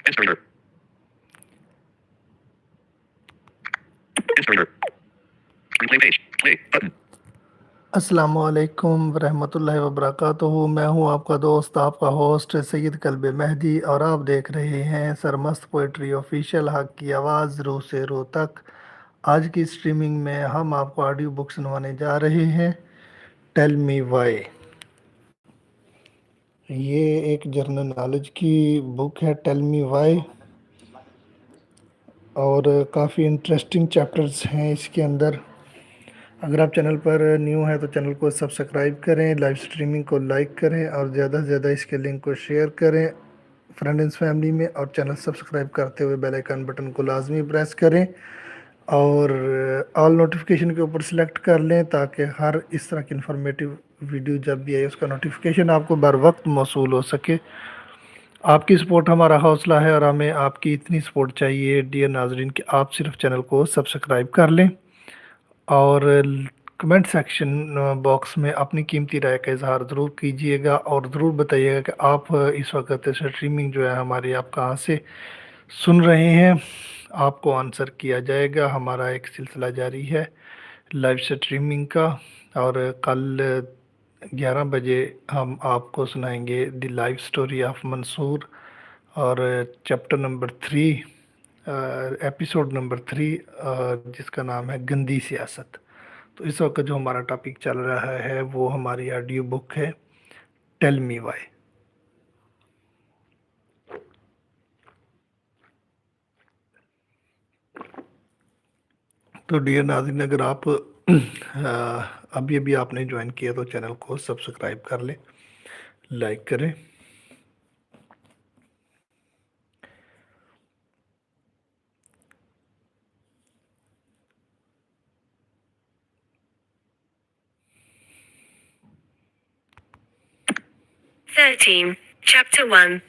History. History. Replay page. Play button. अस्सलामुअलैकुम वरहमतुल्लाहि वबरकातुहू। मैं हूं आपका दोस्त, आपका होस्ट सैयद कल्ब मेहदी, और आप देख रहे हैं सरमस्त पोइट्री ऑफिशियल, हक की आवाज़, रूह से रूह तक। आज की स्ट्रीमिंग में हम आपको ऑडियो बुक सुनवाने जा रहे हैं, टेल मी वाई। ये एक जनरल नॉलेज की बुक है, टेल मी वाई, और काफ़ी इंटरेस्टिंग चैप्टर्स हैं इसके अंदर। अगर आप चैनल पर न्यू हैं तो चैनल को सब्सक्राइब करें, लाइव स्ट्रीमिंग को लाइक करें और ज़्यादा से ज़्यादा इसके लिंक को शेयर करें फ्रेंड एंड फैमिली में, और चैनल सब्सक्राइब करते हुए बेल आइकन बटन को लाजमी प्रेस करें और ऑल नोटिफिकेशन के ऊपर सेलेक्ट कर लें, ताकि हर इस तरह की इन्फॉर्मेटिव वीडियो जब भी आए उसका नोटिफिकेशन आपको बर वक्त मौसूल हो सके। आपकी सपोर्ट हमारा हौसला है और हमें आपकी इतनी सपोर्ट चाहिए डियर नाजरीन कि आप सिर्फ चैनल को सब्सक्राइब कर लें और कमेंट सेक्शन बॉक्स में अपनी कीमती राय का इजहार ज़रूर कीजिएगा और ज़रूर बताइएगा कि आप इस वक्त स्ट्रीमिंग जो है हमारी आप कहाँ से सुन रहे हैं। आपको आंसर किया जाएगा। हमारा एक सिलसिला जारी है लाइव स्ट्रीमिंग का, और कल 11 बजे हम आपको सुनाएंगे the live story of Mansoor, और चैप्टर नंबर 3, एपिसोड नंबर 3, जिसका नाम है गंदी सियासत। तो इस वक्त जो हमारा टॉपिक चल रहा है वो हमारी ऑडियो बुक है, टेल मी वाई। तो डियर नाज़रीन, अगर आप अभी अभी आपने ज्वाइन किया तो चैनल को सब्सक्राइब कर लें, लाइक करें। Chapter 1.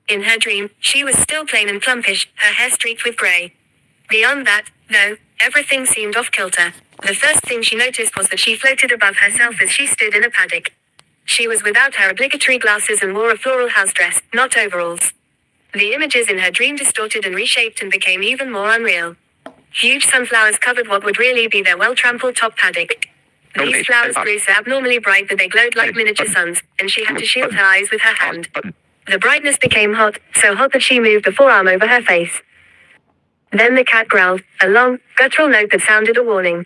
In her dream, she was still plain and plumpish, her hair streaked with grey. Beyond that, though, everything seemed off kilter. The first thing she noticed was that she floated above herself as she stood in a paddock. She was without her obligatory glasses and wore a floral house dress, not overalls. The images in her dream distorted and reshaped and became even more unreal. Huge sunflowers covered what would really be their well-trampled top paddock. These flowers grew so abnormally bright that they glowed like miniature suns, and she had to shield her eyes with her hand. The brightness became hot, so hot that she moved a forearm over her face. Then the cat growled, a long, guttural note that sounded a warning.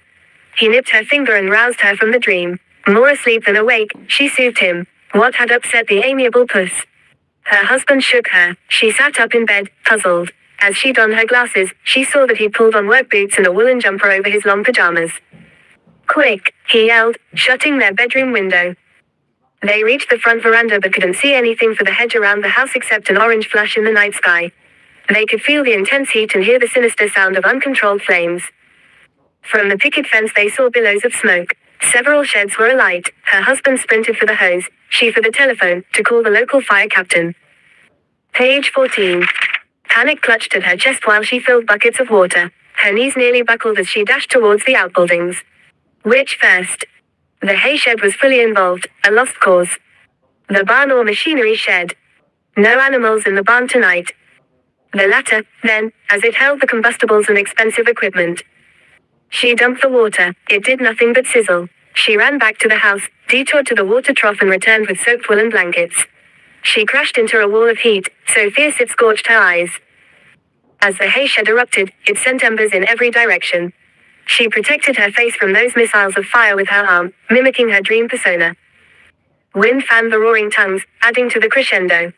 He nipped her finger and roused her from the dream. More asleep than awake, she soothed him. What had upset the amiable puss? Her husband shook her. She sat up in bed, puzzled. As she donned her glasses, she saw that he pulled on work boots and a woolen jumper over his long pajamas. Quick, he yelled, shutting their bedroom window. They reached the front veranda but couldn't see anything for the hedge around the house except an orange flash in the night sky. They could feel the intense heat and hear the sinister sound of uncontrolled flames. From the picket fence they saw billows of smoke. Several sheds were alight. Her husband sprinted for the hose, she for the telephone, to call the local fire captain. Page 14. Panic clutched at her chest while she filled buckets of water. Her knees nearly buckled as she dashed towards the outbuildings. Which first? The hay shed was fully involved, a lost cause. The barn or machinery shed. No animals in the barn tonight. The latter, then, as it held the combustibles and expensive equipment. She dumped the water. It did nothing but sizzle. She ran back to the house, detoured to the water trough and returned with soaked woolen blankets. She crashed into a wall of heat, so fierce it scorched her eyes. As the hay shed erupted, it sent embers in every direction. She protected her face from those missiles of fire with her arm, mimicking her dream persona. Wind fanned the roaring tongues, adding to the crescendo.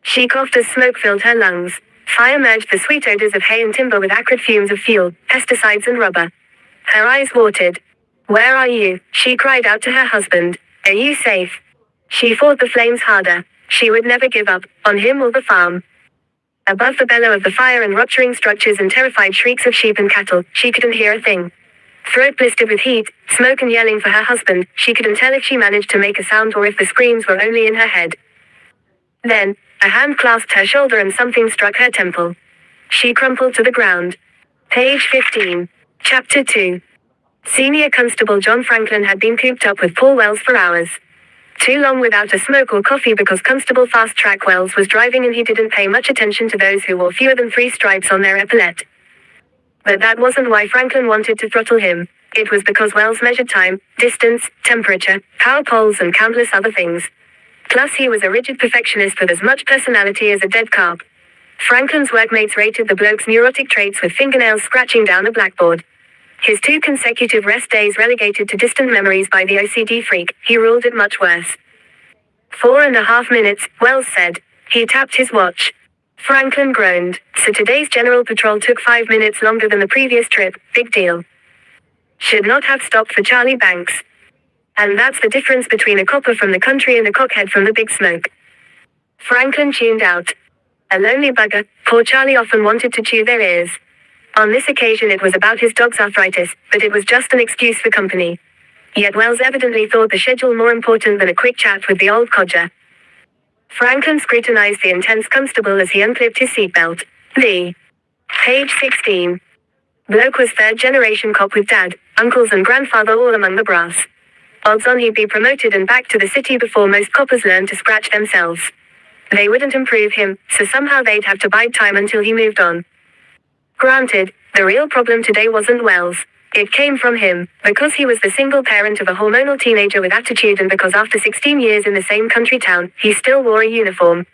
She coughed as smoke filled her lungs. Fire merged the sweet odors of hay and timber with acrid fumes of fuel, pesticides and rubber. Her eyes watered. Where are you? She cried out to her husband. Are you safe? She fought the flames harder. She would never give up, on him or the farm. Above the bellow of the fire and rupturing structures and terrified shrieks of sheep and cattle, she couldn't hear a thing. Throat blistered with heat, smoke and yelling for her husband, she couldn't tell if she managed to make a sound or if the screams were only in her head. Then, a hand clasped her shoulder and something struck her temple. She crumpled to the ground. Page 15. Chapter 2. Senior Constable John Franklin had been cooped up with Paul Wells for hours. Too long without a smoke or coffee because Constable Fast Track Wells was driving and he didn't pay much attention to those who wore fewer than 3 stripes on their epaulette. But that wasn't why Franklin wanted to throttle him. It was because Wells measured time, distance, temperature, power poles and countless other things. Plus he was a rigid perfectionist with as much personality as a dead carp. Franklin's workmates rated the bloke's neurotic traits with fingernails scratching down a blackboard. His 2 consecutive rest days relegated to distant memories by the OCD freak, he ruled it much worse. 4.5 minutes, Wells said. He tapped his watch. Franklin groaned. So today's general patrol took 5 minutes longer than the previous trip, big deal. Should not have stopped for Charlie Banks. And that's the difference between a copper from the country and a cockhead from the big smoke. Franklin tuned out. A lonely bugger, poor Charlie often wanted to chew their ears. On this occasion it was about his dog's arthritis, but it was just an excuse for company. Yet Wells evidently thought the schedule more important than a quick chat with the old codger. Franklin scrutinized the intense constable as he unclipped his seatbelt. Page 16. Bloke was 3rd-generation cop with dad, uncles and grandfather all among the brass. Odds on he'd be promoted and back to the city before most coppers learned to scratch themselves. They wouldn't improve him, so somehow they'd have to bide time until he moved on. Granted, the real problem today wasn't Wells. It came from him, because he was the single parent of a hormonal teenager with attitude and because after 16 years in the same country town, he still wore a uniform.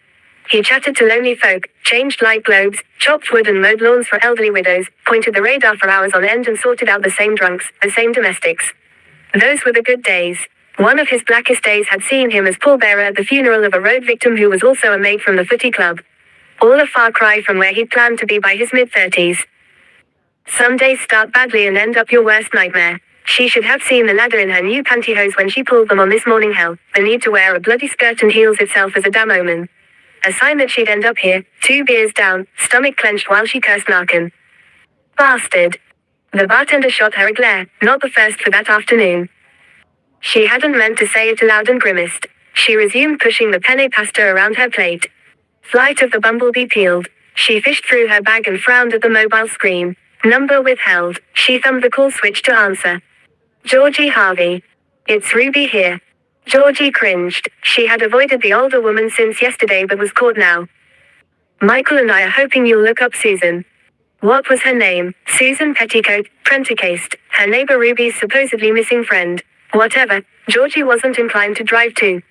He chatted to lonely folk, changed light globes, chopped wood and mowed lawns for elderly widows, pointed the radar for hours on end and sorted out the same drunks, the same domestics. Those were the good days. One of his blackest days had seen him as pallbearer at the funeral of a road victim who was also a mate from the footy club. All a far cry from where he'd planned to be by his mid-30s. Some days start badly and end up your worst nightmare. She should have seen the ladder in her new pantyhose when she pulled them on this morning. Hell, the need to wear a bloody skirt and heels itself as a damn omen. A sign that she'd end up here, 2 beers down, stomach clenched while she cursed Narcan. Bastard. The bartender shot her a glare, not the first for that afternoon. She hadn't meant to say it aloud and grimaced. She resumed pushing the penne pasta around her plate. Flight of the bumblebee peeled. She fished through her bag and frowned at the mobile screen. Number withheld. She thumbed the call switch to answer. Georgie Harvey. It's Ruby here. Georgie cringed. She had avoided the older woman since yesterday but was caught now. Michael and I are hoping you'll look up Susan. What was her name? Susan Petticoat, Prenticast, her neighbor Ruby's supposedly missing friend. Whatever, Georgie wasn't inclined to drive to.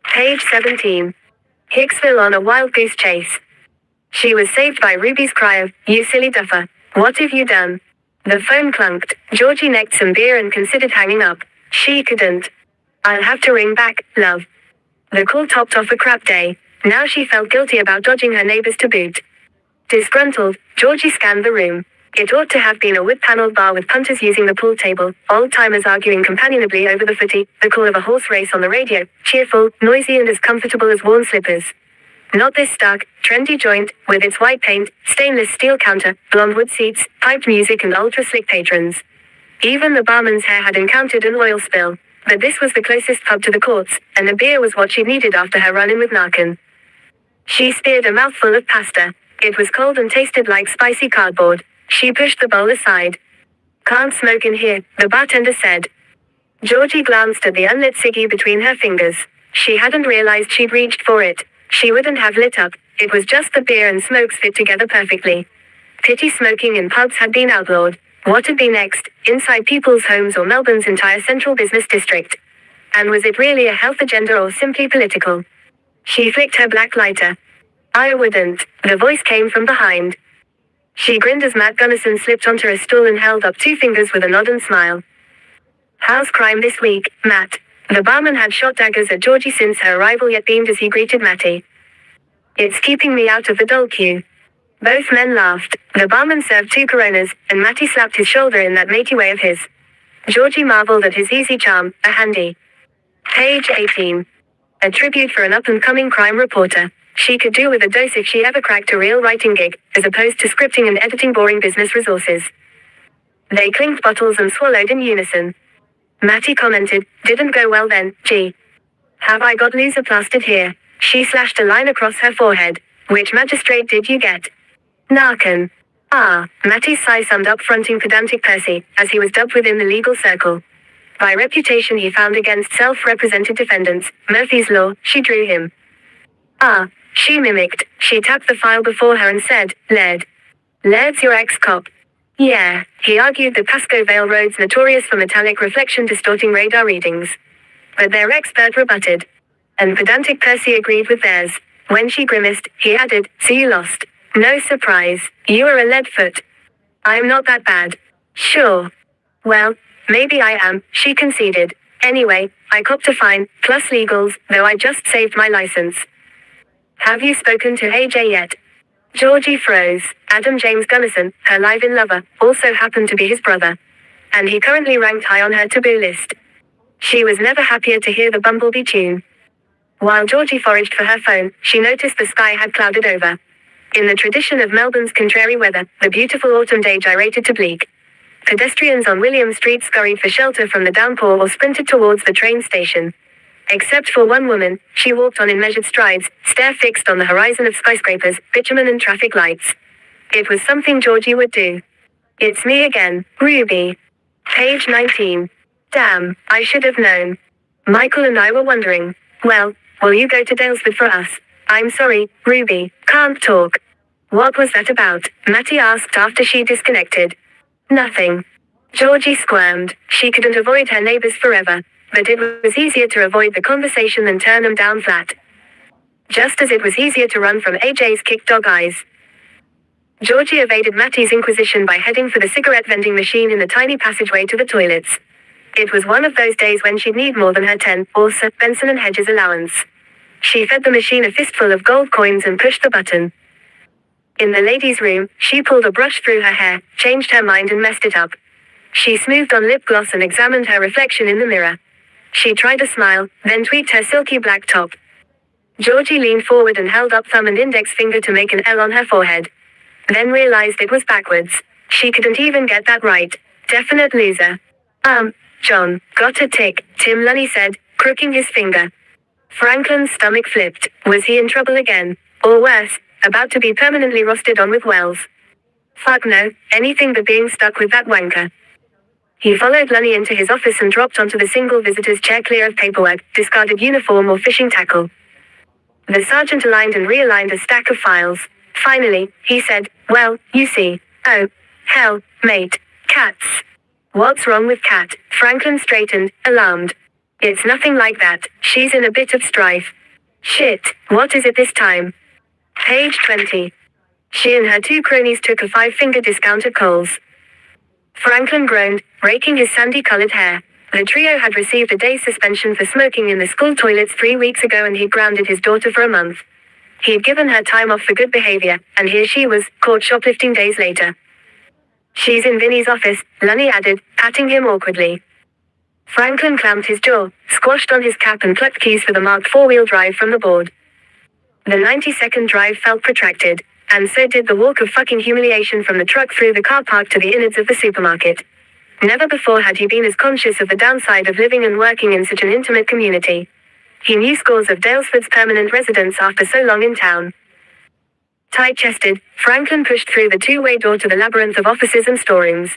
Page 17. Hicksville on a wild goose chase. She was saved by Ruby's cry of, "You silly duffer. What have you done?" The phone clunked. Georgie necked some beer and considered hanging up. She couldn't. "I'll have to ring back, love." The call topped off a crap day. Now she felt guilty about dodging her neighbors to boot. Disgruntled, Georgie scanned the room. It ought to have been a wood-paneled bar with punters using the pool table, old-timers arguing companionably over the footy, the call of a horse race on the radio, cheerful, noisy and as comfortable as worn slippers. Not this stark, trendy joint, with its white paint, stainless steel counter, blonde wood seats, piped music and ultra-slick patrons. Even the barman's hair had encountered an oil spill. But this was the closest pub to the courts, and a beer was what she needed after her run-in with Narcan. She speared a mouthful of pasta. It was cold and tasted like spicy cardboard. She pushed the bowl aside. "Can't smoke in here," the bartender said. Georgie glanced at the unlit ciggy between her fingers. She hadn't realized she'd reached for it. She wouldn't have lit up. It was just the beer and smokes fit together perfectly. Pity smoking in pubs had been outlawed. What'd be next, inside people's homes or Melbourne's entire central business district? And was it really a health agenda or simply political? She flicked her black lighter. "I wouldn't," the voice came from behind. She grinned as Matt Gunnison slipped onto a stool and held up 2 fingers with a nod and smile. "How's crime this week, Matt?" The barman had shot daggers at Georgie since her arrival yet beamed as he greeted Matty. "It's keeping me out of the dole queue." Both men laughed. The barman served 2 Coronas, and Matty slapped his shoulder in that matey way of his. Georgie marveled at his easy charm, a handy. Page 18. A tribute for an up-and-coming crime reporter. She could do with a dose if she ever cracked a real writing gig, as opposed to scripting and editing boring business resources. They clinked bottles and swallowed in unison. Matty commented, "Didn't go well then, gee. Have I got loser plastered here?" She slashed a line across her forehead. "Which magistrate did you get?" "Narcan." "Ah," Matty's sigh summed up fronting pedantic Percy, as he was dubbed within the legal circle. By reputation he found against self-represented defendants, Murphy's Law, she drew him. Ah, she mimicked. She tapped the file before her and said, Laird. Laird's your ex-cop. Yeah, he argued the Pasco Vale Road's notorious for metallic reflection distorting radar readings. But their expert rebutted. And pedantic Percy agreed with theirs. When she grimaced, he added, so you lost. No surprise, you were a leadfoot. I'm not that bad. Sure. Well, maybe I am, she conceded. Anyway, I copped a fine, plus legals, though I just saved my license. Have you spoken to AJ yet? Georgie froze. Adam James Gunnison, her live-in lover, also happened to be his brother. And he currently ranked high on her taboo list. She was never happier to hear the Bumblebee tune. While Georgie foraged for her phone, she noticed the sky had clouded over. In the tradition of Melbourne's contrary weather, the beautiful autumn day gyrated to bleak. Pedestrians on William Street scurried for shelter from the downpour or sprinted towards the train station. Except for one woman, she walked on in measured strides, stare fixed on the horizon of skyscrapers, bitumen and traffic lights. It was something Georgie would do. It's me again, Ruby. Page 19. Damn, I should have known. Michael and I were wondering. Well, will you go to Dalesford for us? I'm sorry, Ruby, can't talk. What was that about? Matty asked after she disconnected. Nothing. Georgie squirmed. She couldn't avoid her neighbors forever. But it was easier to avoid the conversation than turn them down flat. Just as it was easier to run from AJ's kick dog eyes. Georgie evaded Matty's inquisition by heading for the cigarette vending machine in the tiny passageway to the toilets. It was one of those days when she'd need more than her 10, also, Benson and Hedges allowance. She fed the machine a fistful of gold coins and pushed the button. In the ladies' room, she pulled a brush through her hair, changed her mind and messed it up. She smoothed on lip gloss and examined her reflection in the mirror. She tried a smile, then tweaked her silky black top. Georgie leaned forward and held up thumb and index finger to make an L on her forehead. Then realized it was backwards. She couldn't even get that right. Definite loser. John, got a tick, Tim Lunny said, crooking his finger. Franklin's stomach flipped. Was he in trouble again? Or worse, about to be permanently rostered on with Wells? Fuck no, anything but being stuck with that wanker. He followed Lunny into his office and dropped onto the single visitor's chair clear of paperwork, discarded uniform or fishing tackle. The sergeant aligned and realigned a stack of files. Finally, he said, well, you see. Oh, hell, mate. Cats. What's wrong with Cat? Franklin straightened, alarmed. It's nothing like that. She's in a bit of strife. Shit, what is it this time? Page 20. She and her two cronies took a 5-finger discount at Kohl's. Franklin groaned, raking his sandy-colored hair. The trio had received a day's suspension for smoking in the school toilets 3 weeks ago and he'd grounded his daughter for a month. He'd given her time off for good behavior, and here she was, caught shoplifting days later. She's in Vinny's office, Lunny added, patting him awkwardly. Franklin clamped his jaw, squashed on his cap and plucked keys for the marked 4-wheel drive from the board. The 90-second drive felt protracted, and so did the walk of fucking humiliation from the truck through the car park to the innards of the supermarket. Never before had he been as conscious of the downside of living and working in such an intimate community. He knew scores of Dalesford's permanent residents after so long in town. Tight-chested, Franklin pushed through the 2-way door to the labyrinth of offices and storerooms.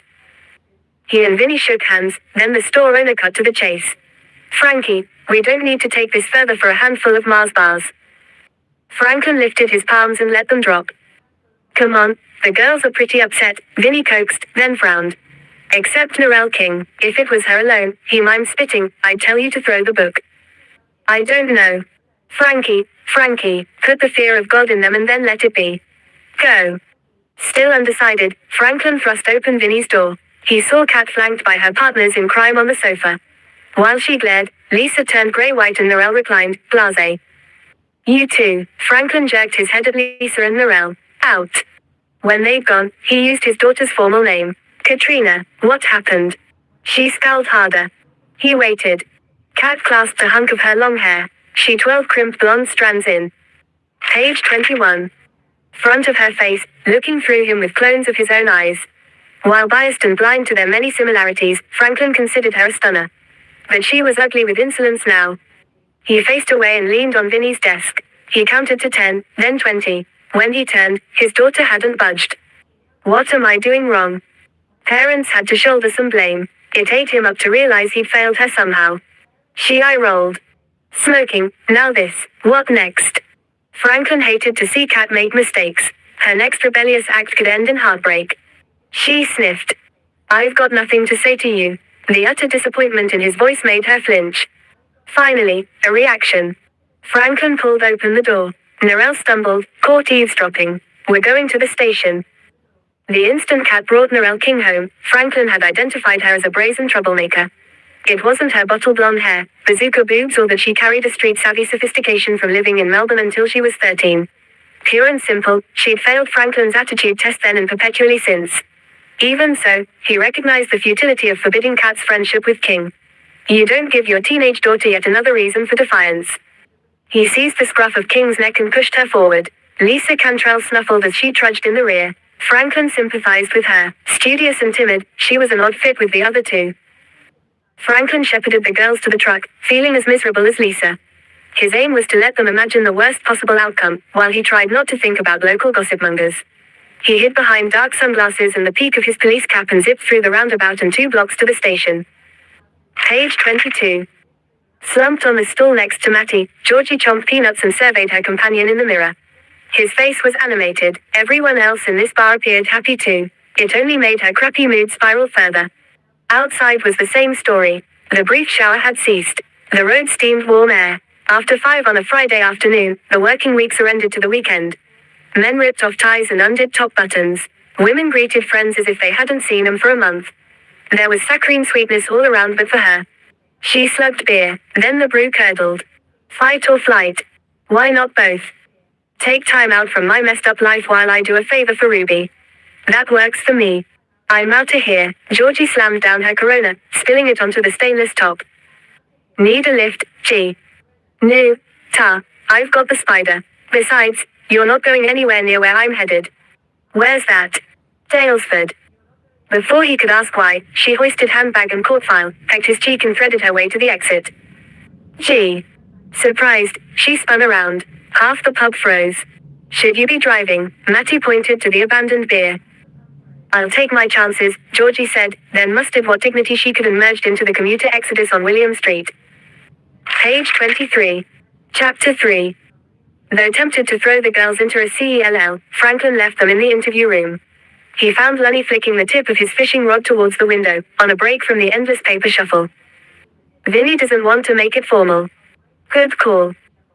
He and Vinny shook hands, then the store owner cut to the chase. Frankie, we don't need to take this further for a handful of Mars bars. Franklin lifted his palms and let them drop. Come on, the girls are pretty upset, Vinny coaxed, then frowned. Except Narelle King, if it was her alone, he mimed spitting, I'd tell you to throw the book. I don't know. Frankie, put the fear of God in them and then let it be. Go. Still undecided, Franklin thrust open Vinny's door. He saw Kat flanked by her partners in crime on the sofa. While she glared, Lisa turned grey-white and Narelle reclined, blasé. You too. Franklin jerked his head at Lisa and Narelle. Out. When they'd gone, he used his daughter's formal name. Katrina, what happened? She scowled harder. He waited. Kat clasped a hunk of her long hair. She twirled crimped blonde strands in. Page 21. Front of her face, looking through him with clones of his own eyes. While biased and blind to their many similarities, Franklin considered her a stunner. But she was ugly with insolence now. He faced away and leaned on Vinny's desk. He counted to 10, then 20. When he turned, his daughter hadn't budged. What am I doing wrong? Parents had to shoulder some blame. It ate him up to realize he'd failed her somehow. She eye-rolled. Smoking, now this, what next? Franklin hated to see Kat make mistakes. Her next rebellious act could end in heartbreak. She sniffed. I've got nothing to say to you. The utter disappointment in his voice made her flinch. Finally, a reaction. Franklin pulled open the door. Narelle stumbled, caught eavesdropping. We're going to the station. The instant Kat brought Narelle King home, Franklin had identified her as a brazen troublemaker. It wasn't her bottle blonde hair, bazooka boobs, or that she carried a street-savvy sophistication from living in Melbourne until she was 13. Pure and simple, she'd failed Franklin's attitude test then and perpetually since. Even so, he recognized the futility of forbidding Kat's friendship with King. You don't give your teenage daughter yet another reason for defiance. He seized the scruff of King's neck and pushed her forward. Lisa Cantrell snuffled as she trudged in the rear. Franklin sympathized with her. Studious and timid, she was an odd fit with the other two. Franklin shepherded the girls to the truck, feeling as miserable as Lisa. His aim was to let them imagine the worst possible outcome, while he tried not to think about local gossipmongers. He hid behind dark sunglasses and the peak of his police cap and zipped through the roundabout and 2 blocks to the station. Page 22. Slumped on the stool next to Mattie, Georgie chomped peanuts and surveyed her companion in the mirror. His face was animated. Everyone else in this bar appeared happy too. It only made her crappy mood spiral further. Outside was the same story. The brief shower had ceased. The road steamed warm air. After 5 on a Friday afternoon, the working week surrendered to the weekend. Men ripped off ties and undid top buttons. Women greeted friends as if they hadn't seen them for a month. There was saccharine sweetness all around but for her. She slugged beer, then the brew curdled. Fight or flight? Why not both? Take time out from my messed up life while I do a favor for Ruby. That works for me. I'm out of here. Georgie slammed down her Corona, spilling it onto the stainless top. Need a lift, G? No, ta. I've got the spider. Besides, you're not going anywhere near where I'm headed. Where's that? Dalesford. Before he could ask why, she hoisted handbag and court file, pecked his cheek and threaded her way to the exit. Gee. Surprised, she spun around. Half the pub froze. Should you be driving? Mattie pointed to the abandoned beer. I'll take my chances, Georgie said, then mustered what dignity she could and merged into the commuter exodus on William Street. Page 23. Chapter 3. Though tempted to throw the girls into a CELL, Franklin left them in the interview room. He found Lunny flicking the tip of his fishing rod towards the window, on a break from the endless paper shuffle. Vinny doesn't want to make it formal. Good call.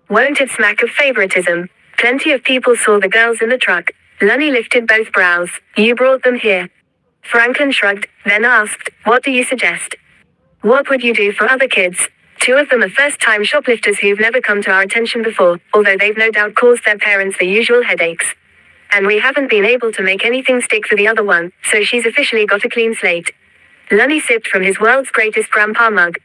Won't it smack of favoritism? Plenty of people saw the girls in the truck. Lunny lifted both brows. You brought them here. Franklin shrugged, then asked, what do you suggest? What would you do for other kids? 2 of them are first-time shoplifters who've never come to our attention before, although they've no doubt caused their parents the usual headaches. And we haven't been able to make anything stick for the other one, so she's officially got a clean slate. Lunny sipped from his world's greatest grandpa mug.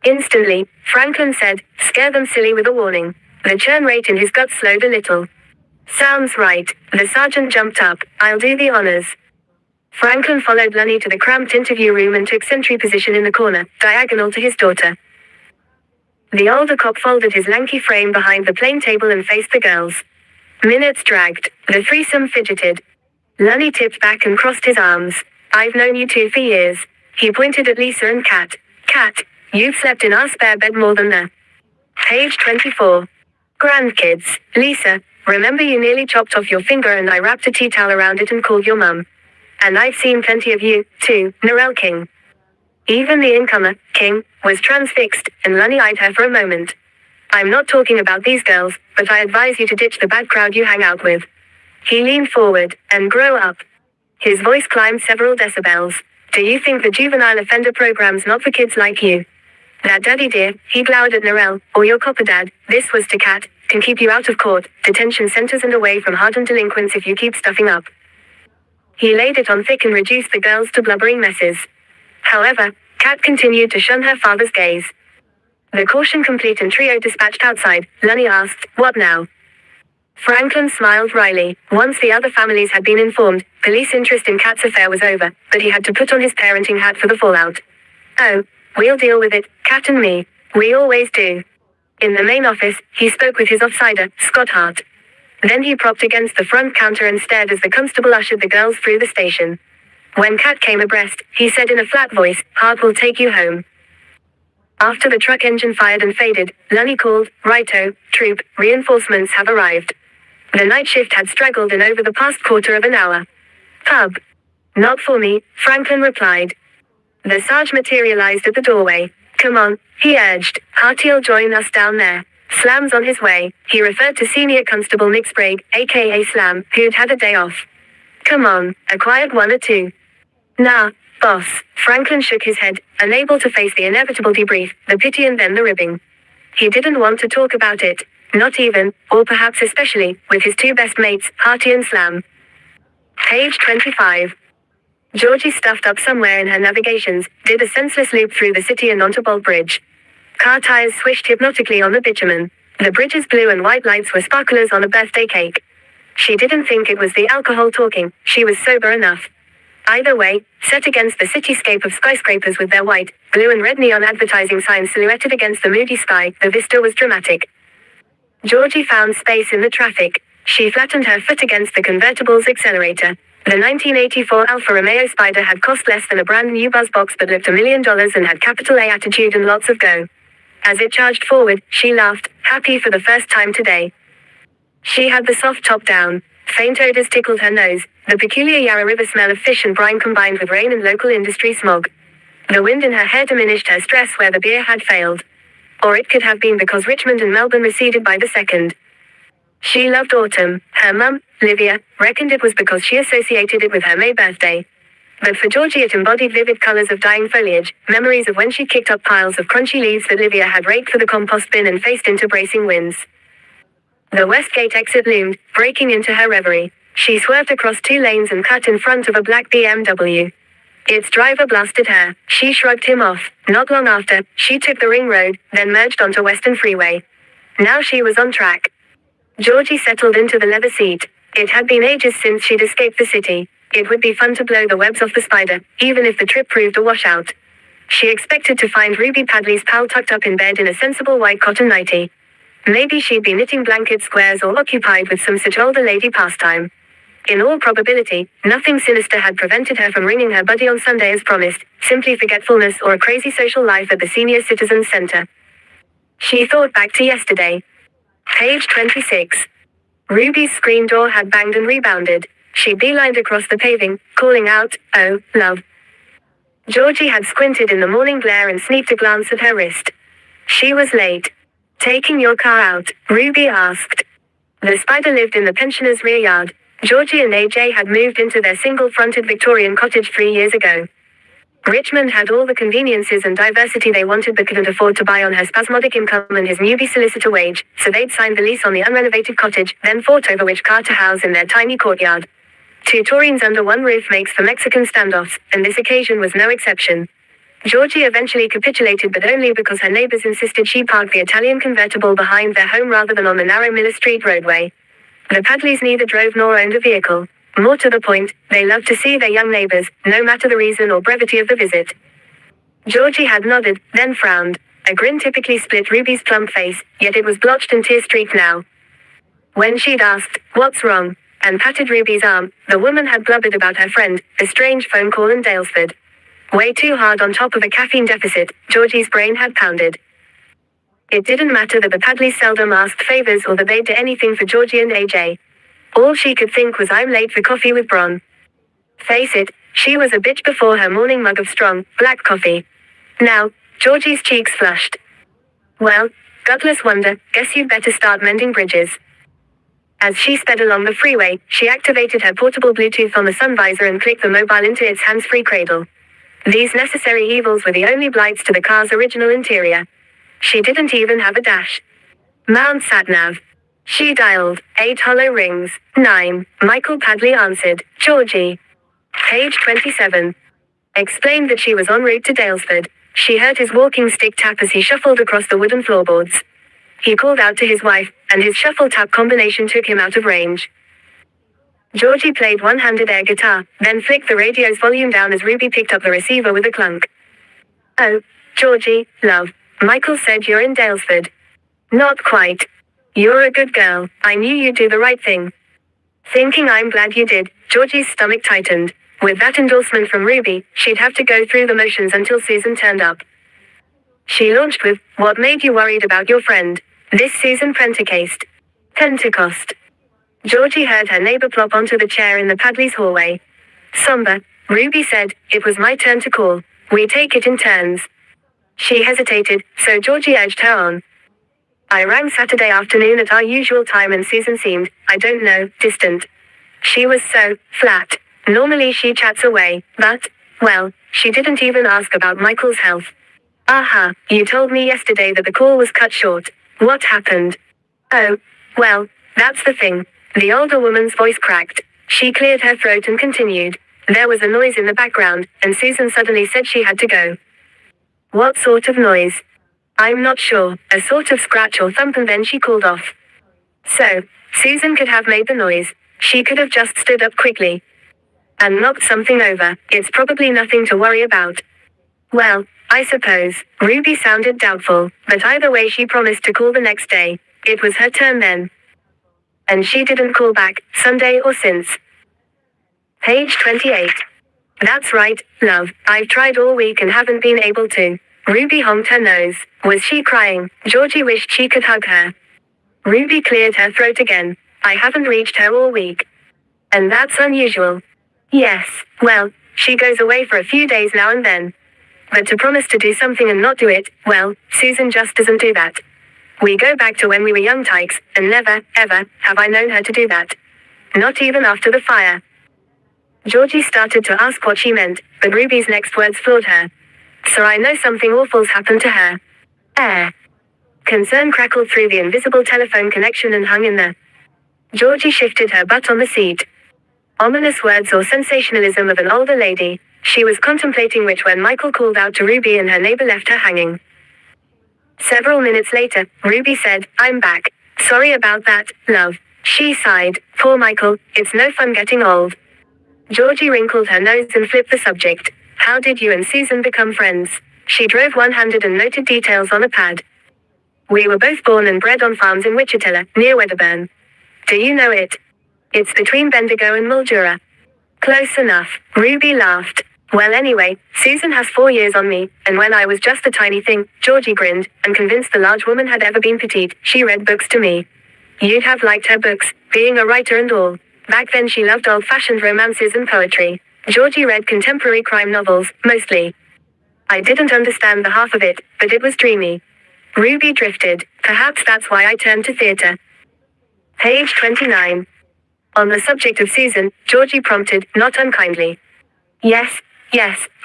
Instantly, Franklin said, scare them silly with a warning. The churn rate in his gut slowed a little. Sounds right. The sergeant jumped up. I'll do the honors. Franklin followed Lunny to the cramped interview room and took sentry position in the corner, diagonal to his daughter. The older cop folded his lanky frame behind the plain table and faced the girls. Minutes dragged. The threesome fidgeted. Lunny tipped back and crossed his arms. I've known you 2 for years. He pointed at Lisa and Kat. Kat, you've slept in our spare bed more than the... Page 24. Grandkids. Lisa, remember you nearly chopped off your finger and I wrapped a tea towel around it and called your mum. And I've seen plenty of you, too, Narelle King. Even the incomer, King, was transfixed, and Lunny eyed her for a moment. I'm not talking about these girls, but I advise you to ditch the bad crowd you hang out with. He leaned forward, and grow up. His voice climbed several decibels. Do you think the juvenile offender program's not for kids like you? That daddy dear, he glowered at Narelle, or your copper dad, this was to Kat, can keep you out of court, detention centers and away from hardened delinquents if you keep stuffing up. He laid it on thick and reduced the girls to blubbering messes. However, Kat continued to shun her father's gaze. The caution complete and trio dispatched outside, Lunny asked, what now? Franklin smiled wryly. Once the other families had been informed, police interest in Kat's affair was over, but he had to put on his parenting hat for the fallout. Oh, we'll deal with it, Kat and me. We always do. In the main office, he spoke with his offsider, Scott Hart. Then he propped against the front counter and stared as the constable ushered the girls through the station. When Kat came abreast, he said in a flat voice, "Hart will take you home." After the truck engine fired and faded, Lunny called, "Righto, troop, reinforcements have arrived." The night shift had straggled in over the past quarter of an hour. "Pub." "Not for me," Franklin replied. The Sarge materialized at the doorway. "Come on," he urged. "Harty'll join us down there." Slam's on his way. He referred to Senior Constable Nick Sprague, aka Slam, who'd had a day off. "Come on, a quiet one or two." "Nah, boss." Franklin shook his head, unable to face the inevitable debrief, the pity and then the ribbing. He didn't want to talk about it. Not even, or perhaps especially, with his two best mates, Harty and Slam. Page 25. Georgie stuffed up somewhere in her navigations, did a senseless loop through the city and onto Bolt Bridge. Car tires swished hypnotically on the bitumen. The bridge's blue and white lights were sparklers on a birthday cake. She didn't think it was the alcohol talking, she was sober enough. Either way, set against the cityscape of skyscrapers with their white, blue and red neon advertising signs silhouetted against the moody sky, the vista was dramatic. Georgie found space in the traffic. She flattened her foot against the convertible's accelerator. The 1984 Alfa Romeo Spider had cost less than a brand new buzz box but looked $1 million and had capital A attitude and lots of go. As it charged forward, she laughed, happy for the first time today. She had the soft top down. Faint odors tickled her nose, the peculiar Yarra River smell of fish and brine combined with rain and local industry smog. The wind in her hair diminished her stress where the beer had failed. Or it could have been because Richmond and Melbourne receded by the second. She loved autumn. Her mum, Livia, reckoned it was because she associated it with her May birthday. But for Georgie it embodied vivid colors of dying foliage, memories of when she kicked up piles of crunchy leaves that Livia had raked for the compost bin and faced into bracing winds. The Westgate exit loomed, breaking into her reverie. She swerved across 2 lanes and cut in front of a black BMW. Its driver blasted her. She shrugged him off. Not long after, she took the ring road, then merged onto Western Freeway. Now she was on track. Georgie settled into the leather seat. It had been ages since she'd escaped the city. It would be fun to blow the webs off the Spider, even if the trip proved a washout. She expected to find Ruby Padley's pal tucked up in bed in a sensible white cotton nightie. Maybe she'd be knitting blanket squares or occupied with some such older lady pastime. In all probability, nothing sinister had prevented her from ringing her buddy on Sunday as promised, simply forgetfulness or a crazy social life at the Senior Citizens Center. She thought back to yesterday. Page 26. Ruby's screen door had banged and rebounded. She beelined across the paving, calling out, "Oh, love." Georgie had squinted in the morning glare and sneaked a glance at her wrist. She was late. "Taking your car out?" Ruby asked. The Spider lived in the pensioner's rear yard. Georgie and AJ had moved into their single-fronted Victorian cottage 3 years ago. Richmond had all the conveniences and diversity they wanted but couldn't afford to buy on her spasmodic income and his newbie solicitor wage, so they'd signed the lease on the unrenovated cottage, then fought over which car to house in their tiny courtyard. 2 Taurines under one roof makes for Mexican standoffs, and this occasion was no exception. Georgie eventually capitulated but only because her neighbors insisted she park the Italian convertible behind their home rather than on the narrow Miller Street roadway. The Padleys neither drove nor owned a vehicle. More to the point, they loved to see their young neighbors, no matter the reason or brevity of the visit. Georgie had nodded, then frowned. A grin typically split Ruby's plump face, yet it was blotched and tear-streaked now. When she'd asked, "What's wrong?" and patted Ruby's arm, the woman had blubbered about her friend, a strange phone call in Dalesford. Way too hard on top of a caffeine deficit, Georgie's brain had pounded. It didn't matter that the Padleys seldom asked favors or that they'd do anything for Georgie and AJ. All she could think was, "I'm late for coffee with Bron." Face it, she was a bitch before her morning mug of strong, black coffee. Now, Georgie's cheeks flushed. "Well, gutless wonder, guess you'd better start mending bridges." As she sped along the freeway, she activated her portable Bluetooth on the sun visor and clicked the mobile into its hands-free cradle. These necessary evils were the only blights to the car's original interior. She didn't even have a dash. Mount Satnav. She dialed. 8 hollow rings. 9. Michael Padley answered. "Georgie." Page 27. Explained that she was en route to Dalesford. She heard his walking stick tap as he shuffled across the wooden floorboards. He called out to his wife, and his shuffle-tap combination took him out of range. Georgie played one-handed air guitar, then flicked the radio's volume down as Ruby picked up the receiver with a clunk. "Oh, Georgie, love. Michael said you're in Dalesford." "Not quite. You're a good girl. I knew you'd do the right thing." Thinking I'm glad you did, Georgie's stomach tightened. With that endorsement from Ruby, she'd have to go through the motions until Susan turned up. She launched with, "What made you worried about your friend? This Susan Pentecost." Pentecost. Georgie heard her neighbor plop onto the chair in the Padley's hallway. Somber, Ruby said, "It was my turn to call. We take it in turns." She hesitated, so Georgie urged her on. "I rang Saturday afternoon at our usual time and Susan seemed, I don't know, distant. She was so flat. Normally she chats away, but, well, she didn't even ask about Michael's health." "Aha, you told me yesterday that the call was cut short. What happened?" "Oh, well, that's the thing." The older woman's voice cracked. She cleared her throat and continued. "There was a noise in the background, and Susan suddenly said she had to go." "What sort of noise?" "I'm not sure, a sort of scratch or thump, and then she called off." "So, Susan could have made the noise. She could have just stood up quickly and knocked something over. It's probably nothing to worry about." "Well, I suppose." Ruby sounded doubtful, but either way she promised to call the next day. It was her turn then. And she didn't call back, Sunday or since. Page 28. "That's right, love. I've tried all week and haven't been able to." Ruby honked her nose. Was she crying? Georgie wished she could hug her. Ruby cleared her throat again. "I haven't reached her all week. And that's unusual." "Yes, well, she goes away for a few days now and then. But to promise to do something and not do it, well, Susan just doesn't do that. We go back to when we were young tykes, and never, ever, have I known her to do that. Not even after the fire." Georgie started to ask what she meant, but Ruby's next words floored her. "So I know something awful's happened to her." Concern crackled through the invisible telephone connection and hung in there. Georgie shifted her butt on the seat. Ominous words or sensationalism of an older lady. She was contemplating which when Michael called out to Ruby and her neighbor left her hanging. Several minutes later, Ruby said, "I'm back. Sorry about that, love." She sighed. "Poor Michael, it's no fun getting old." Georgie wrinkled her nose and flipped the subject. "How did you and Susan become friends?" She drove one-handed and noted details on a pad. "We were both born and bred on farms in Wichita, near Wedderburn." "Do you know it?" "It's between Bendigo and Mildura." "Close enough." Ruby laughed. "Well anyway, Susan has 4 years on me, and when I was just a tiny thing," Georgie grinned, and convinced the large woman had ever been petite, "she read books to me. You'd have liked her books, being a writer and all. Back then she loved old-fashioned romances and poetry. Georgie read contemporary crime novels, mostly. I didn't understand the half of it, but it was dreamy." Ruby drifted. "Perhaps that's why I turned to theater." Page 29. On the subject of Susan, Georgie prompted, not unkindly. Yes,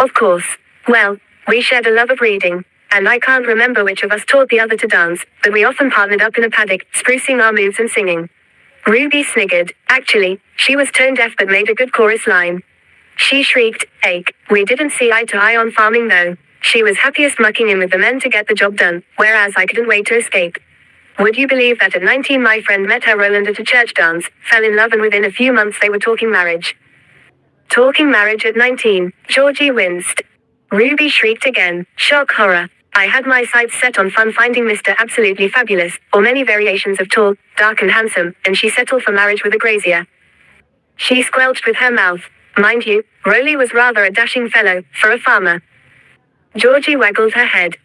of course. Well, we shared a love of reading. And I can't remember which of us taught the other to dance, but we often partnered up in a paddock, sprucing our moves and singing." Ruby sniggered. "Actually, she was tone deaf but made a good chorus line." She shrieked, "Ache. We didn't see eye to eye on farming though. She was happiest mucking in with the men to get the job done, whereas I couldn't wait to escape. Would you believe that at 19 my friend met her Roland at a church dance, fell in love, and within a few months they were talking marriage." Talking marriage at 19, Georgie winced. Ruby shrieked again. Shock horror. "I had my sights set on fun, finding Mr. Absolutely Fabulous, or many variations of tall, dark and handsome, and she settled for marriage with a grazier." She squelched with her mouth. Mind you, Rowley was rather a dashing fellow, for a farmer. Georgie waggled her head.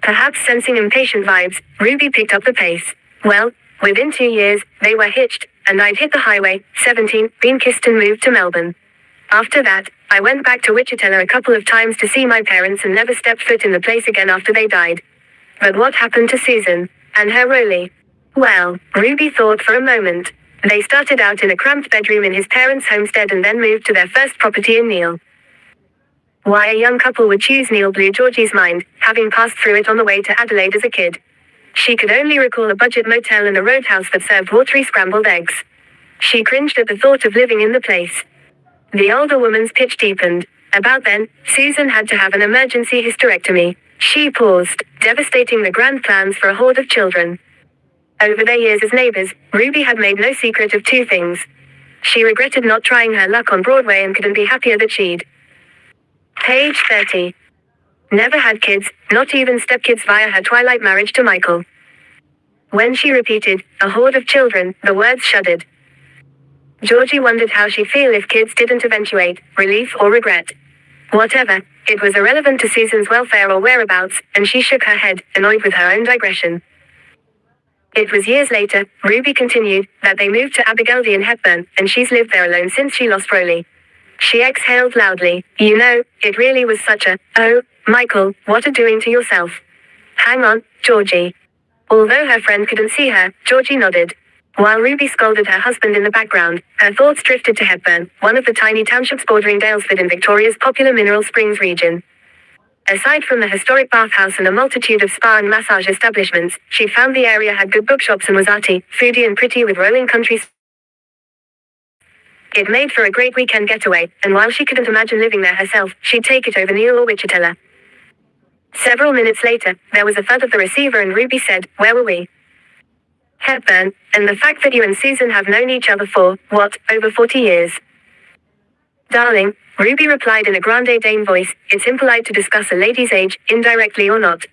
Perhaps sensing impatient vibes, Ruby picked up the pace. "Well, within 2 years, they were hitched, and I'd hit the highway, 17, been kissed and moved to Melbourne. After that, I went back to Wichita a couple of times to see my parents and never stepped foot in the place again after they died." But what happened to Susan? And her Rowley? Well, Ruby thought for a moment. They started out in a cramped bedroom in his parents' homestead and then moved to their first property in Neal. Why a young couple would choose Neal blew Georgie's mind, having passed through it on the way to Adelaide as a kid. She could only recall a budget motel and a roadhouse that served watery scrambled eggs. She cringed at the thought of living in the place. The older woman's pitch deepened. About then, Susan had to have an emergency hysterectomy. She paused, devastating the grand plans for a horde of children. Over their years as neighbors, Ruby had made no secret of 2 things. She regretted not trying her luck on Broadway and couldn't be happier that she'd. Page 30. Never had kids, not even stepkids via her twilight marriage to Michael. When she repeated, "a horde of children," the words shuddered. Georgie wondered how she'd feel if kids didn't eventuate, relief or regret. Whatever, it was irrelevant to Susan's welfare or whereabouts, and she shook her head, annoyed with her own digression. It was years later, Ruby continued, that they moved to Abergeldy in Hepburn, and she's lived there alone since she lost Rolly. She exhaled loudly. You know, it really was such a, oh, Michael, what a doing to yourself. Hang on, Georgie. Although her friend couldn't see her, Georgie nodded. While Ruby scolded her husband in the background, her thoughts drifted to Hepburn, one of the tiny townships bordering Dalesford in Victoria's popular Mineral Springs region. Aside from the historic bathhouse and a multitude of spa and massage establishments, she found the area had good bookshops and was arty, foodie and pretty with rolling country. It made for a great weekend getaway, and while she couldn't imagine living there herself, she'd take it over Neil or Wichita. Several minutes later, there was a thud of the receiver and Ruby said, where were we? Hepburn, and the fact that you and Susan have known each other for, what, over 40 years? Darling, Ruby replied in a Grande Dame voice, it's impolite to discuss a lady's age, indirectly or not.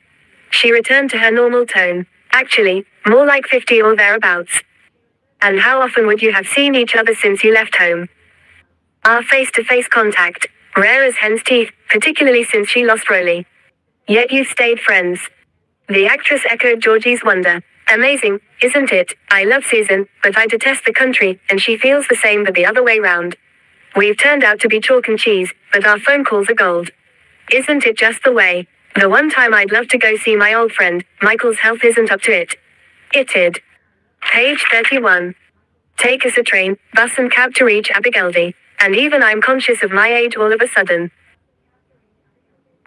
She returned to her normal tone. Actually, more like 50 or thereabouts. And how often would you have seen each other since you left home? Our face-to-face contact, rare as hen's teeth, particularly since she lost Rolly. Yet you stayed friends. The actress echoed Georgie's wonder. Amazing, isn't it? I love Susan, but I detest the country, and she feels the same but the other way round. We've turned out to be chalk and cheese, but our phone calls are gold. Isn't it just the way? The one time I'd love to go see my old friend, Michael's health isn't up to it. It'd. Page 31. Take us a train, bus and cab to reach Abergeldy. And even I'm conscious of my age all of a sudden.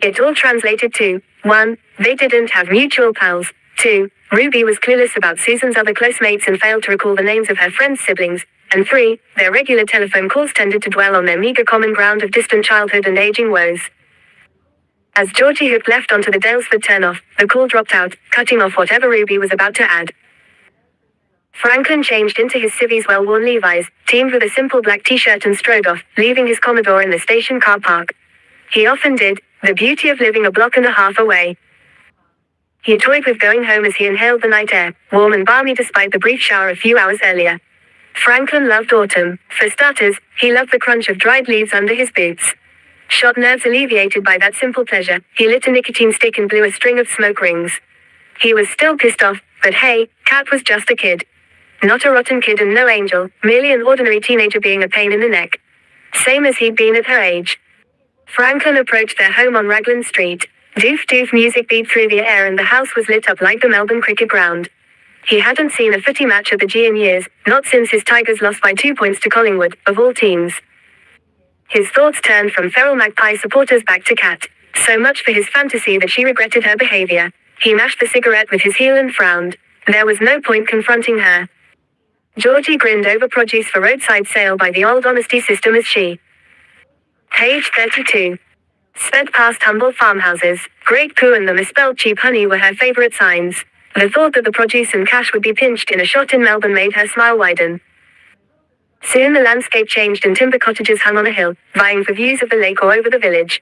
It all translated to, 1. They didn't have mutual pals. 2. Ruby was clueless about Susan's other close mates and failed to recall the names of her friends' siblings. And 3. Their regular telephone calls tended to dwell on their meager common ground of distant childhood and aging woes. As Georgie hooked left onto the Dalesford turnoff, the call dropped out, cutting off whatever Ruby was about to add. Franklin changed into his civvies well-worn Levi's, teamed with a simple black t-shirt and strode off, leaving his Commodore in the station car park. He often did, the beauty of living a block and a half away. He toyed with going home as he inhaled the night air, warm and balmy despite the brief shower a few hours earlier. Franklin loved autumn. For starters, he loved the crunch of dried leaves under his boots. Shot nerves alleviated by that simple pleasure, he lit a nicotine stick and blew a string of smoke rings. He was still pissed off, but hey, Cat was just a kid. Not a rotten kid and no angel, merely an ordinary teenager being a pain in the neck. Same as he'd been at her age. Franklin approached their home on Raglan Street. Doof-doof music beat through the air and the house was lit up like the Melbourne cricket ground. He hadn't seen a footy match at the G in years, not since his Tigers lost by 2 points to Collingwood, of all teams. His thoughts turned from feral magpie supporters back to Cat. So much for his fantasy that she regretted her behavior. He mashed the cigarette with his heel and frowned. There was no point confronting her. Georgie grinned over produce for roadside sale by the old honesty system as she. Page 32. Sped past humble farmhouses. Great poo and the misspelled cheap honey were her favorite signs. The thought that the produce and cash would be pinched in a shot in Melbourne made her smile widen. Soon the landscape changed and timber cottages hung on a hill, vying for views of the lake or over the village.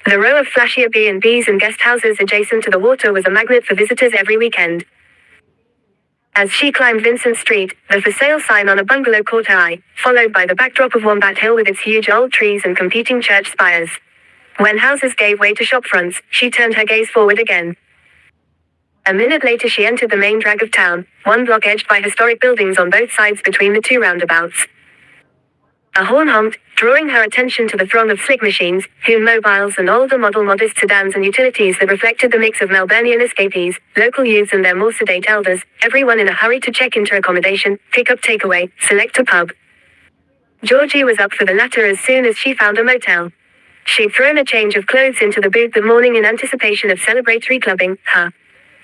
The row of flashier B&Bs and guest houses adjacent to the water was a magnet for visitors every weekend. As she climbed Vincent Street, the for sale sign on a bungalow caught her eye, followed by the backdrop of Wombat Hill with its huge old trees and competing church spires. When houses gave way to shop fronts, she turned her gaze forward again. A minute later she entered the main drag of town, one block edged by historic buildings on both sides between the two roundabouts. A horn honked, drawing her attention to the throng of slick machines, Hoon mobiles and older model modest sedans and utilities that reflected the mix of Melburnian escapees, local youths and their more sedate elders, everyone in a hurry to check into accommodation, pick up takeaway, select a pub. Georgie was up for the latter as soon as she found a motel. She'd thrown a change of clothes into the boot that morning in anticipation of celebratory clubbing,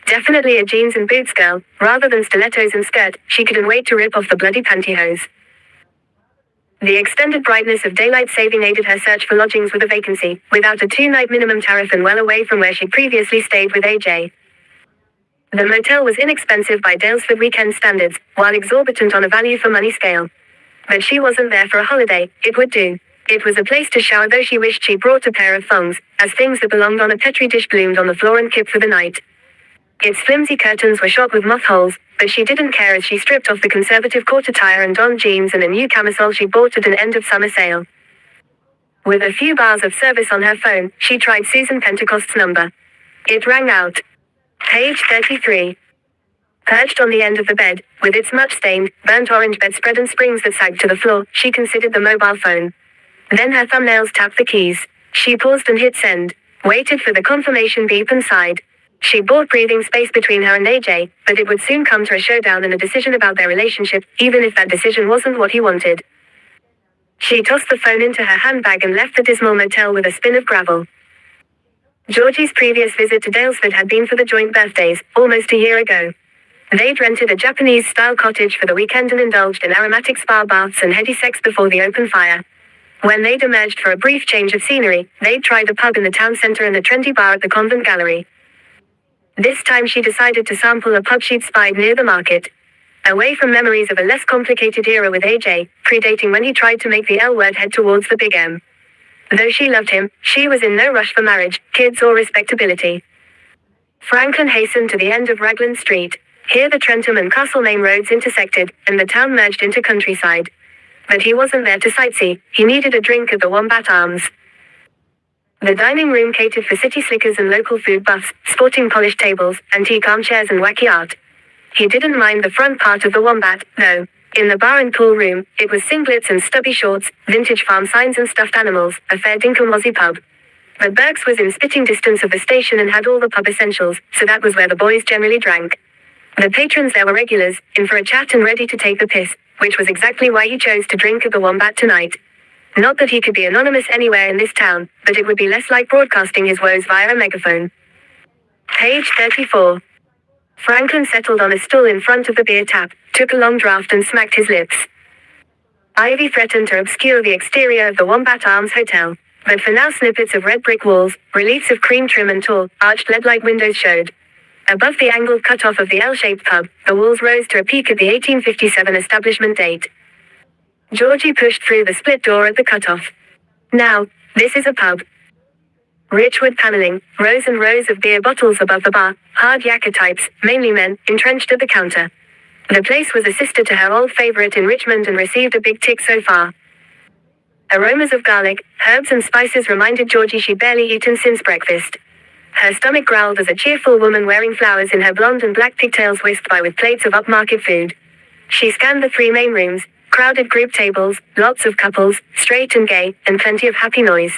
Definitely a jeans and boots girl, rather than stilettos and skirt, she couldn't wait to rip off the bloody pantyhose. The extended brightness of daylight saving aided her search for lodgings with a vacancy, without a 2-night minimum tariff and well away from where she'd previously stayed with AJ. The motel was inexpensive by Dalesford weekend standards, while exorbitant on a value-for-money scale. But she wasn't there for a holiday, it would do. It was a place to shower, though she wished she'd brought a pair of thongs, as things that belonged on a petri dish bloomed on the floor and kept for the night. Its flimsy curtains were shot with moth holes, but she didn't care as she stripped off the conservative court attire and donned jeans and a new camisole she bought at an end-of-summer sale. With a few bars of service on her phone, she tried Susan Pentecost's number. It rang out. Page 33. Perched on the end of the bed, with its much-stained, burnt orange bedspread and springs that sagged to the floor, she considered the mobile phone. Then her thumbnails tapped the keys. She paused and hit send. Waited for the confirmation beep and sighed. She bought breathing space between her and AJ, but it would soon come to a showdown and a decision about their relationship, even if that decision wasn't what he wanted. She tossed the phone into her handbag and left the dismal motel with a spin of gravel. Georgie's previous visit to Dalesford had been for the joint birthdays, almost a year ago. They'd rented a Japanese-style cottage for the weekend and indulged in aromatic spa baths and heady sex before the open fire. When they'd emerged for a brief change of scenery, they'd tried a pub in the town centre and a trendy bar at the convent gallery. This time she decided to sample a pub she'd spied near the market. Away from memories of a less complicated era with AJ, predating when he tried to make the L word head towards the big M. Though she loved him, she was in no rush for marriage, kids or respectability. Franklin hastened to the end of Raglan Street. Here the Trentham and Castlemaine roads intersected, and the town merged into countryside. But he wasn't there to sightsee, he needed a drink at the Wombat Arms. The dining room catered for city slickers and local food buffs, sporting polished tables, antique armchairs and wacky art. He didn't mind the front part of the Wombat, though. In the bar and pool room, it was singlets and stubby shorts, vintage farm signs and stuffed animals, a fair dinkum Aussie pub. But Burke's was in spitting distance of the station and had all the pub essentials, so that was where the boys generally drank. The patrons there were regulars, in for a chat and ready to take the piss, which was exactly why he chose to drink at the Wombat tonight. Not that he could be anonymous anywhere in this town, but it would be less like broadcasting his woes via a megaphone. Page 34. Franklin settled on a stool in front of the beer tap, took a long draught and smacked his lips. Ivy threatened to obscure the exterior of the Wombat Arms Hotel, but for now snippets of red brick walls, reliefs of cream trim and tall, arched lead-like windows showed. Above the angled cut-off of the L-shaped pub, the walls rose to a peak at the 1857 establishment date. Georgie pushed through the split door at the cut-off. Now, this is a pub. Rich wood paneling, rows and rows of beer bottles above the bar, hard yakka types, mainly men, entrenched at the counter. The place was a sister to her old favorite in Richmond and received a big tick so far. Aromas of garlic, herbs and spices reminded Georgie she'd barely eaten since breakfast. Her stomach growled as a cheerful woman wearing flowers in her blonde and black pigtails whisked by with plates of upmarket food. She scanned the three main rooms, crowded group tables, lots of couples, straight and gay, and plenty of happy noise.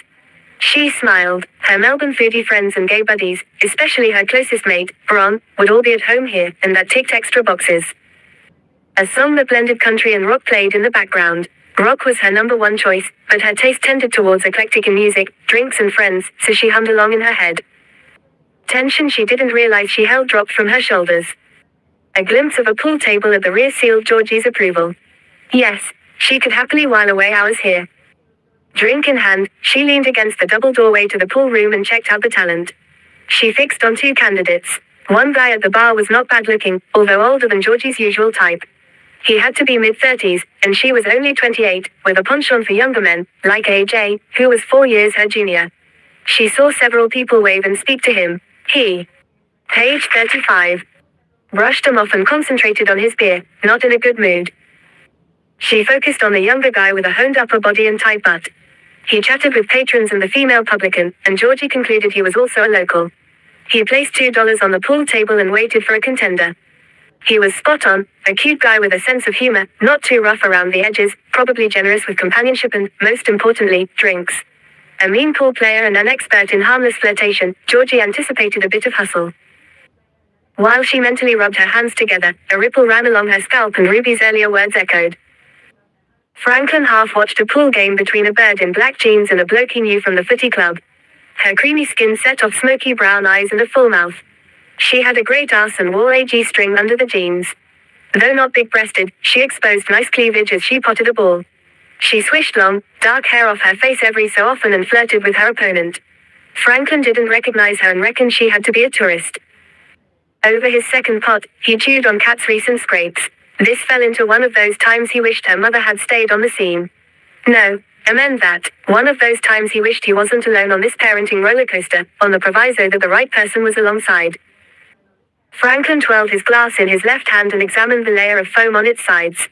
She smiled. Her Melbourne foodie friends and gay buddies, especially her closest mate, Bron, would all be at home here, and that ticked extra boxes. A song that blended country and rock played in the background. Rock was her number one choice, but her taste tended towards eclectic in music, drinks and friends, so she hummed along in her head. Tension she didn't realize she held dropped from her shoulders. A glimpse of a pool table at the rear sealed Georgie's approval. Yes, she could happily while away hours here. Drink in hand, she leaned against the double doorway to the pool room and checked out the talent. She fixed on two candidates. One guy at the bar was not bad looking, although older than Georgie's usual type. He had to be mid-30s, and she was only 28, with a penchant for younger men, like AJ, who was 4 years her junior. She saw several people wave and speak to him. He. Page 35. Brushed him off and concentrated on his beer, not in a good mood. She focused on the younger guy with a honed upper body and tight butt. He chatted with patrons and the female publican, and Georgie concluded he was also a local. He placed $2 on the pool table and waited for a contender. He was spot on, a cute guy with a sense of humor, not too rough around the edges, probably generous with companionship and, most importantly, drinks. A mean pool player and an expert in harmless flirtation, Georgie anticipated a bit of hustle. While she mentally rubbed her hands together, a ripple ran along her scalp and Ruby's earlier words echoed. Franklin half watched a pool game between a bird in black jeans and a bloke he knew from the footy club. Her creamy skin set off smoky brown eyes and a full mouth. She had a great ass and wore a G-string under the jeans. Though not big-breasted, she exposed nice cleavage as she potted a ball. She swished long, dark hair off her face every so often and flirted with her opponent. Franklin didn't recognize her and reckoned she had to be a tourist. Over his second pot, he chewed on Kat's recent scrapes. This fell into one of those times he wished her mother had stayed on the scene. No, amend that. One of those times he wished he wasn't alone on this parenting roller coaster, on the proviso that the right person was alongside. Franklin twirled his glass in his left hand and examined the layer of foam on its sides.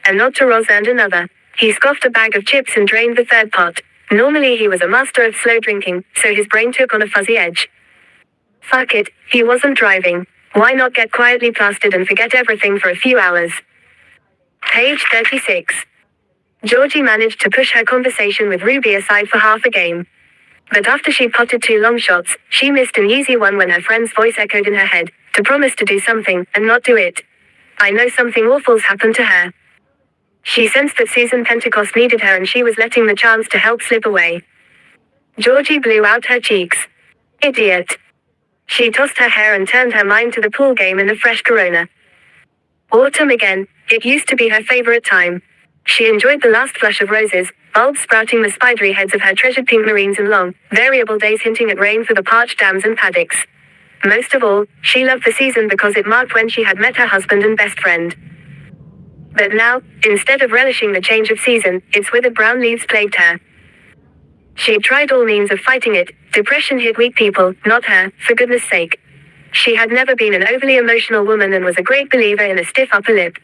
A nod to Roz earned another. He scoffed a bag of chips and drained the third pot. Normally he was a master of slow drinking, so his brain took on a fuzzy edge. Fuck it, he wasn't driving. Why not get quietly plastered and forget everything for a few hours? Page 36. Georgie managed to push her conversation with Ruby aside for half a game. But after she potted 2 long shots, she missed an easy one when her friend's voice echoed in her head, to promise to do something, and not do it. I know something awful's happened to her. She sensed that Susan Pentecost needed her and she was letting the chance to help slip away. Georgie blew out her cheeks. Idiot. She tossed her hair and turned her mind to the pool game in the fresh Corona. Autumn again, it used to be her favorite time. She enjoyed the last flush of roses, bulbs sprouting the spidery heads of her treasured pink marines and long, variable days hinting at rain for the parched dams and paddocks. Most of all, she loved the season because it marked when she had met her husband and best friend. But now, instead of relishing the change of season, its withered brown leaves plagued her. She'd tried all means of fighting it. Depression hit weak people, not her, for goodness sake. She had never been an overly emotional woman and was a great believer in a stiff upper lip.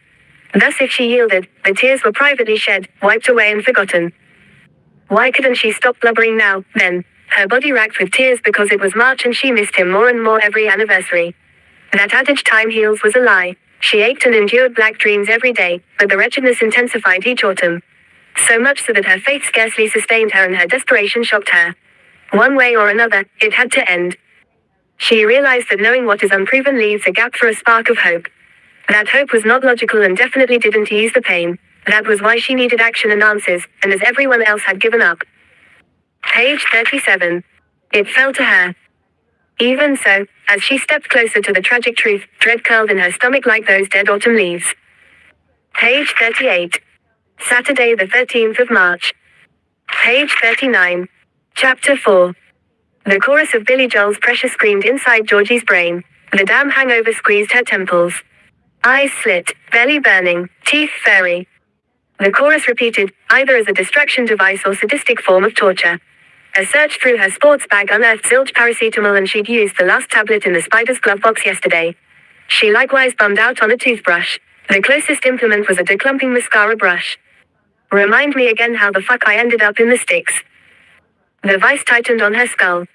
Thus if she yielded, the tears were privately shed, wiped away and forgotten. Why couldn't she stop blubbering now, then? Her body racked with tears because it was March and she missed him more and more every anniversary. That adage time heals was a lie. She ached and endured black dreams every day, but the wretchedness intensified each autumn. So much so that her faith scarcely sustained her and her desperation shocked her. One way or another, it had to end. She realized that knowing what is unproven leaves a gap for a spark of hope. That hope was not logical and definitely didn't ease the pain. That was why she needed action and answers, and as everyone else had given up. Page 37. It fell to her. Even so, as she stepped closer to the tragic truth, dread curled in her stomach like those dead autumn leaves. Page 38. Saturday the 13th of March. Page 39. Chapter 4. The chorus of Billy Joel's Pressure screamed inside Georgie's brain. The damn hangover squeezed her temples. Eyes slit, belly burning, teeth furry. The chorus repeated, either as a distraction device or sadistic form of torture. A search through her sports bag unearthed zilch paracetamol and she'd used the last tablet in the spider's glove box yesterday. She likewise bummed out on a toothbrush. The closest implement was a declumping mascara brush. Remind me again how the fuck I ended up in the sticks. The vice tightened on her skull.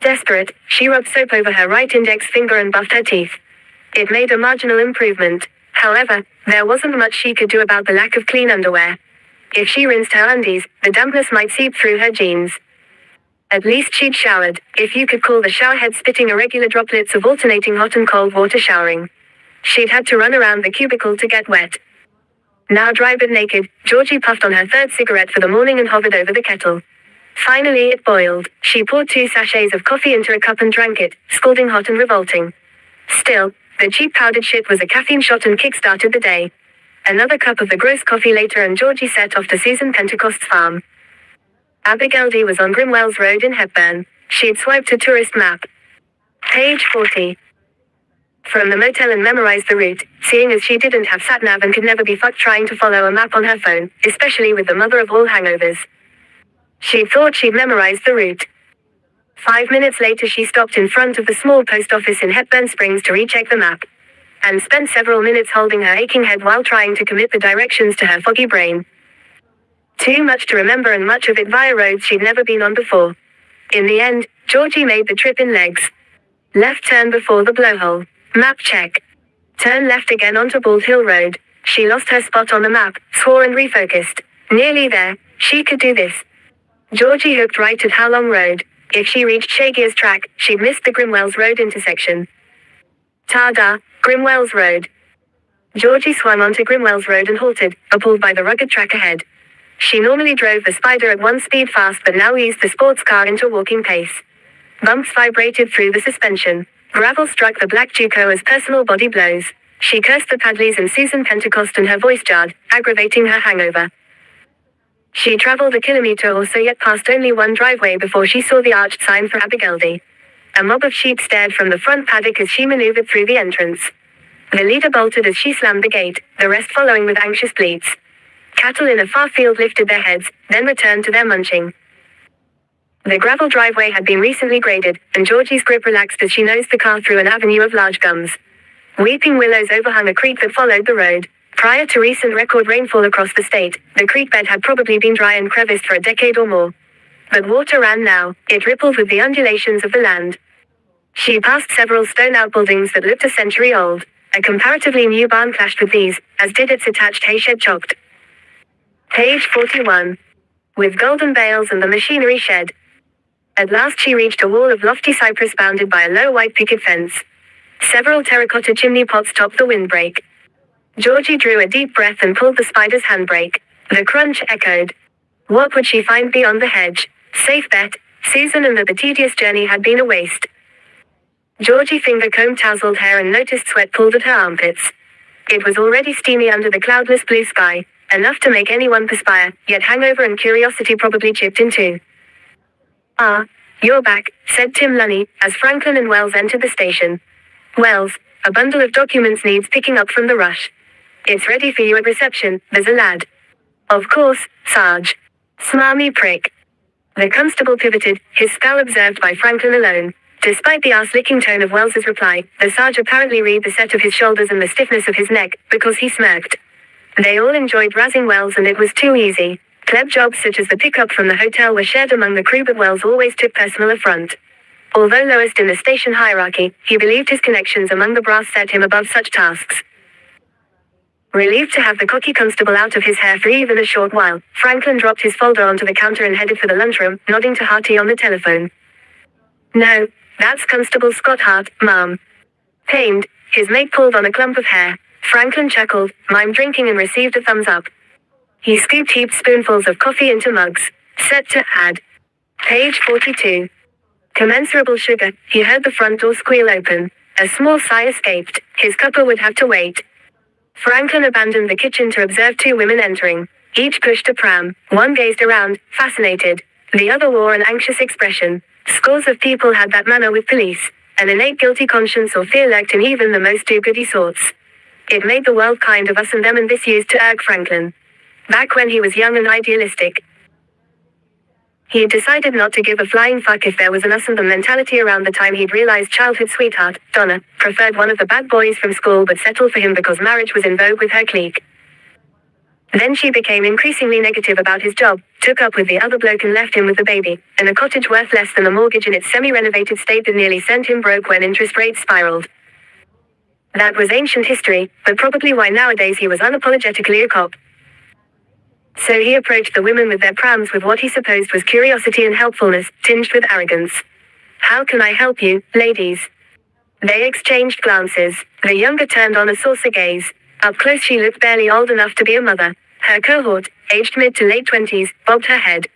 Desperate, she rubbed soap over her right index finger and buffed her teeth. It made a marginal improvement. However, there wasn't much she could do about the lack of clean underwear. If she rinsed her undies, the dampness might seep through her jeans. At least she'd showered, if you could call the showerhead spitting irregular droplets of alternating hot and cold water showering. She'd had to run around the cubicle to get wet. Now dry but naked, Georgie puffed on her third cigarette for the morning and hovered over the kettle. Finally it boiled. She poured 2 sachets of coffee into a cup and drank it, scalding hot and revolting. Still, the cheap powdered shit was a caffeine shot and kick-started the day. Another cup of the gross coffee later and Georgie set off to Susan Pentecost's farm. Abigaildy was on Grimwells Road in Hepburn. She'd swiped a tourist map. Page 40. From the motel and memorized the route, seeing as she didn't have sat-nav and could never be fucked trying to follow a map on her phone, especially with the mother of all hangovers. She thought she'd memorized the route. 5 minutes later she stopped in front of the small post office in Hepburn Springs to recheck the map. And spent several minutes holding her aching head while trying to commit the directions to her foggy brain. Too much to remember and much of it via roads she'd never been on before. In the end, Georgie made the trip in legs. Left turn before the blowhole. Map check. Turn left again onto Bald Hill Road. She lost her spot on the map, swore and refocused. Nearly there, she could do this. Georgie hooked right at Howlong Road. If she reached Shagier's track, she'd missed the Grimwells Road intersection. Ta-da, Grimwells Road. Georgie swung onto Grimwells Road and halted, appalled by the rugged track ahead. She normally drove the Spider at 1 speed fast but now eased the sports car into walking pace. Bumps vibrated through the suspension. Gravel struck the black Juco as personal body blows. She cursed the Padleys and Susan Pentecost and her voice jarred, aggravating her hangover. She traveled a kilometer or so yet passed only one driveway before she saw the arched sign for Abigaildy. A mob of sheep stared from the front paddock as she maneuvered through the entrance. The leader bolted as she slammed the gate, the rest following with anxious bleats. Cattle in a far field lifted their heads, then returned to their munching. The gravel driveway had been recently graded, and Georgie's grip relaxed as she nosed the car through an avenue of large gums. Weeping willows overhung a creek that followed the road. Prior to recent record rainfall across the state, the creek bed had probably been dry and creviced for a decade or more. But water ran now. It rippled with the undulations of the land. She passed several stone outbuildings that looked a century old. A comparatively new barn clashed with these, as did its attached hayshed chocked. Page 41. With golden bales and the machinery shed. At last she reached a wall of lofty cypress bounded by a low white picket fence. Several terracotta chimney pots topped the windbreak. Georgie drew a deep breath and pulled the spider's handbrake. The crunch echoed. What would she find beyond the hedge? Safe bet, Susan, and that the tedious journey had been a waste. Georgie finger-combed tousled hair and noticed sweat pooled at her armpits. It was already steamy under the cloudless blue sky, enough to make anyone perspire, yet hangover and curiosity probably chipped in too. "Ah, you're back," said Tim Lunny, as Franklin and Wells entered the station. "Wells, a bundle of documents needs picking up from the rush. It's ready for you at reception, there's a lad." "Of course, Sarge." "Smarmy prick." The constable pivoted, his skull observed by Franklin alone. Despite the arse-licking tone of Wells's reply, the Sarge apparently read the set of his shoulders and the stiffness of his neck, because he smirked. They all enjoyed razzing Wells, and it was too easy. Pleb jobs such as the pickup from the hotel were shared among the crew, but Wells always took personal affront. Although lowest in the station hierarchy, he believed his connections among the brass set him above such tasks. Relieved to have the cocky constable out of his hair for even a short while, Franklin dropped his folder onto the counter and headed for the lunchroom, nodding to Harty on the telephone. "No, that's Constable Scott Hart, ma'am." Pained, his mate pulled on a clump of hair. Franklin chuckled, mimed drinking, and received a thumbs up. He scooped heaped spoonfuls of coffee into mugs. Set to add. Page 42. Commensurable sugar. He heard the front door squeal open. A small sigh escaped. His cuppa would have to wait. Franklin abandoned the kitchen to observe two women entering. Each pushed a pram. One gazed around, fascinated. The other wore an anxious expression. Scores of people had that manner with police. An innate guilty conscience or fear lurked in even the most do-goody sorts. It made the world kind of us and them, and this used to irk Franklin. Back when he was young and idealistic, he had decided not to give a flying fuck if there was an us and them mentality around the time he'd realized childhood sweetheart, Donna, preferred one of the bad boys from school but settled for him because marriage was in vogue with her clique. Then she became increasingly negative about his job, took up with the other bloke and left him with the baby, and a cottage worth less than a mortgage in its semi-renovated state that nearly sent him broke when interest rates spiraled. That was ancient history, but probably why nowadays he was unapologetically a cop. So he approached the women with their prams with what he supposed was curiosity and helpfulness, tinged with arrogance. "How can I help you, ladies?" They exchanged glances. The younger turned on a saucer gaze. Up close she looked barely old enough to be a mother. Her cohort, aged mid to late 20s, bobbed her head.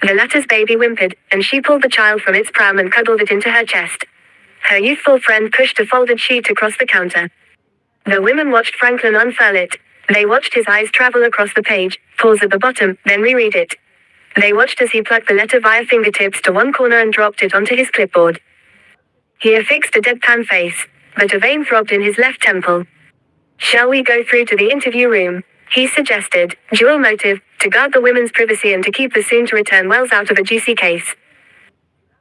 The latter's baby whimpered, and she pulled the child from its pram and cuddled it into her chest. Her youthful friend pushed a folded sheet across the counter. The women watched Franklin unfurl it. They watched his eyes travel across the page, pause at the bottom, then reread it. They watched as he plucked the letter via fingertips to one corner and dropped it onto his clipboard. He affixed a deadpan face, but a vein throbbed in his left temple. "Shall we go through to the interview room?" he suggested, dual motive, to guard the women's privacy and to keep the soon-to-return Wells out of a juicy case.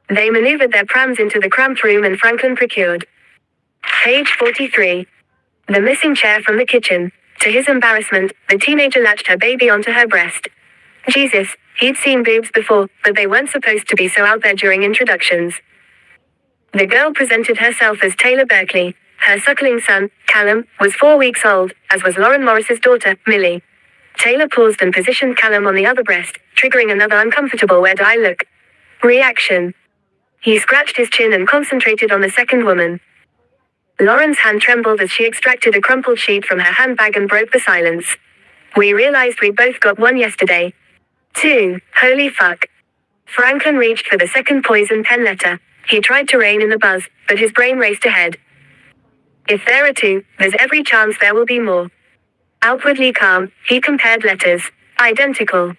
They maneuvered their prams into the cramped room and Franklin procured. Page 43. The missing chair from the kitchen. To his embarrassment, the teenager latched her baby onto her breast. Jesus, he'd seen boobs before, but they weren't supposed to be so out there during introductions. The girl presented herself as Taylor Berkeley. Her suckling son, Callum, was 4 weeks old, as was Lauren Morris's daughter, Millie. Taylor paused and positioned Callum on the other breast, triggering another uncomfortable "where'd I look?" reaction. He scratched his chin and concentrated on the second woman. Lauren's hand trembled as she extracted a crumpled sheet from her handbag and broke the silence. "We realized we both got one yesterday. 2. Holy fuck." Franklin reached for the second poison pen letter. He tried to rein in the buzz, but his brain raced ahead. If there are 2, there's every chance there will be more. Outwardly calm, he compared letters. Identical.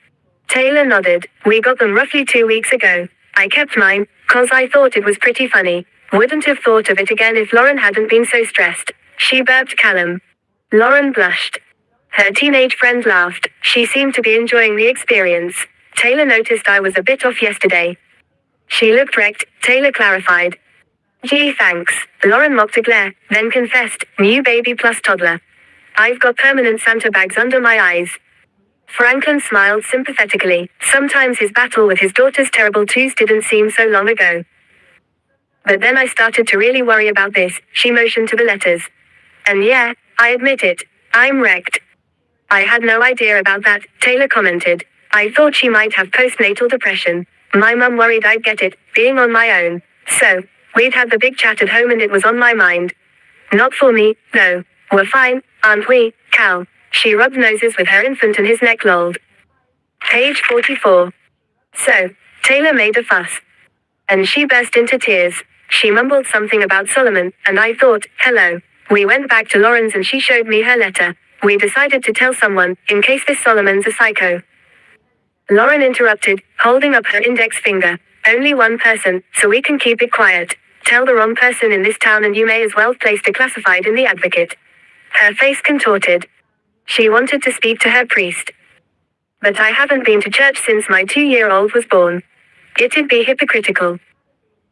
Taylor nodded. "We got them roughly 2 weeks ago. I kept mine, 'cause I thought it was pretty funny. Wouldn't have thought of it again if Lauren hadn't been so stressed." She burped Callum. Lauren blushed. Her teenage friend laughed. She seemed to be enjoying the experience. "Taylor noticed I was a bit off yesterday." She looked wrecked, Taylor clarified. Gee, thanks. Lauren mocked a glare, then confessed, new baby plus toddler. I've got permanent Santa bags under my eyes. Franklin smiled sympathetically. Sometimes his battle with his daughter's terrible twos didn't seem so long ago. But then I started to really worry about this, she motioned to the letters. And yeah, I admit it, I'm wrecked. I had no idea about that, Taylor commented. I thought she might have postnatal depression. My mum worried I'd get it, being on my own. So, we'd had the big chat at home and it was on my mind. Not for me, though. We're fine, aren't we, Cal? She rubbed noses with her infant and his neck lolled. Page 44. So, Taylor made a fuss. And she burst into tears. She mumbled something about Solomon, and I thought, hello. We went back to Lauren's and she showed me her letter. We decided to tell someone, in case this Solomon's a psycho. Lauren interrupted, holding up her index finger. Only one person, so we can keep it quiet. Tell the wrong person in this town and you may as well place a classified in the Advocate. Her face contorted. She wanted to speak to her priest. But I haven't been to church since my 2-year-old was born. It'd be hypocritical.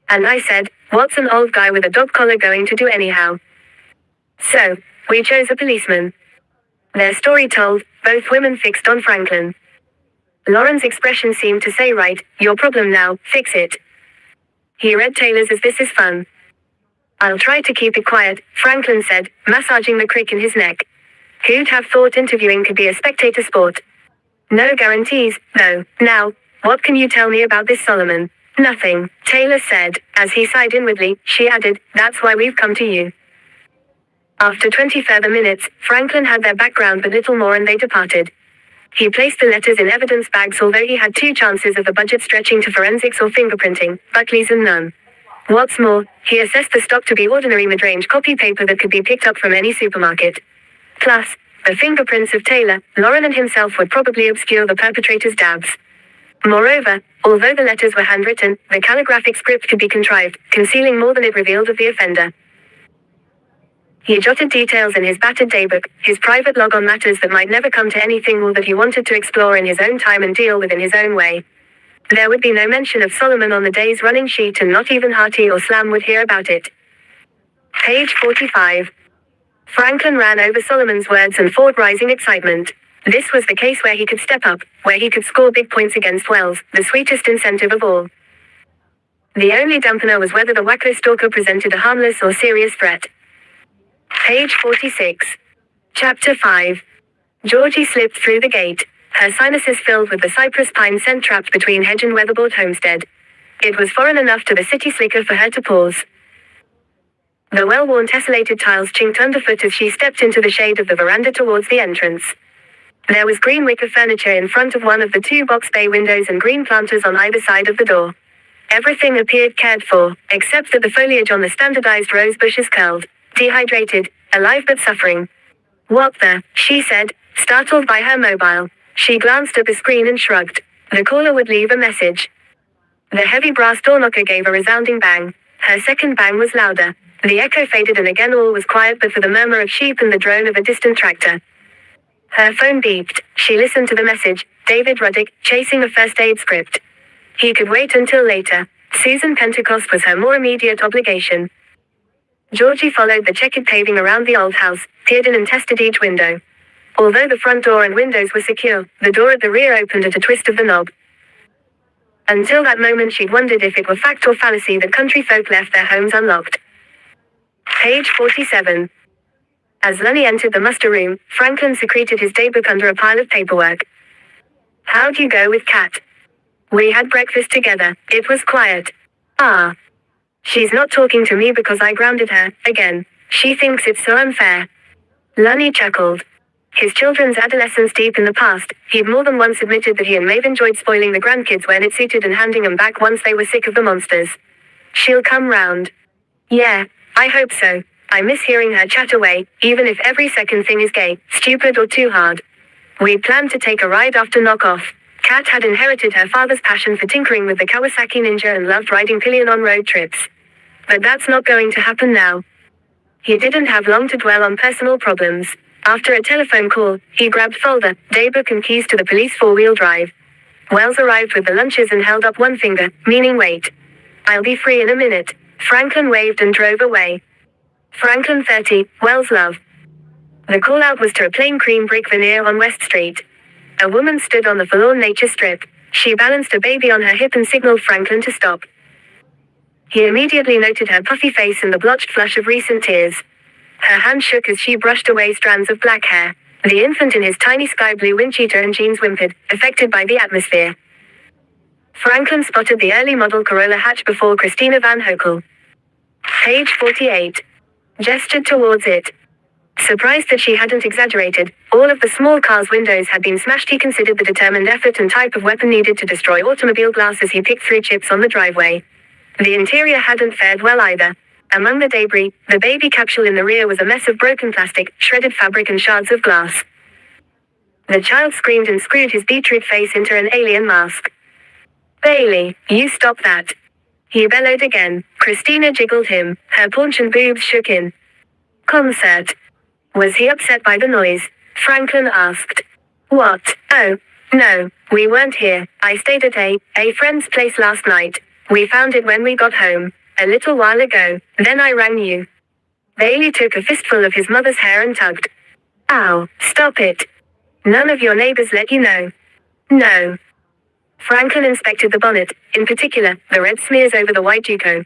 And I said, what's an old guy with a dog collar going to do anyhow? So, we chose a policeman. Their story told, both women fixed on Franklin. Lauren's expression seemed to say, right, your problem now, fix it. He read Taylor's as this is fun. I'll try to keep it quiet, Franklin said, massaging the crick in his neck. Who'd have thought interviewing could be a spectator sport? No guarantees, though. Now, what can you tell me about this Solomon? Nothing, Taylor said. As he sighed inwardly, she added, that's why we've come to you. After 20 further minutes, Franklin had their background but little more and they departed. He placed the letters in evidence bags although he had 2 chances of the budget stretching to forensics or fingerprinting, Buckley's and none. What's more, he assessed the stock to be ordinary mid-range copy paper that could be picked up from any supermarket. Plus, the fingerprints of Taylor, Lauren and himself would probably obscure the perpetrator's dabs. Moreover, although the letters were handwritten, the calligraphic script could be contrived, concealing more than it revealed of the offender. He jotted details in his battered daybook, his private log on matters that might never come to anything or that he wanted to explore in his own time and deal with in his own way. There would be no mention of Solomon on the day's running sheet and not even Harty or Slam would hear about it. Page 45. Franklin ran over Solomon's words and fought rising excitement. This was the case where he could step up, where he could score big points against Wells, the sweetest incentive of all. The only dampener was whether the wacko stalker presented a harmless or serious threat. Page 46. Chapter 5. Georgie slipped through the gate, her sinuses filled with the cypress pine scent trapped between hedge and weatherboard homestead. It was foreign enough to the city slicker for her to pause. The well-worn tessellated tiles chinked underfoot as she stepped into the shade of the veranda towards the entrance. There was green wicker furniture in front of one of the 2 box bay windows and green planters on either side of the door. Everything appeared cared for, except that the foliage on the standardized rose bushes curled, dehydrated, alive but suffering. What the? She said, startled by her mobile. She glanced at the screen and shrugged. The caller would leave a message. The heavy brass door knocker gave a resounding bang. Her second bang was louder. The echo faded and again all was quiet but for the murmur of sheep and the drone of a distant tractor. Her phone beeped. She listened to the message, David Ruddick, chasing a first aid script. He could wait until later. Susan Pentecost was her more immediate obligation. Georgie followed the checkered paving around the old house, peered in and tested each window. Although the front door and windows were secure, the door at the rear opened at a twist of the knob. Until that moment she'd wondered if it were fact or fallacy that country folk left their homes unlocked. Page 47. As Lunny entered the muster room, Franklin secreted his daybook under a pile of paperwork. How'd you go with Kat? We had breakfast together. It was quiet. Ah. She's not talking to me because I grounded her, again. She thinks it's so unfair. Lunny chuckled. His children's adolescence deep in the past, he'd more than once admitted that he and Maeve enjoyed spoiling the grandkids when it suited and handing them back once they were sick of the monsters. She'll come round. Yeah, I hope so. I miss hearing her chat away, even if every second thing is gay, stupid or too hard. We planned to take a ride after knock-off. Kat had inherited her father's passion for tinkering with the Kawasaki Ninja and loved riding pillion on road trips. But that's not going to happen now. He didn't have long to dwell on personal problems. After a telephone call, he grabbed folder, daybook and keys to the police 4-wheel drive. Wells arrived with the lunches and held up one finger, meaning wait. I'll be free in a minute. Franklin waved and drove away. Franklin 30, Wells Love. The call-out was to a plain cream brick veneer on West Street. A woman stood on the forlorn nature strip. She balanced a baby on her hip and signaled Franklin to stop. He immediately noted her puffy face and the blotched flush of recent tears. Her hand shook as she brushed away strands of black hair. The infant in his tiny sky blue wind cheater and jeans whimpered, affected by the atmosphere. Franklin spotted the early model Corolla hatch before Christina Van Hokel. Page 48. Gestured towards it. Surprised that she hadn't exaggerated, all of the small car's windows had been smashed. He considered the determined effort and type of weapon needed to destroy automobile glass as he picked through chips on the driveway. The interior hadn't fared well either. Among the debris, the baby capsule in the rear was a mess of broken plastic, shredded fabric and shards of glass. The child screamed and screwed his beetroot face into an alien mask. "Bailey, you stop that!" He bellowed again. Christina jiggled him. Her paunch and boobs shook in concert. Was he upset by the noise? Franklin asked. "What? Oh, no, we weren't here. I stayed at a friend's place last night. We found it when we got home, a little while ago, then I rang you." Bailey took a fistful of his mother's hair and tugged. "Ow, stop it. None of your neighbors let you know?" "No." Franklin inspected the bonnet, in particular, the red smears over the white Juco.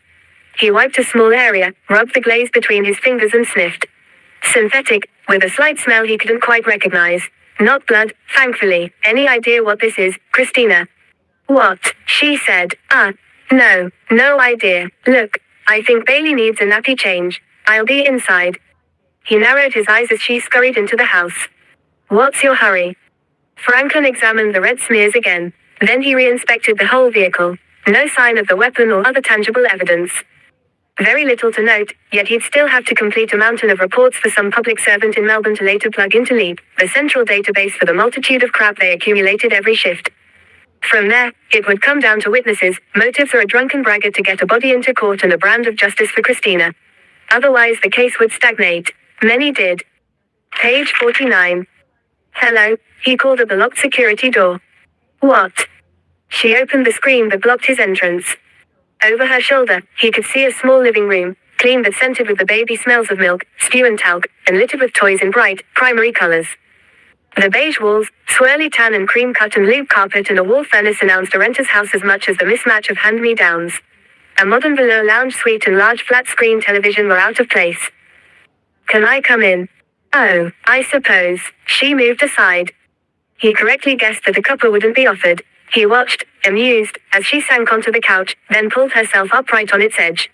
He wiped a small area, rubbed the glaze between his fingers and sniffed. Synthetic, with a slight smell he couldn't quite recognize. Not blood, thankfully. "Any idea what this is, Christina?" "What?" she said. No idea. Look, I think Bailey needs a nappy change. I'll be inside." He narrowed his eyes as she scurried into the house. "What's your hurry?" Franklin examined the red smears again. Then he re-inspected the whole vehicle. No sign of the weapon or other tangible evidence. Very little to note, yet he'd still have to complete a mountain of reports for some public servant in Melbourne to later plug into Leap, the central database for the multitude of crap they accumulated every shift. From there, it would come down to witnesses, motive for a drunken braggart to get a body into court and a brand of justice for Christina. Otherwise the case would stagnate. Many did. Page 49. "Hello," he called at the locked security door. "What?" She opened the screen that blocked his entrance. Over her shoulder, he could see a small living room, clean but scented with the baby smells of milk, spew and talc, and littered with toys in bright, primary colors. The beige walls, swirly tan and cream cut and lube carpet and a wall furnace announced a renter's house as much as the mismatch of hand-me-downs. A modern velour lounge suite and large flat-screen television were out of place. "Can I come in?" "Oh, I suppose." She moved aside. He correctly guessed that a cuppa wouldn't be offered. He watched, amused, as she sank onto the couch, then pulled herself upright on its edge.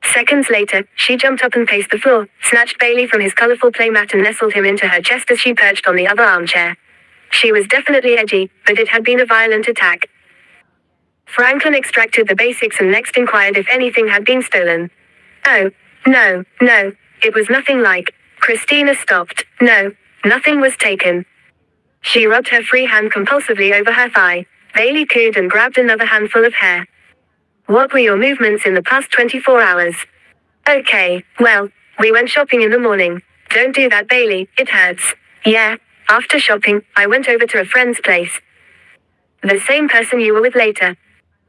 Seconds later, she jumped up and paced the floor, snatched Bailey from his colorful playmat and nestled him into her chest as she perched on the other armchair. She was definitely edgy, but it had been a violent attack. Franklin extracted the basics and next inquired if anything had been stolen. "Oh, no, it was nothing like." Christina stopped. "No, nothing was taken." She rubbed her free hand compulsively over her thigh. Bailey cooed and grabbed another handful of hair. "What were your movements in the past 24 hours? "Okay, well, we went shopping in the morning." "Don't do that, Bailey, it hurts." "Yeah, after shopping, I went over to a friend's place." "The same person you were with later?"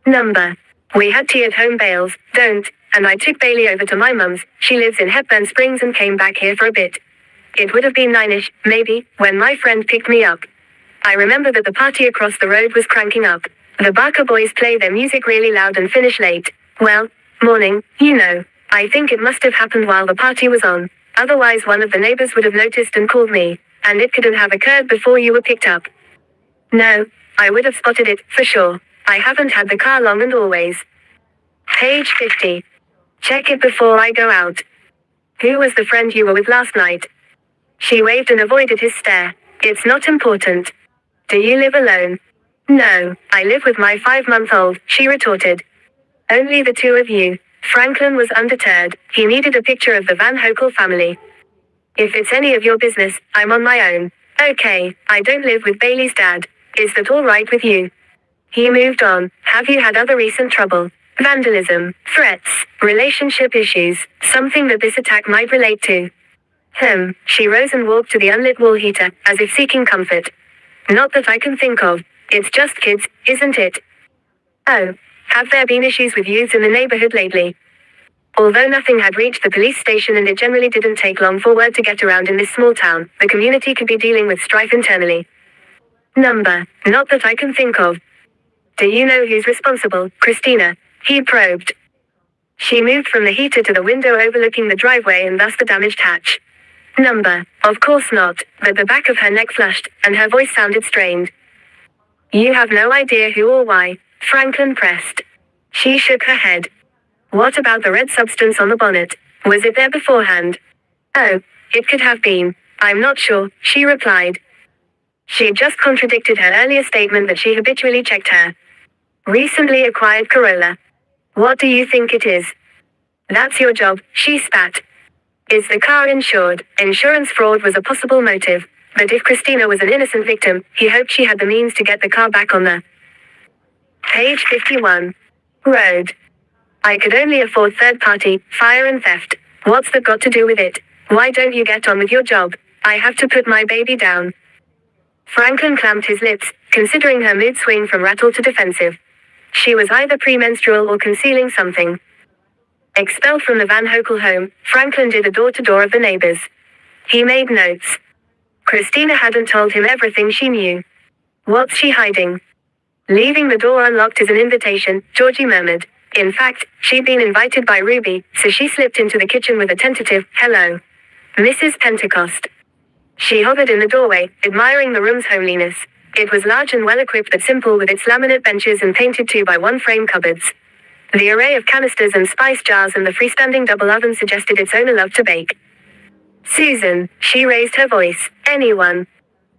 "Number. We had tea at home Bales, and I took Bailey over to my mum's. She lives in Hepburn Springs and came back here for a bit. It would have been 9ish, maybe, when my friend picked me up. I remember that the party across the road was cranking up. The Barker boys play their music really loud and finish late. Well, morning, you know. I think it must have happened while the party was on. Otherwise one of the neighbors would have noticed and called me. And it couldn't have occurred before you were picked up." "No, I would have spotted it, for sure. I haven't had the car long and always." Page 50. "Check it before I go out." "Who was the friend you were with last night?" She waved and avoided his stare. "It's not important." "Do you live alone?" "No, I live with my 5-month-old, she retorted. "Only the two of you." Franklin was undeterred. He needed a picture of the Van Hokel family. "If it's any of your business, I'm on my own." "Okay, I don't live with Bailey's dad. Is that all right with you?" He moved on. "Have you had other recent trouble? Vandalism, threats, relationship issues, something that this attack might relate to?" She rose and walked to the unlit wall heater, as if seeking comfort. "Not that I can think of. It's just kids, isn't it?" "Oh, Have there been issues with youths in the neighborhood lately? Although nothing had reached the police station and it generally didn't take long for word to get around in this small town, the community could be dealing with strife internally. Number. Not that I can think of. Do you know who's responsible, Christina? He probed. She moved from the heater to the window overlooking the driveway and thus the damaged hatch. Number. Of course not, but the back of her neck flushed, and her voice sounded strained. You have no idea who or why, Franklin pressed. She shook her head. What about the red substance on the bonnet? Was it there beforehand? Oh, it could have been. I'm not sure, she replied. She just contradicted her earlier statement that she habitually checked her recently acquired Corolla. What do you think it is? That's your job, she spat. Is the car insured? Insurance fraud was a possible motive, but if Christina was an innocent victim, he hoped she had the means to get the car back on the Page 51. Road. I could only afford third-party, fire and theft. What's that got to do with it? Why don't you get on with your job? I have to put my baby down. Franklin clamped his lips, considering her mood swing from rattled to defensive. She was either premenstrual or concealing something. Expelled from the Van Hokel home, Franklin did a door-to-door of the neighbors. He made notes. Christina hadn't told him everything she knew. What's she hiding? Leaving the door unlocked is an invitation, Georgie murmured. In fact, she'd been invited by Ruby, so she slipped into the kitchen with a tentative, hello. Mrs. Pentecost. She hovered in the doorway, admiring the room's homeliness. It was large and well-equipped but simple with its laminate benches and painted 2-by-1 frame cupboards. The array of canisters and spice jars and the freestanding double oven suggested its owner loved to bake. Susan, she raised her voice. Anyone?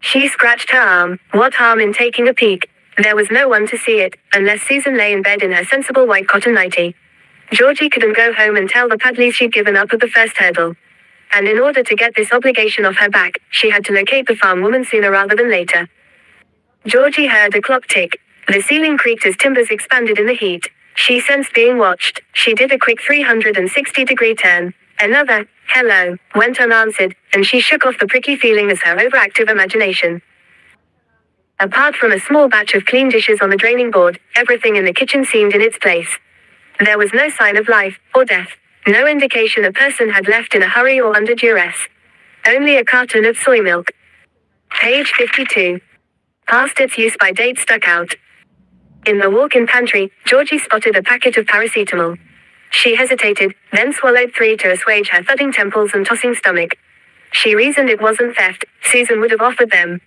She scratched her arm. What harm in taking a peek? There was no one to see it, unless Susan lay in bed in her sensible white cotton nightie. Georgie couldn't go home and tell the Padleys she'd given up at the first hurdle. And in order to get this obligation off her back, she had to locate the farm woman sooner rather than later. Georgie heard a clock tick. The ceiling creaked as timbers expanded in the heat. She sensed being watched. She did a quick 360-degree turn. Another, hello, went unanswered, and she shook off the prickly feeling as her overactive imagination. Apart from a small batch of clean dishes on the draining board, everything in the kitchen seemed in its place. There was no sign of life, or death. No indication a person had left in a hurry or under duress. Only a carton of soy milk. Page 52. Past its use-by date stuck out. In the walk-in pantry, Georgie spotted a packet of paracetamol. She hesitated, then swallowed 3 to assuage her thudding temples and tossing stomach. She reasoned it wasn't theft. Susan would have offered them.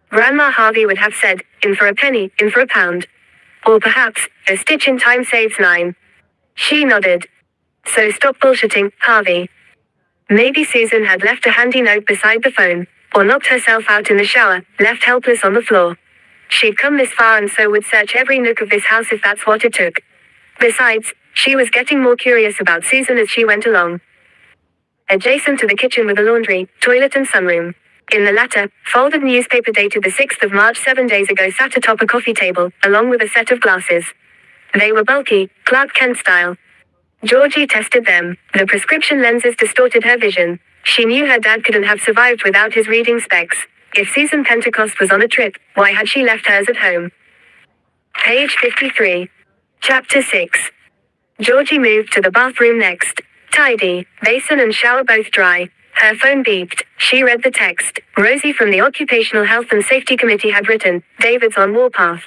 Grandma Harvey would have said, in for a penny, in for a pound. Or perhaps, a stitch in time saves 9. She nodded. So stop bullshitting, Harvey. Maybe Susan had left a handy note beside the phone, or knocked herself out in the shower, left helpless on the floor. She'd come this far and so would search every nook of this house if that's what it took. Besides, she was getting more curious about Susan as she went along. Adjacent to the kitchen were the laundry, toilet and sunroom. In the latter, folded newspaper dated the 6th of March 7 days ago sat atop a coffee table, along with a set of glasses. They were bulky, Clark Kent style. Georgie tested them. The prescription lenses distorted her vision. She knew her dad couldn't have survived without his reading specs. If Susan Pentecost was on a trip, why had she left hers at home? Page 53. Chapter 6. Georgie moved to the bathroom next. Tidy, basin and shower both dry. Her phone beeped. She read the text. Rosie from the Occupational Health and Safety Committee had written, David's on warpath.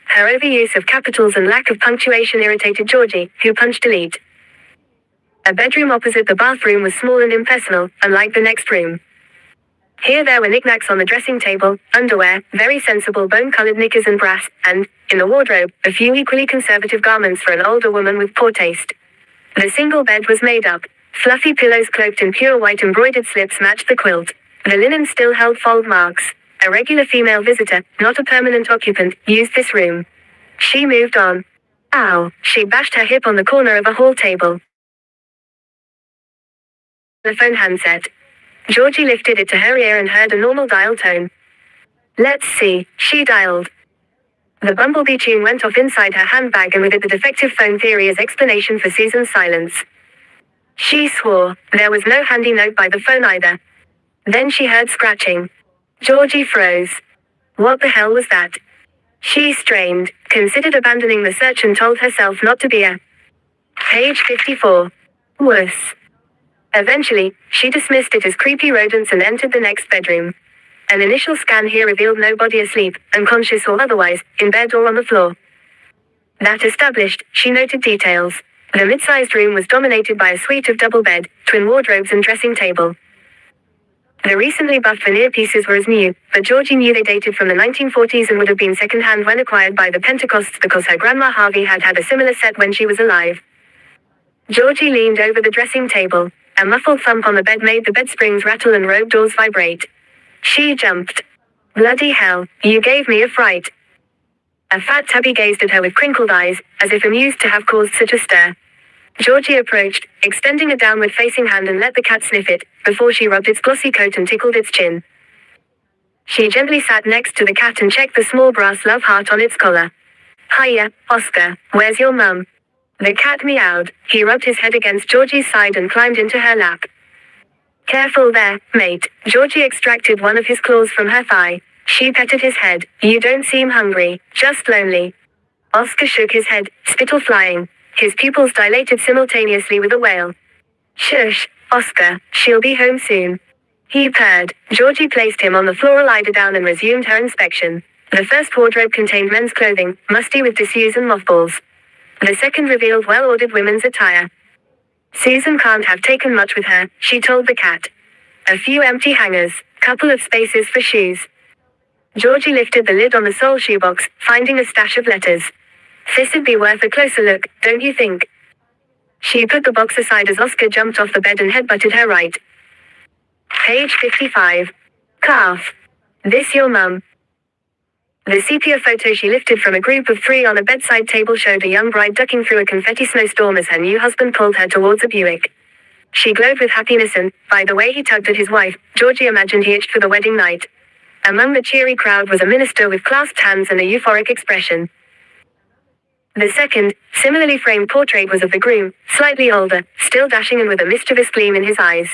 Her overuse of capitals and lack of punctuation irritated Georgie, who punched delete. A bedroom opposite the bathroom was small and impersonal, unlike the next room. Here there were knickknacks on the dressing table, underwear, very sensible bone-colored knickers and brass, and, in the wardrobe, a few equally conservative garments for an older woman with poor taste. The single bed was made up. Fluffy pillows cloaked in pure white embroidered slips matched the quilt. The linen still held fold marks. A regular female visitor, not a permanent occupant, used this room. She moved on. Ow, she bashed her hip on the corner of a hall table. The phone handset. Georgie lifted it to her ear and heard a normal dial tone. Let's see, she dialed. The bumblebee tune went off inside her handbag and with it the defective phone theory as explanation for Susan's silence. She swore. There was no handy note by the phone either. Then she heard scratching. Georgie froze. What the hell was that? She strained, considered abandoning the search and told herself not to be a. Page 54. Worse. Eventually, she dismissed it as creepy rodents and entered the next bedroom. An initial scan here revealed no body asleep, unconscious or otherwise, in bed or on the floor. That established, she noted details. The mid-sized room was dominated by a suite of double bed, twin wardrobes and dressing table. The recently buffed veneer pieces were as new, but Georgie knew they dated from the 1940s and would have been second-hand when acquired by the Pentecosts because her grandma Harvey had had a similar set when she was alive. Georgie leaned over the dressing table. A muffled thump on the bed made the bed springs rattle and robe doors vibrate. She jumped. Bloody hell, you gave me a fright. A fat tabby gazed at her with crinkled eyes, as if amused to have caused such a stir. Georgie approached, extending a downward-facing hand and let the cat sniff it, before she rubbed its glossy coat and tickled its chin. She gently sat next to the cat and checked the small brass love heart on its collar. Hiya, Oscar, where's your mum? The cat meowed. He rubbed his head against Georgie's side and climbed into her lap. Careful there, mate. Georgie extracted one of his claws from her thigh. She petted his head. You don't seem hungry, just lonely. Oscar shook his head, spittle flying. His pupils dilated simultaneously with a wail. Shush, Oscar, she'll be home soon. He purred. Georgie placed him on the floral eiderdown and resumed her inspection. The first wardrobe contained men's clothing, musty with disuse and mothballs. The second revealed well-ordered women's attire. Susan can't have taken much with her, she told the cat. A few empty hangers, couple of spaces for shoes. Georgie lifted the lid on the sole shoebox, finding a stash of letters. This'd be worth a closer look, don't you think? She put the box aside as Oscar jumped off the bed and headbutted her right. Page 55. Calf. This your mum? The sepia photo she lifted from a group of 3 on a bedside table showed a young bride ducking through a confetti snowstorm as her new husband pulled her towards a Buick. She glowed with happiness and, by the way he tugged at his wife, Georgie imagined he itched for the wedding night. Among the cheery crowd was a minister with clasped hands and a euphoric expression. The second, similarly framed portrait was of the groom, slightly older, still dashing and with a mischievous gleam in his eyes.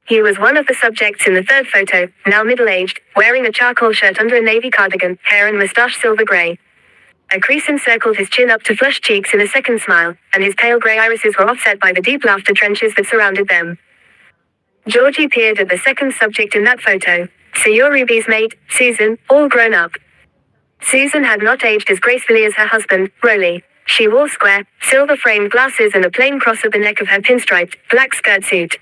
He was one of the subjects in the third photo, now middle-aged, wearing a charcoal shirt under a navy cardigan, hair and moustache silver grey. A crease encircled his chin up to flushed cheeks in a second smile, and his pale grey irises were offset by the deep laughter trenches that surrounded them. Georgie peered at the second subject in that photo. So you're Ruby's mate, Susan, all grown up. Susan had not aged as gracefully as her husband, Rolly. She wore square, silver-framed glasses and a plain cross at the neck of her pinstriped, black skirt suit.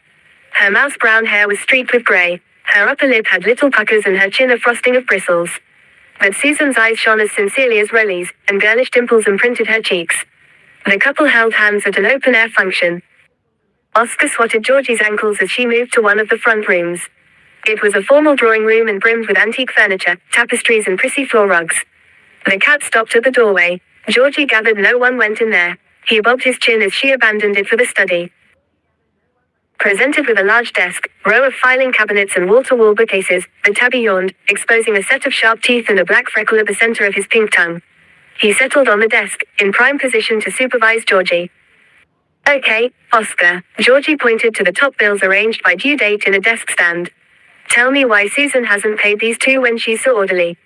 Her mouse brown hair was streaked with grey. Her upper lip had little puckers and her chin a frosting of bristles. But Susan's eyes shone as sincerely as Rolly's, and girlish dimples imprinted her cheeks. The couple held hands at an open-air function. Oscar swatted Georgie's ankles as she moved to one of the front rooms. It was a formal drawing room and brimmed with antique furniture, tapestries and prissy floor rugs. The cat stopped at the doorway. Georgie gathered no one went in there. He bobbed his chin as she abandoned it for the study. Presented with a large desk, row of filing cabinets and wall-to-wall bookcases, the tabby yawned, exposing a set of sharp teeth and a black freckle at the center of his pink tongue. He settled on the desk, in prime position to supervise Georgie. Okay, Oscar. Georgie pointed to the top bills arranged by due date in a desk stand. Tell me why Susan hasn't paid these 2 when she's so orderly.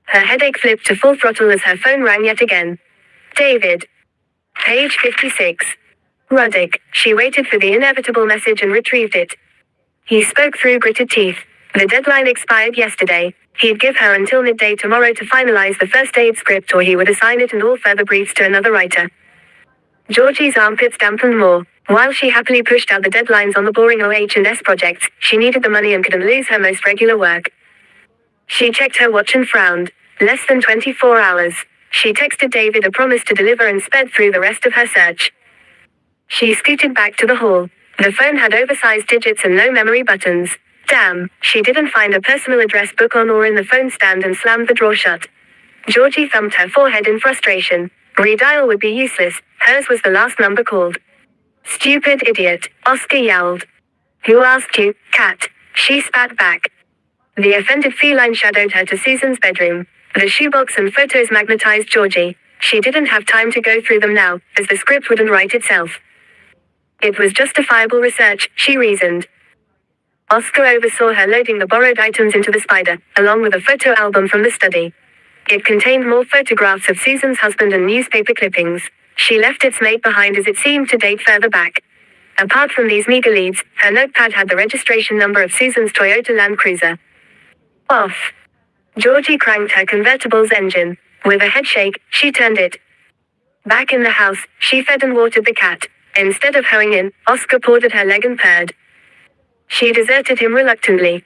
Her headache flipped to full throttle as her phone rang yet again. David. Page 56. Ruddick. She waited for the inevitable message and retrieved it. He spoke through gritted teeth. The deadline expired yesterday. He'd give her until midday tomorrow to finalize the first aid script or he would assign it and all further briefs to another writer. Georgie's armpits dampened more. While she happily pushed out the deadlines on the boring OH&S projects, she needed the money and couldn't lose her most regular work. She checked her watch and frowned. Less than 24 hours. She texted David a promise to deliver and sped through the rest of her search. She scooted back to the hall. The phone had oversized digits and no memory buttons. Damn, she didn't find a personal address book on or in the phone stand and slammed the drawer shut. Georgie thumped her forehead in frustration. Redial would be useless, hers was the last number called. Stupid idiot, Oscar yowled. Who asked you, cat? She spat back. The offended feline shadowed her to Susan's bedroom. The shoebox and photos magnetized Georgie. She didn't have time to go through them now, as the script wouldn't write itself. It was justifiable research, she reasoned. Oscar oversaw her loading the borrowed items into the spider, along with a photo album from the study. It contained more photographs of Susan's husband and newspaper clippings. She left its mate behind as it seemed to date further back. Apart from these meager leads, her notepad had the registration number of Susan's Toyota Land Cruiser. Off. Georgie cranked her convertible's engine. With a head shake, she turned it. Back in the house, she fed and watered the cat. Instead of hoeing in, Oscar pawed at her leg and purred. She deserted him reluctantly.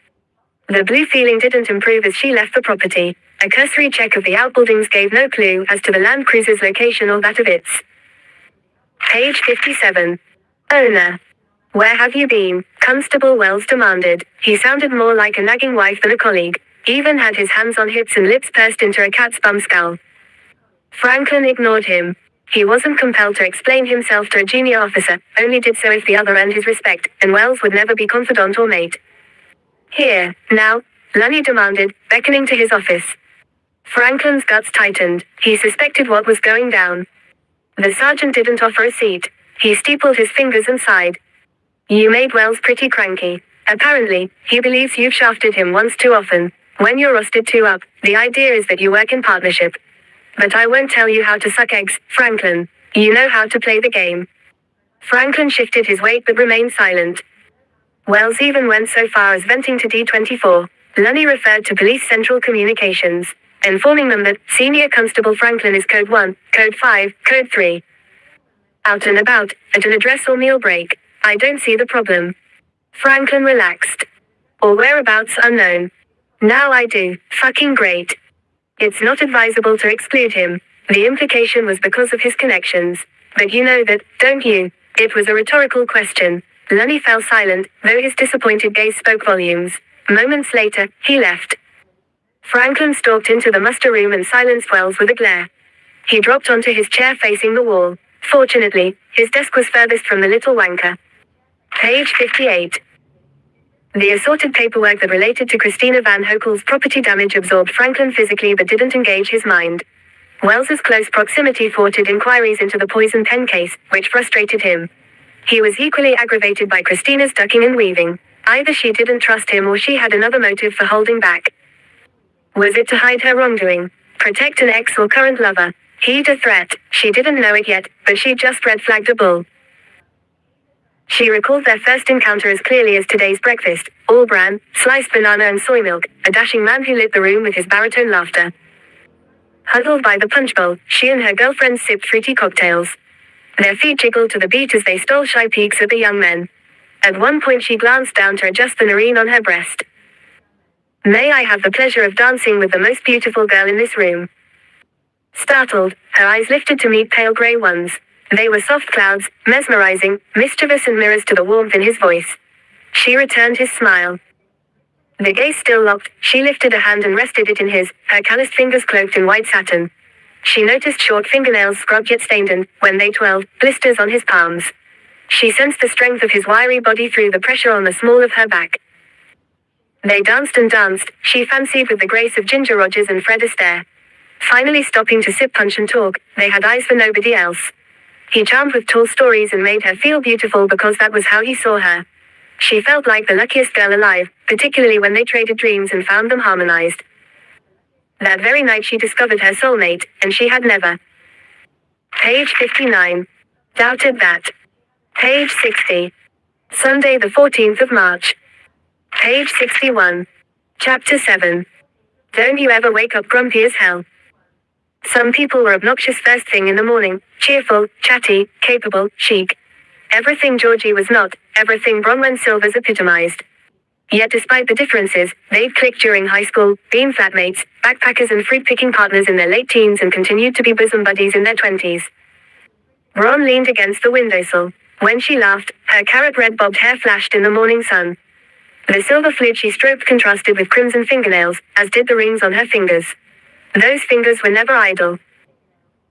The blue feeling didn't improve as she left the property. A cursory check of the outbuildings gave no clue as to the Land Cruiser's location or that of its. Page 57. Owner. Where have you been? Constable Wells demanded. He sounded more like a nagging wife than a colleague. Even had his hands on hips and lips pursed into a cat's bum scowl. Franklin ignored him. He wasn't compelled to explain himself to a junior officer, only did so if the other earned his respect, and Wells would never be confidant or mate. Here, now, Lunny demanded, beckoning to his office. Franklin's guts tightened. He suspected what was going down. The sergeant didn't offer a seat. He steepled his fingers and sighed. You made Wells pretty cranky. Apparently, he believes you've shafted him once too often. When you're roasted two up, the idea is that you work in partnership. But I won't tell you how to suck eggs, Franklin. You know how to play the game. Franklin shifted his weight but remained silent. Wells even went so far as venting to D24. Lunny referred to Police Central Communications, informing them that Senior Constable Franklin is Code 1, Code 5, Code 3. Out and about, at an address or meal break. I don't see the problem. Franklin relaxed. Or whereabouts unknown. Now I do. Fucking great. It's not advisable to exclude him. The implication was because of his connections. But you know that, don't you? It was a rhetorical question. Lunny fell silent, though his disappointed gaze spoke volumes. Moments later, he left. Franklin stalked into the muster room and silenced Wells with a glare. He dropped onto his chair facing the wall. Fortunately, his desk was furthest from the little wanker. Page 58. The assorted paperwork that related to Christina Van Hokel's property damage absorbed Franklin physically but didn't engage his mind. Wells's close proximity thwarted inquiries into the poison pen case, which frustrated him. He was equally aggravated by Christina's ducking and weaving. Either she didn't trust him or she had another motive for holding back. Was it to hide her wrongdoing? Protect an ex or current lover? Heed a threat? She didn't know it yet, but she just red flagged a bull. She recalled their first encounter as clearly as today's breakfast, all bran, sliced banana and soy milk, a dashing man who lit the room with his baritone laughter. Huddled by the punch bowl, she and her girlfriends sipped fruity cocktails. Their feet jiggled to the beat as they stole shy peeks at the young men. At one point she glanced down to adjust the narine on her breast. May I have the pleasure of dancing with the most beautiful girl in this room? Startled, her eyes lifted to meet pale grey ones. They were soft clouds, mesmerizing, mischievous and mirrors to the warmth in his voice. She returned his smile. The gaze still locked, she lifted a hand and rested it in his, her calloused fingers cloaked in white satin. She noticed short fingernails scrubbed yet stained and, when they twirled, blisters on his palms. She sensed the strength of his wiry body through the pressure on the small of her back. They danced and danced, she fancied with the grace of Ginger Rogers and Fred Astaire. Finally stopping to sip punch and talk, they had eyes for nobody else. He charmed with tall stories and made her feel beautiful because that was how he saw her. She felt like the luckiest girl alive, particularly when they traded dreams and found them harmonized. That very night she discovered her soulmate, and she had never. Page 59. Doubted that. Page 60. Sunday the 14th of March. Page 61. Chapter 7. Don't you ever wake up grumpy as hell? Some people were obnoxious first thing in the morning, cheerful, chatty, capable, chic. Everything Georgie was not, everything Bronwyn Silvers epitomized. Yet despite the differences, they'd clicked during high school, been flatmates, backpackers and fruit-picking partners in their late teens and continued to be bosom buddies in their 20s. Bron leaned against the windowsill. When she laughed, her carrot-red bobbed hair flashed in the morning sun. The silver fluid she stroked contrasted with crimson fingernails, as did the rings on her fingers. Those fingers were never idle.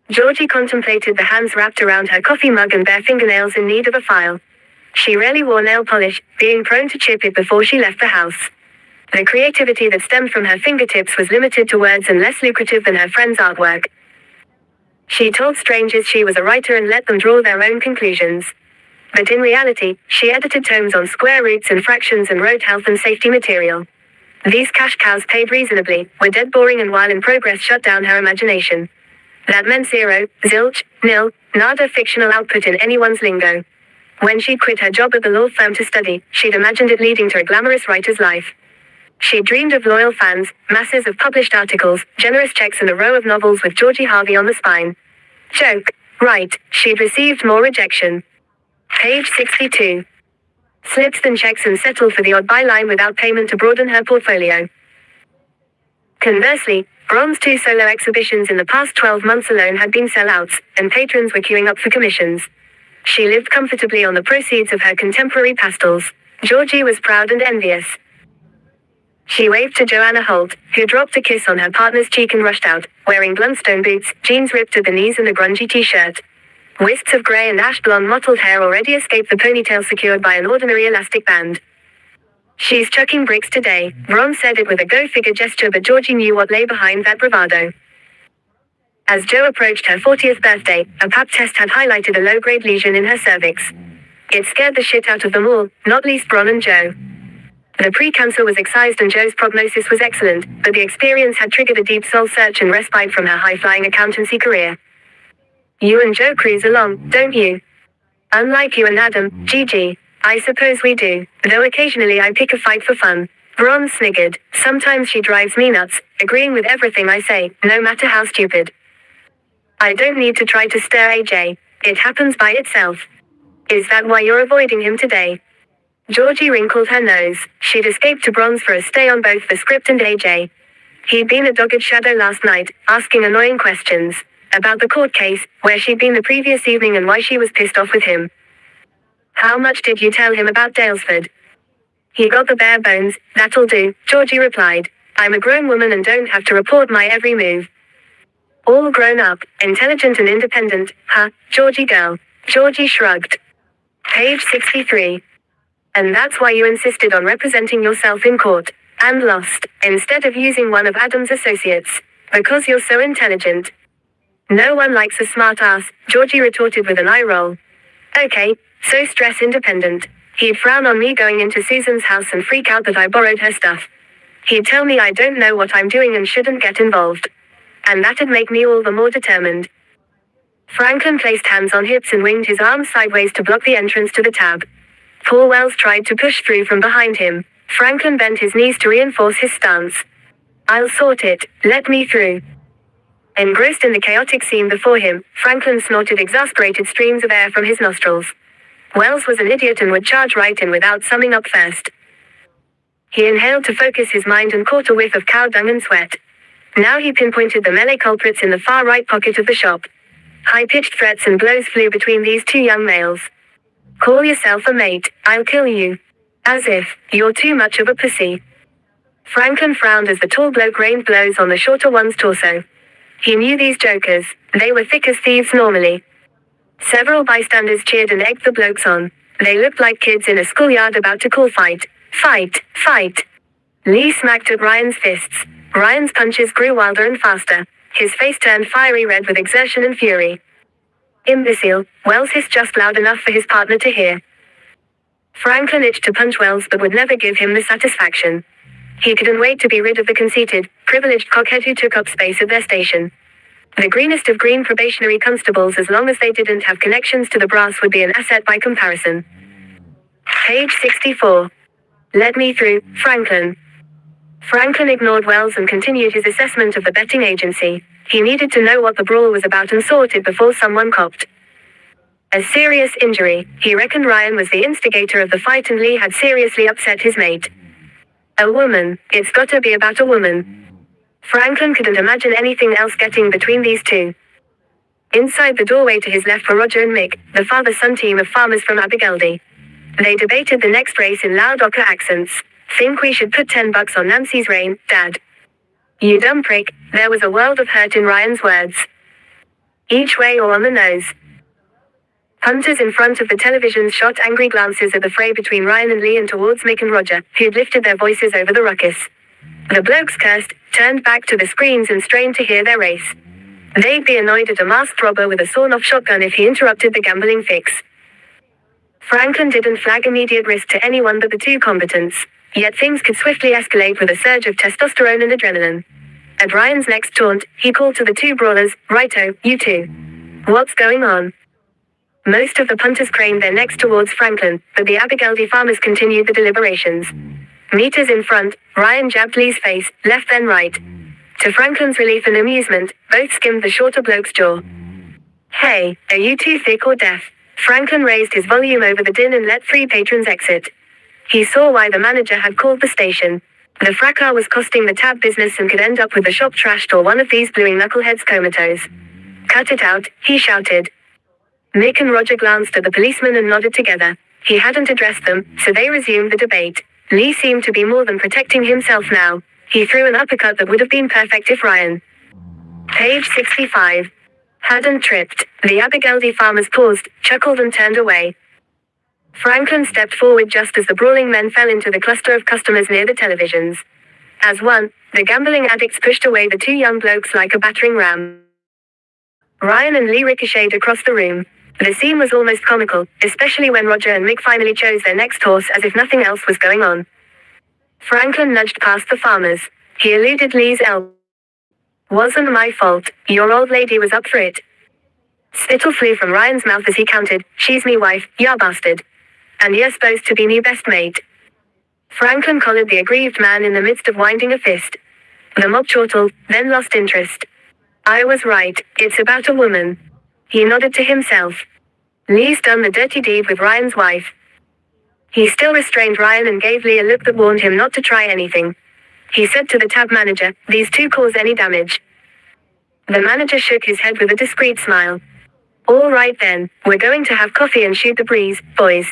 Georgie contemplated the hands wrapped around her coffee mug and bare fingernails in need of a file. She rarely wore nail polish, being prone to chip it before she left the house. The creativity that stemmed from her fingertips was limited to words and less lucrative than her friend's artwork. She told strangers she was a writer and let them draw their own conclusions. but in reality, she edited tomes on square roots and fractions and wrote health and safety material. These cash cows paid reasonably, were dead boring and while in progress shut down her imagination. That meant zero, zilch, nil, nada fictional output in anyone's lingo. When she'd quit her job at the law firm to study, she'd imagined it leading to a glamorous writer's life. She dreamed of loyal fans, masses of published articles, generous checks and a row of novels with Georgie Harvey on the spine. Joke. Right, she'd received more rejection. Page 62. Slips than checks and settled for the odd byline without payment to broaden her portfolio. Conversely, Bron's 2 solo exhibitions in the past 12 months alone had been sellouts, and patrons were queuing up for commissions. She lived comfortably on the proceeds of her contemporary pastels. Georgie was proud and envious. She waved to Joanna Holt, who dropped a kiss on her partner's cheek and rushed out, wearing Blundstone boots, jeans ripped at the knees and a grungy t-shirt. Wisps of grey and ash blonde mottled hair already escaped the ponytail secured by an ordinary elastic band. She's chucking bricks today, Bron said it with a go-figure gesture, but Georgie knew what lay behind that bravado. As Jo approached her 40th birthday, a pap test had highlighted a low-grade lesion in her cervix. It scared the shit out of them all, not least Bron and Jo. The pre-cancer was excised and Jo's prognosis was excellent, but the experience had triggered a deep soul search and respite from her high-flying accountancy career. You and Jo cruise along, don't you? Unlike you and Adam, Gigi. I suppose we do, though occasionally I pick a fight for fun. Bron sniggered. Sometimes she drives me nuts, agreeing with everything I say, no matter how stupid. I don't need to try to stir AJ. It happens by itself. Is that why you're avoiding him today? Georgie wrinkled her nose. She'd escaped to Bron's for a stay on both the script and AJ. He'd been a dogged shadow last night, asking annoying questions. About the court case, where she'd been the previous evening and why she was pissed off with him. How much did you tell him about Dalesford? He got the bare bones, that'll do, Georgie replied. I'm a grown woman and don't have to report my every move. All grown up, intelligent and independent, huh, Georgie girl. Georgie shrugged. Page 63. And that's why you insisted on representing yourself in court, and lost, instead of using one of Adam's associates. Because you're so intelligent. No one likes a smart ass, Georgie retorted with an eye roll. Okay, so stress independent. He'd frown on me going into Susan's house and freak out that I borrowed her stuff. He'd tell me I don't know what I'm doing and shouldn't get involved. And that'd make me all the more determined. Franklin placed hands on hips and winged his arms sideways to block the entrance to the tab. Paul Wells tried to push through from behind him. Franklin bent his knees to reinforce his stance. I'll sort it, let me through. Engrossed in the chaotic scene before him, Franklin snorted exasperated streams of air from his nostrils. Wells was an idiot and would charge right in without summing up first. He inhaled to focus his mind and caught a whiff of cow dung and sweat. Now he pinpointed the melee culprits in the far right pocket of the shop. High-pitched threats and blows flew between these two young males. Call yourself a mate, I'll kill you. As if, you're too much of a pussy. Franklin frowned as the tall bloke rained blows on the shorter one's torso. He knew these jokers, they were thick as thieves normally. Several bystanders cheered and egged the blokes on. They looked like kids in a schoolyard about to call fight. Fight, fight. Lee smacked at Ryan's fists. Ryan's punches grew wilder and faster. His face turned fiery red with exertion and fury. Imbecile, Wells hissed just loud enough for his partner to hear. Franklin itched to punch Wells but would never give him the satisfaction. He couldn't wait to be rid of the conceited, privileged cockhead who took up space at their station. The greenest of green probationary constables, as long as they didn't have connections to the brass, would be an asset by comparison. Page 64. Let me through, Franklin. Franklin ignored Wells and continued his assessment of the betting agency. He needed to know what the brawl was about and sorted before someone copped a serious injury. He reckoned Ryan was the instigator of the fight and Lee had seriously upset his mate. A woman, it's gotta be about a woman. Franklin couldn't imagine anything else getting between these two. Inside the doorway to his left were Roger and Mick, the father-son team of farmers from Abergeldy. They debated the next race in loud ochre accents. Think we should put $10 on Nancy's reign, Dad? You dumb prick, there was a world of hurt in Ryan's words. Each way or on the nose. Hunters in front of the televisions shot angry glances at the fray between Ryan and Lee and towards Mick and Roger, who'd lifted their voices over the ruckus. The blokes cursed, turned back to the screens and strained to hear their race. They'd be annoyed at a masked robber with a sawn-off shotgun if he interrupted the gambling fix. Franklin didn't flag immediate risk to anyone but the two combatants. Yet things could swiftly escalate with a surge of testosterone and adrenaline. At Ryan's next taunt, he called to the two brawlers, "Righto, you two. What's going on?" Most of the punters craned their necks towards Franklin, but the Abigaildi farmers continued the deliberations. Meters in front, Ryan jabbed Lee's face, left then right. To Franklin's relief and amusement, both skimmed the shorter bloke's jaw. "Hey, are you too thick or deaf?" Franklin raised his volume over the din and let three patrons exit. He saw why the manager had called the station. The fracas was costing the tab business and could end up with the shop trashed or one of these bluing knuckleheads comatose. "Cut it out," he shouted. Nick and Roger glanced at the policeman and nodded together. He hadn't addressed them, so they resumed the debate. Lee seemed to be more than protecting himself now. He threw an uppercut that would have been perfect if Ryan. Page 65. Hadn't tripped. The Abigaildi farmers paused, chuckled and turned away. Franklin stepped forward just as the brawling men fell into the cluster of customers near the televisions. As one, the gambling addicts pushed away the two young blokes like a battering ram. Ryan and Lee ricocheted across the room. The scene was almost comical, especially when Roger and Mick finally chose their next horse as if nothing else was going on. Franklin nudged past the farmers. He eluded Lee's elbow. "Wasn't my fault. Your old lady was up for it." Spittle flew from Ryan's mouth as he counted, "She's me wife, ya bastard. And you're supposed to be me best mate." Franklin collared the aggrieved man in the midst of winding a fist. The mob chortled, then lost interest. "I was right, it's about a woman." He nodded to himself. Lee's done the dirty deed with Ryan's wife. He still restrained Ryan and gave Lee a look that warned him not to try anything. He said to the tab manager, "These two cause any damage?" The manager shook his head with a discreet smile. "All right then, we're going to have coffee and shoot the breeze, boys."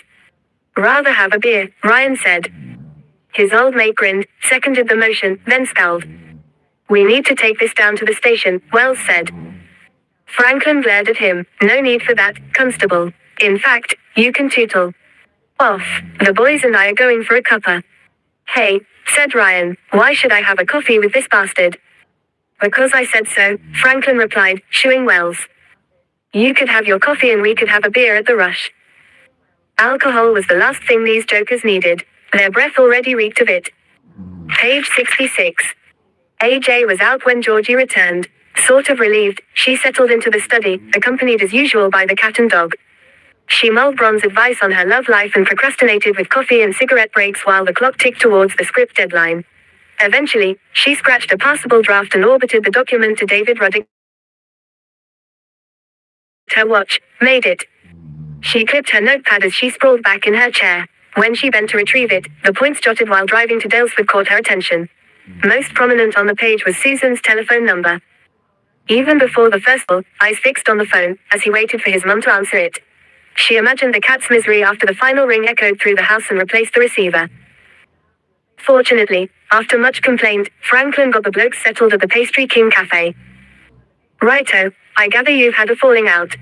"Rather have a beer," Ryan said. His old mate grinned, seconded the motion, then scowled. "We need to take this down to the station," Wells said. Franklin glared at him. "No need for that, constable. In fact, you can tootle off. The boys and I are going for a cuppa." "Hey," said Ryan, "why should I have a coffee with this bastard?" "Because I said so," Franklin replied, shooing Wells. "You could have your coffee and we could have a beer at the Rush." Alcohol was the last thing these jokers needed. Their breath already reeked of it. Page 66. AJ was out when Georgie returned. Sort of relieved, she settled into the study, accompanied as usual by the cat and dog. She mulled Bron's advice on her love life and procrastinated with coffee and cigarette breaks while the clock ticked towards the script deadline. Eventually, she scratched a passable draft and orbited the document to David Ruddick. Her watch, made it. She clipped her notepad as she sprawled back in her chair. When she bent to retrieve it, the points jotted while driving to Dalesford caught her attention. Most prominent on the page was Susan's telephone number. Even before the first call, eyes fixed on the phone, as he waited for his mum to answer it. She imagined the cat's misery after the final ring echoed through the house and replaced the receiver. Fortunately, after much complaint, Franklin got the blokes settled at the Pastry King Cafe. "Righto, I gather you've had a falling out."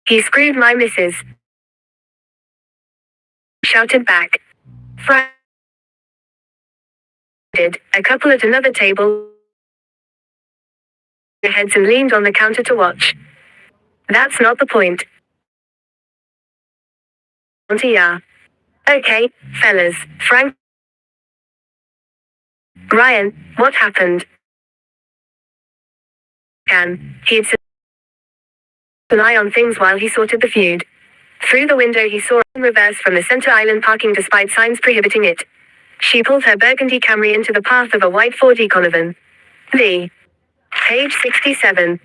"He screwed my missus," shouted back. Frank did. A couple at another table their heads and leaned on the counter to watch. "That's not the point." "Yeah. Okay, fellas, Frank." "Ryan, what happened?" He'd set an eye on things while he sorted the feud. Through the window he saw in reverse from the center island parking despite signs prohibiting it. She pulled her burgundy Camry into the path of a white Ford Econovan. Lee. Page 67.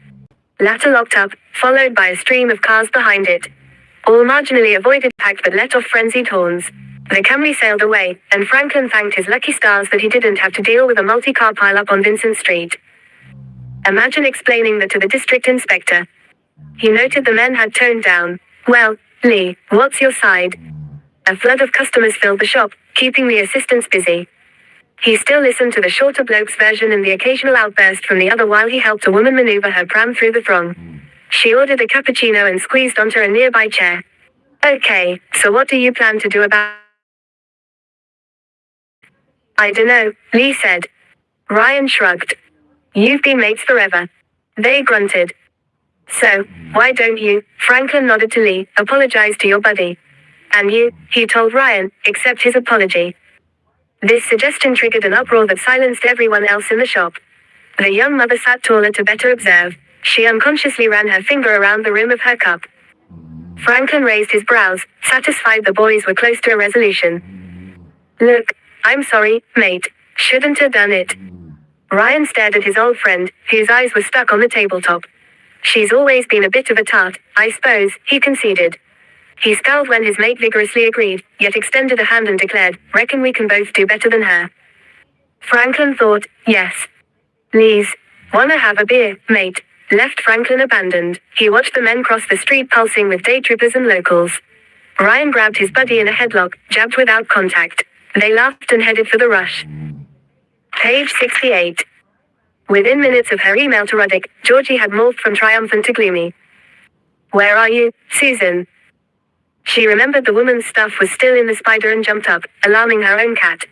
Latter locked up, followed by a stream of cars behind it. All marginally avoided impact but let off frenzied horns. The Camry sailed away, and Franklin thanked his lucky stars that he didn't have to deal with a multi-car pileup on Vincent Street. Imagine explaining that to the district inspector. He noted the men had toned down. "Well, Lee, what's your side?" A flood of customers filled the shop, keeping the assistants busy. He still listened to the shorter bloke's version and the occasional outburst from the other while he helped a woman maneuver her pram through the throng. She ordered a cappuccino and squeezed onto a nearby chair. "Okay, so what do you plan to do about?" "I dunno," Lee said. Ryan shrugged. "You've been mates forever." They grunted. So, why don't you, Franklin nodded to Lee, apologize to your buddy? And you, he told Ryan, accept his apology. This suggestion triggered an uproar that silenced everyone else in the shop. The young mother sat taller to better observe. She unconsciously ran her finger around the rim of her cup. Franklin raised his brows, satisfied the boys were close to a resolution. Look, I'm sorry, mate. Shouldn't have done it. Ryan stared at his old friend, whose eyes were stuck on the tabletop. She's always been a bit of a tart, I suppose, he conceded. He scowled when his mate vigorously agreed, yet extended a hand and declared, reckon we can both do better than her. Franklin thought, yes. Please. Wanna have a beer, mate? Left Franklin abandoned. He watched the men cross the street pulsing with day trippers and locals. Ryan grabbed his buddy in a headlock, jabbed without contact. They laughed and headed for the rush. Page 68. Within minutes of her email to Ruddick, Georgie had morphed from triumphant to gloomy. Where are you, Susan? She remembered the woman's stuff was still in the spider and jumped up, alarming her own cat.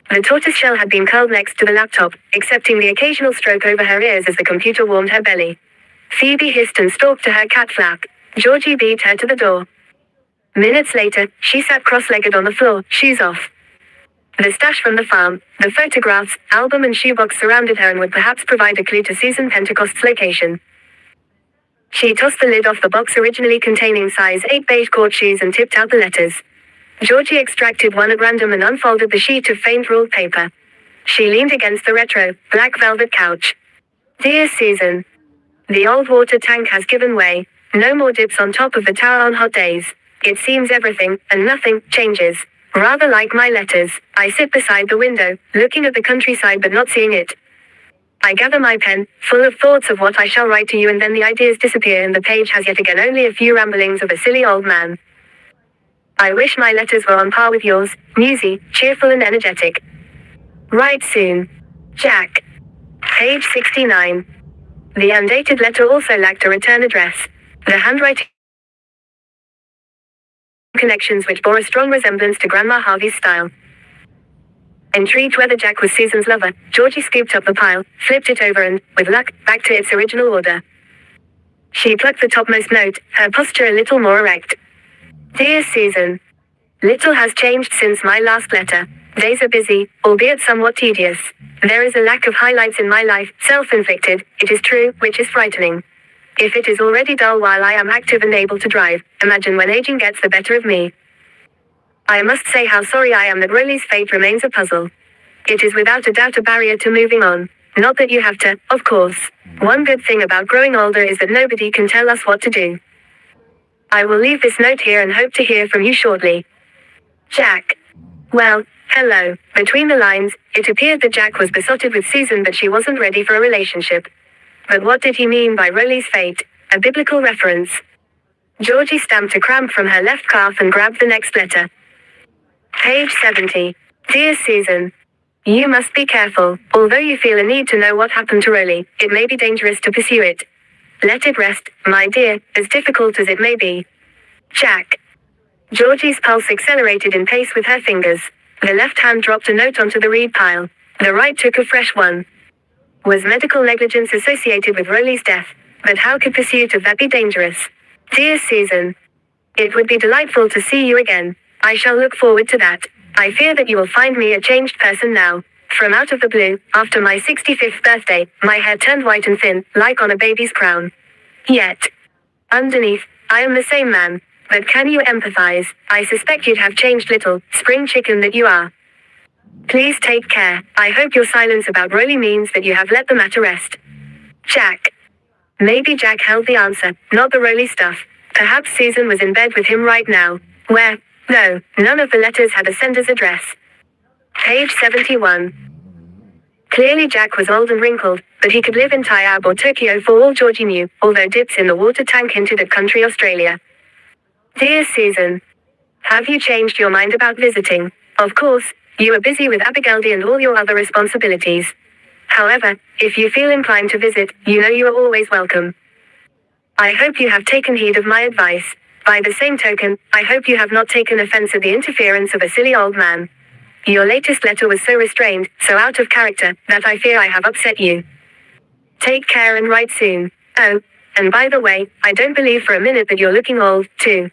The tortoiseshell had been curled next to the laptop, accepting the occasional stroke over her ears as the computer warmed her belly. Phoebe hissed and stalked to her cat flap. Georgie beat her to the door. Minutes later, she sat cross-legged on the floor, shoes off. The stash from the farm, the photographs, album and shoebox surrounded her and would perhaps provide a clue to Susan Pentecost's location. She tossed the lid off the box originally containing size 8 beige court shoes and tipped out the letters. Georgie extracted one at random and unfolded the sheet of faint ruled paper. She leaned against the retro, black velvet couch. Dear Susan. The old water tank has given way. No more dips on top of the tower on hot days. It seems everything, and nothing, changes. Rather like my letters. I sit beside the window, looking at the countryside but not seeing it. I gather my pen, full of thoughts of what I shall write to you, and then the ideas disappear and the page has yet again only a few ramblings of a silly old man. I wish my letters were on par with yours, newsy, cheerful and energetic. Write soon. Jack. Page 69. The undated letter also lacked a return address. The handwriting connections which bore a strong resemblance to Grandma Harvey's style. Intrigued whether Jack was Susan's lover, Georgie scooped up the pile, flipped it over and, with luck, back to its original order. She plucked the topmost note, her posture a little more erect. Dear Susan. Little has changed since my last letter. Days are busy, albeit somewhat tedious. There is a lack of highlights in my life, self-inflicted, it is true, which is frightening. If it is already dull while I am active and able to drive, imagine when aging gets the better of me. I must say how sorry I am that Rowley's fate remains a puzzle. It is without a doubt a barrier to moving on. Not that you have to, of course. One good thing about growing older is that nobody can tell us what to do. I will leave this note here and hope to hear from you shortly. Jack. Well, hello. Between the lines, it appeared that Jack was besotted with Susan but she wasn't ready for a relationship. But what did he mean by Rowley's fate? A biblical reference. Georgie stamped a cramp from her left calf and grabbed the next letter. Page 70. Dear Susan. You must be careful. Although you feel a need to know what happened to Rowley, it may be dangerous to pursue it. Let it rest, my dear, as difficult as it may be. Jack. Georgie's pulse accelerated in pace with her fingers. The left hand dropped a note onto the read pile. The right took a fresh one. Was medical negligence associated with Rowley's death? But how could pursuit of that be dangerous? Dear Susan. It would be delightful to see you again. I shall look forward to that. I fear that you will find me a changed person now. From out of the blue, after my 65th birthday, my hair turned white and thin, like on a baby's crown. Yet. Underneath, I am the same man. But can you empathize? I suspect you'd have changed little, spring chicken that you are. Please take care. I hope your silence about Rowley means that you have let the matter rest. Jack. Maybe Jack held the answer, not the Rowley stuff. Perhaps Susan was in bed with him right now. Where? No, none of the letters had a sender's address. Page 71. Clearly Jack was old and wrinkled, but he could live in Taiwan or Tokyo for all Georgie knew, although dips in the water tank hinted at country Australia. Dear Susan. Have you changed your mind about visiting? Of course, you are busy with Abigaildy and all your other responsibilities. However, if you feel inclined to visit, you know you are always welcome. I hope you have taken heed of my advice. By the same token, I hope you have not taken offense at the interference of a silly old man. Your latest letter was so restrained, so out of character, that I fear I have upset you. Take care and write soon. Oh, And by the way, I don't believe for a minute that you're looking old, too.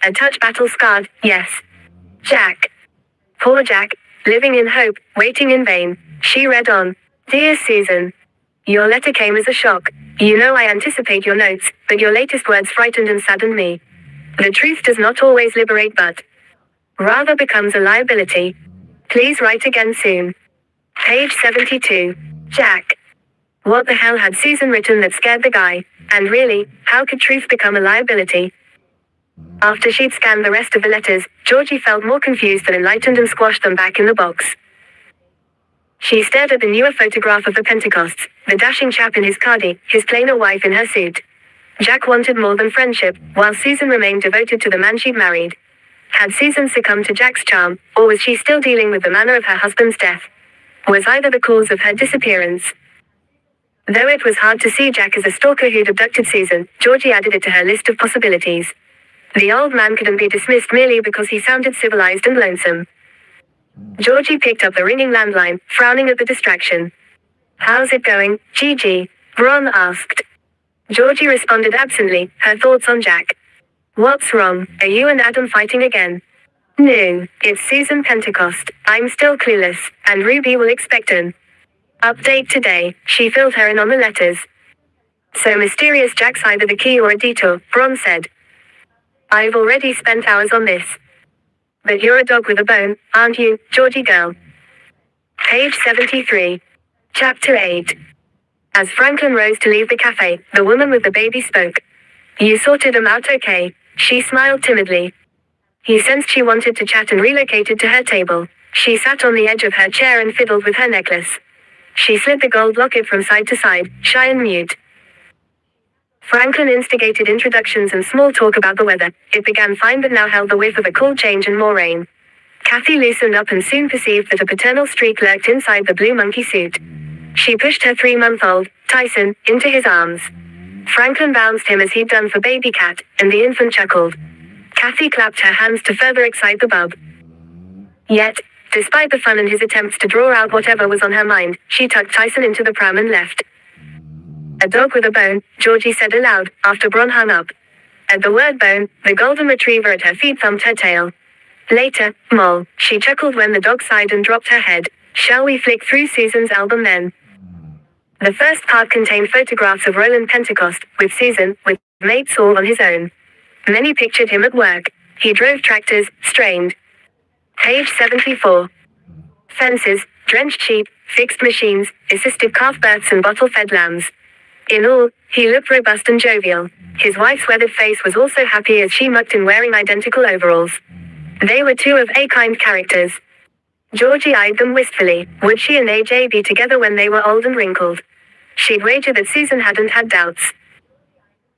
A touch battle scarred, yes. Jack. Poor Jack, living in hope, waiting in vain. She read on. Dear Susan. Your letter came as a shock. You know I anticipate your notes, but your latest words frightened and saddened me. The truth does not always liberate but rather becomes a liability. Please write again soon. Page 72. Jack. What the hell had Susan written that scared the guy? And really, how could truth become a liability? After she'd scanned the rest of the letters, Georgie felt more confused than enlightened and squashed them back in the box. She stared at the newer photograph of the Pentecosts, the dashing chap in his cardi, his plainer wife in her suit. Jack wanted more than friendship, while Susan remained devoted to the man she'd married. Had Susan succumbed to Jack's charm, or was she still dealing with the manner of her husband's death? Was either the cause of her disappearance? Though it was hard to see Jack as a stalker who'd abducted Susan, Georgie added it to her list of possibilities. The old man couldn't be dismissed merely because he sounded civilized and lonesome. Georgie picked up the ringing landline, frowning at the distraction. How's it going, Gigi? Ron asked. Georgie responded absently, her thoughts on Jack. What's wrong? Are you and Adam fighting again? No, it's Susan Pentecost. I'm still clueless, and Ruby will expect an update today. She filled her in on the letters. So mysterious Jack's either the key or a detour, Ron said. I've already spent hours on this. But you're a dog with a bone, aren't you, Georgie girl? Page 73. Chapter 8. As Franklin rose to leave the cafe, the woman with the baby spoke. You sorted them out okay? She smiled timidly. He sensed she wanted to chat and relocated to her table. She sat on the edge of her chair and fiddled with her necklace. She slid the gold locket from side to side, shy and mute. Franklin instigated introductions and small talk about the weather. It began fine but now held the whiff of a cool change and more rain. Kathy loosened up and soon perceived that a paternal streak lurked inside the blue monkey suit. She pushed her 3-month-old, Tyson, into his arms. Franklin bounced him as he'd done for baby cat, and the infant chuckled. Kathy clapped her hands to further excite the bub. Yet, despite the fun and his attempts to draw out whatever was on her mind, she tucked Tyson into the pram and left. A dog with a bone, Georgie said aloud, after Bron hung up. At the word bone, the golden retriever at her feet thumped her tail. Later, Moll, she chuckled when the dog sighed and dropped her head. Shall we flick through Susan's album then? The first part contained photographs of Roland Pentecost, with Susan, with mates all on his own. Many pictured him at work. He drove tractors, strained. Page 74. Fences, drenched sheep, fixed machines, assisted calf births and bottle-fed lambs. In all, he looked robust and jovial. His wife's weathered face was also happy as she mucked in wearing identical overalls. They were two of a kind characters. Georgie eyed them wistfully. Would she and AJ be together when they were old and wrinkled? She'd wager that Susan hadn't had doubts.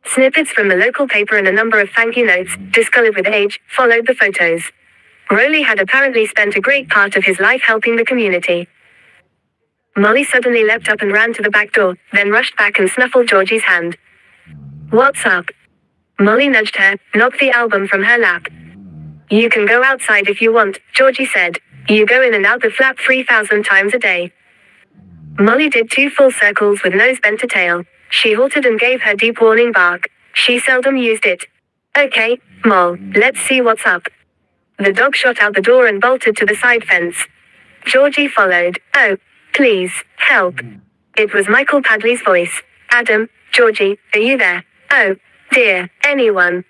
Snippets from the local paper and a number of thank you notes, discolored with age, followed the photos. Rowley had apparently spent a great part of his life helping the community. Molly suddenly leapt up and ran to the back door, then rushed back and snuffled Georgie's hand. What's up? Molly nudged her, knocked the album from her lap. You can go outside if you want, Georgie said. You go in and out the flap 3,000 times a day. Molly did 2 full circles with nose bent to tail. She halted and gave her deep warning bark. She seldom used it. Okay, Moll, let's see what's up. The dog shot out the door and bolted to the side fence. Georgie followed. Oh, please, help. It was Michael Padley's voice. Adam, Georgie, are you there? Oh, dear, anyone.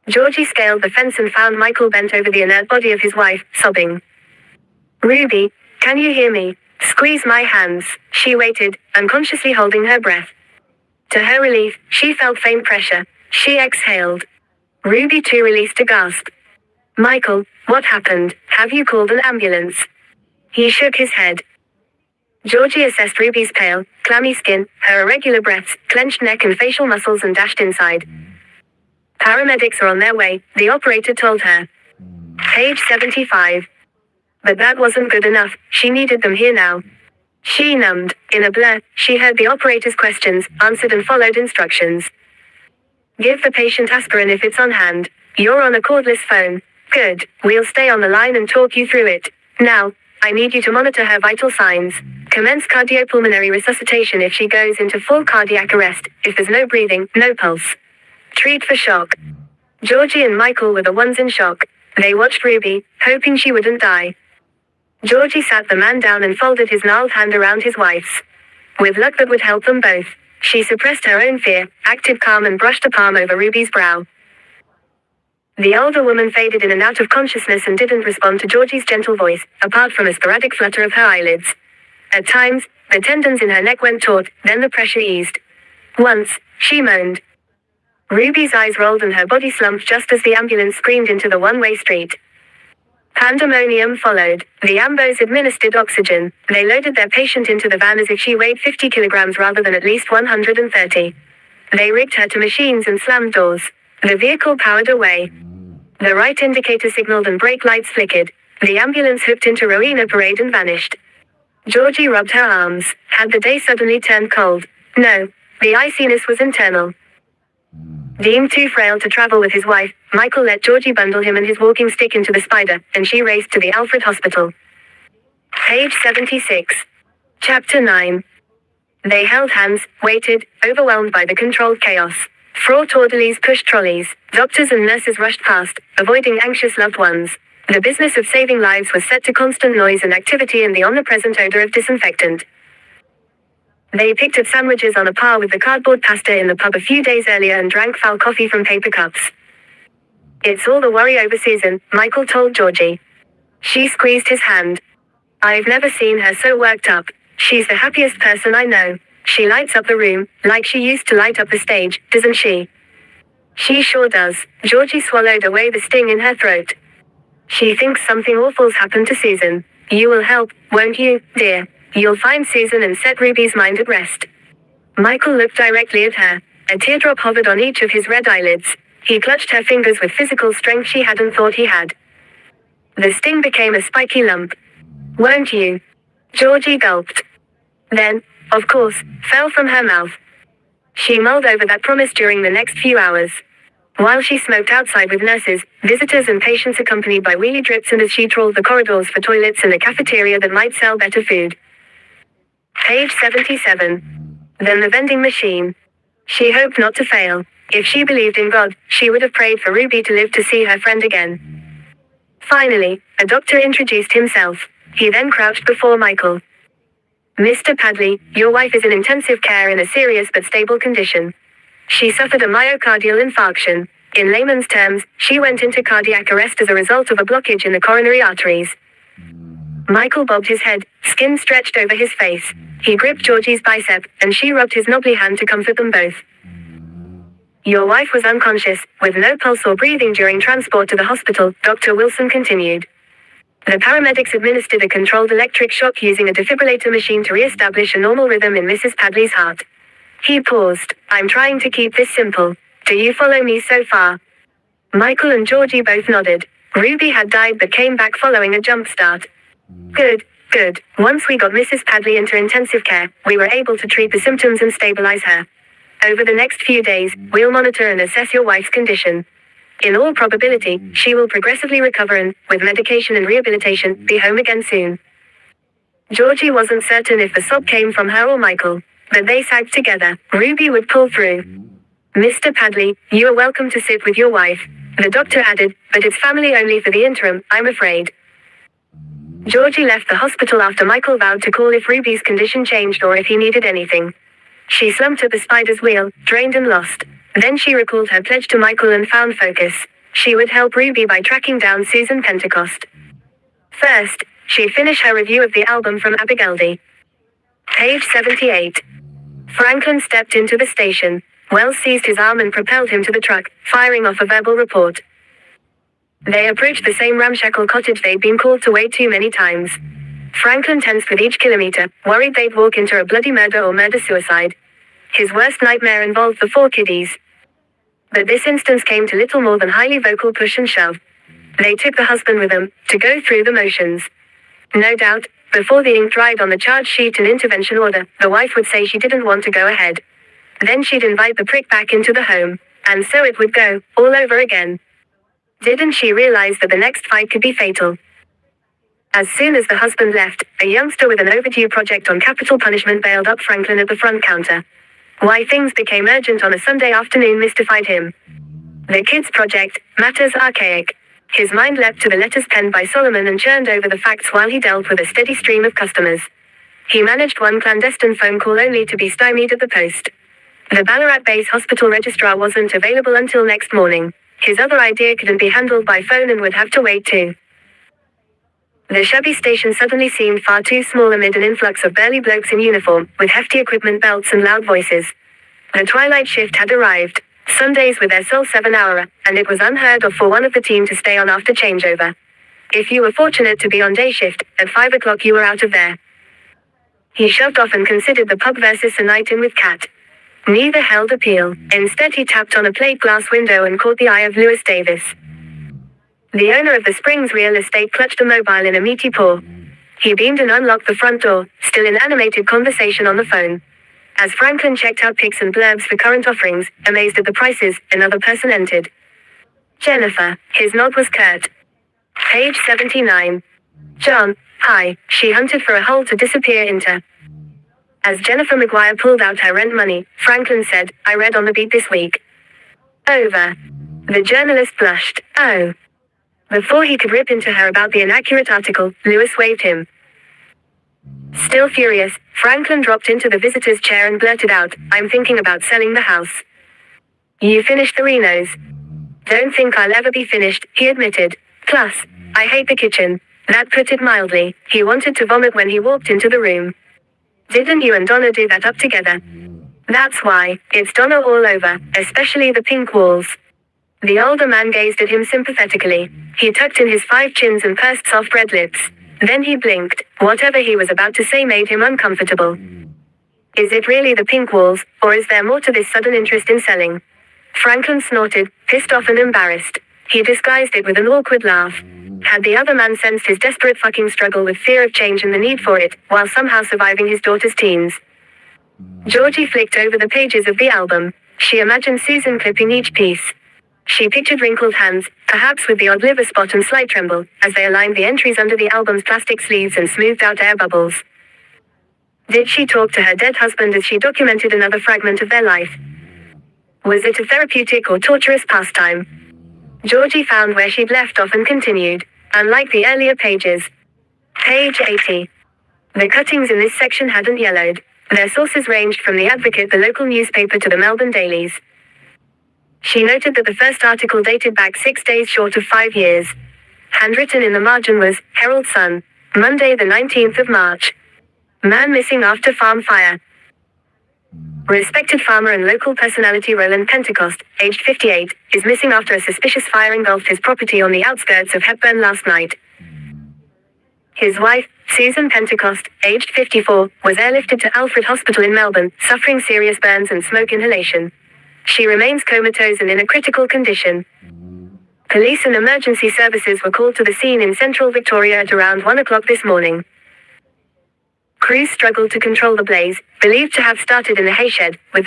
Georgie scaled the fence and found Michael bent over the inert body of his wife, sobbing. Ruby, can you hear me? Squeeze my hands. She waited, unconsciously holding her breath. To her relief, she felt faint pressure. She exhaled. Ruby too released a gasp. Michael, what happened? Have you called an ambulance? He shook his head. Georgie assessed Ruby's pale, clammy skin, her irregular breaths, clenched neck and facial muscles and dashed inside. Paramedics are on their way, the operator told her. Page 75. But that wasn't good enough, she needed them here now. She numbed. In a blur, she heard the operator's questions, answered and followed instructions. Give the patient aspirin if it's on hand. You're on a cordless phone. Good, we'll stay on the line and talk you through it. Now, I need you to monitor her vital signs. Commence cardiopulmonary resuscitation if she goes into full cardiac arrest, if there's no breathing, no pulse. Treat for shock. Georgie and Michael were the ones in shock. They watched Ruby, hoping she wouldn't die. Georgie sat the man down and folded his gnarled hand around his wife's. With luck that would help them both, she suppressed her own fear, acted calm and brushed a palm over Ruby's brow. The older woman faded in and out of consciousness and didn't respond to Georgie's gentle voice, apart from a sporadic flutter of her eyelids. At times, the tendons in her neck went taut, then the pressure eased. Once, she moaned. Ruby's eyes rolled and her body slumped just as the ambulance screamed into the one-way street. Pandemonium followed. The ambos administered oxygen. They loaded their patient into the van as if she weighed 50 kilograms rather than at least 130. They rigged her to machines and slammed doors. The vehicle powered away. The right indicator signaled and brake lights flickered. The ambulance hooked into Rowena Parade and vanished. Georgie rubbed her arms. Had the day suddenly turned cold? No. The iciness was internal. Deemed too frail to travel with his wife, Michael let Georgie bundle him and his walking stick into the Spider, and she raced to the Alfred Hospital. Page 76. Chapter 9. They held hands, waited, overwhelmed by the controlled chaos. Fraught orderlies pushed trolleys. Doctors and nurses rushed past, avoiding anxious loved ones. The business of saving lives was set to constant noise and activity and the omnipresent odor of disinfectant. They picked at sandwiches on a par with the cardboard pasta in the pub a few days earlier and drank foul coffee from paper cups. It's all the worry over Susan, Michael told Georgie. She squeezed his hand. I've never seen her so worked up. She's the happiest person I know. She lights up the room, like she used to light up the stage, doesn't she? She sure does. Georgie swallowed away the sting in her throat. She thinks something awful's happened to Susan. You will help, won't you, dear? You'll find Susan and set Ruby's mind at rest. Michael looked directly at her. A teardrop hovered on each of his red eyelids. He clutched her fingers with physical strength she hadn't thought he had. The sting became a spiky lump. Won't you? Georgie gulped. Then, of course, fell from her mouth. She mulled over that promise during the next few hours. While she smoked outside with nurses, visitors and patients accompanied by wheelie drips and as she trawled the corridors for toilets and a cafeteria that might sell better food. Page 77. Then the vending machine. She hoped not to fail. If she believed in God, she would have prayed for Ruby to live to see her friend again. Finally, a doctor introduced himself. He then crouched before Michael. Mr. Padley, your wife is in intensive care in a serious but stable condition. She suffered a myocardial infarction. In layman's terms, she went into cardiac arrest as a result of a blockage in the coronary arteries. Michael bobbed his head, skin stretched over his face. He gripped Georgie's bicep, and she rubbed his knobbly hand to comfort them both. Your wife was unconscious, with no pulse or breathing during transport to the hospital, Dr. Wilson continued. The paramedics administered a controlled electric shock using a defibrillator machine to re-establish a normal rhythm in Mrs. Padley's heart. He paused. I'm trying to keep this simple. Do you follow me so far? Michael and Georgie both nodded. Ruby had died but came back following a jump start. Good, good. Once we got Mrs. Padley into intensive care, we were able to treat the symptoms and stabilize her. Over the next few days, we'll monitor and assess your wife's condition. In all probability, she will progressively recover and, with medication and rehabilitation, be home again soon. Georgie wasn't certain if the sob came from her or Michael, but they sagged together. Ruby would pull through. Mr. Padley, you are welcome to sit with your wife, the doctor added, but it's family only for the interim, I'm afraid. Georgie left the hospital after Michael vowed to call if Ruby's condition changed or if he needed anything. She slumped at the spider's wheel, drained and lost. Then she recalled her pledge to Michael and found focus. She would help Ruby by tracking down Susan Pentecost. First, she'd finish her review of the album from Abigaildy. Page 78. Franklin stepped into the station. Wells seized his arm and propelled him to the truck, firing off a verbal report. They approached the same ramshackle cottage they'd been called to way too many times. Franklin tensed with each kilometer, worried they'd walk into a bloody murder or murder-suicide. His worst nightmare involved the 4 kiddies. But this instance came to little more than highly vocal push and shove. They took the husband with them, to go through the motions. No doubt, before the ink dried on the charge sheet and intervention order, the wife would say she didn't want to go ahead. Then she'd invite the prick back into the home, and so it would go, all over again. Didn't she realize that the next fight could be fatal? As soon as the husband left, a youngster with an overdue project on capital punishment bailed up Franklin at the front counter. Why things became urgent on a Sunday afternoon mystified him. The kid's project, matters archaic. His mind leapt to the letters penned by Solomon and churned over the facts while he dealt with a steady stream of customers. He managed one clandestine phone call only to be stymied at the post. The Ballarat Base Hospital registrar wasn't available until next morning. His other idea couldn't be handled by phone and would have to wait too. The shabby station suddenly seemed far too small amid an influx of burly blokes in uniform, with hefty equipment belts and loud voices. The twilight shift had arrived. Sundays were their sole 7-hourer, and it was unheard of for one of the team to stay on after changeover. If you were fortunate to be on day shift, at 5 o'clock you were out of there. He shoved off and considered the pub versus a night in with Cat. Neither held appeal. Instead he tapped on a plate glass window and caught the eye of Lewis Davis. The owner of the Springs real estate clutched a mobile in a meaty paw. He beamed and unlocked the front door, still in animated conversation on the phone. As Franklin checked out pics and blurbs for current offerings, amazed at the prices, another person entered. Jennifer. His nod was curt. Page 79. John. Hi. She hunted for a hole to disappear into. As Jennifer McGuire pulled out her rent money, Franklin said, I read on the beat this week. Over. The journalist blushed. Oh. Before he could rip into her about the inaccurate article, Lewis waved him. Still furious, Franklin dropped into the visitor's chair and blurted out, I'm thinking about selling the house. You finished the renos? Don't think I'll ever be finished, he admitted. Plus, I hate the kitchen. That put it mildly. He wanted to vomit when he walked into the room. Didn't you and Donna do that up together? That's why. It's Donna all over, especially the pink walls. The older man gazed at him sympathetically. He tucked in his 5 chins and pursed soft red lips. Then he blinked. Whatever he was about to say made him uncomfortable. Is it really the pink walls, or is there more to this sudden interest in selling? Franklin snorted, pissed off and embarrassed. He disguised it with an awkward laugh. Had the other man sensed his desperate fucking struggle with fear of change and the need for it, while somehow surviving his daughter's teens? Georgie flicked over the pages of the album. She imagined Susan clipping each piece. She pictured wrinkled hands, perhaps with the odd liver spot and slight tremble, as they aligned the entries under the album's plastic sleeves and smoothed out air bubbles. Did she talk to her dead husband as she documented another fragment of their life? Was it a therapeutic or torturous pastime? Georgie found where she'd left off and continued. Unlike the earlier pages. Page 80. The cuttings in this section hadn't yellowed. Their sources ranged from the Advocate, the local newspaper, to the Melbourne dailies. She noted that the first article dated back 6 days short of 5 years. Handwritten in the margin was, Herald Sun, Monday the 19th of March. Man missing after farm fire. Respected farmer and local personality Roland Pentecost, aged 58, is missing after a suspicious fire engulfed his property on the outskirts of Hepburn last night. His wife, Susan Pentecost, aged 54, was airlifted to Alfred Hospital in Melbourne, suffering serious burns and smoke inhalation. She remains comatose and in a critical condition. Police and emergency services were called to the scene in central Victoria at around 1 o'clock this morning. Crews struggled to control the blaze, believed to have started in a hayshed, with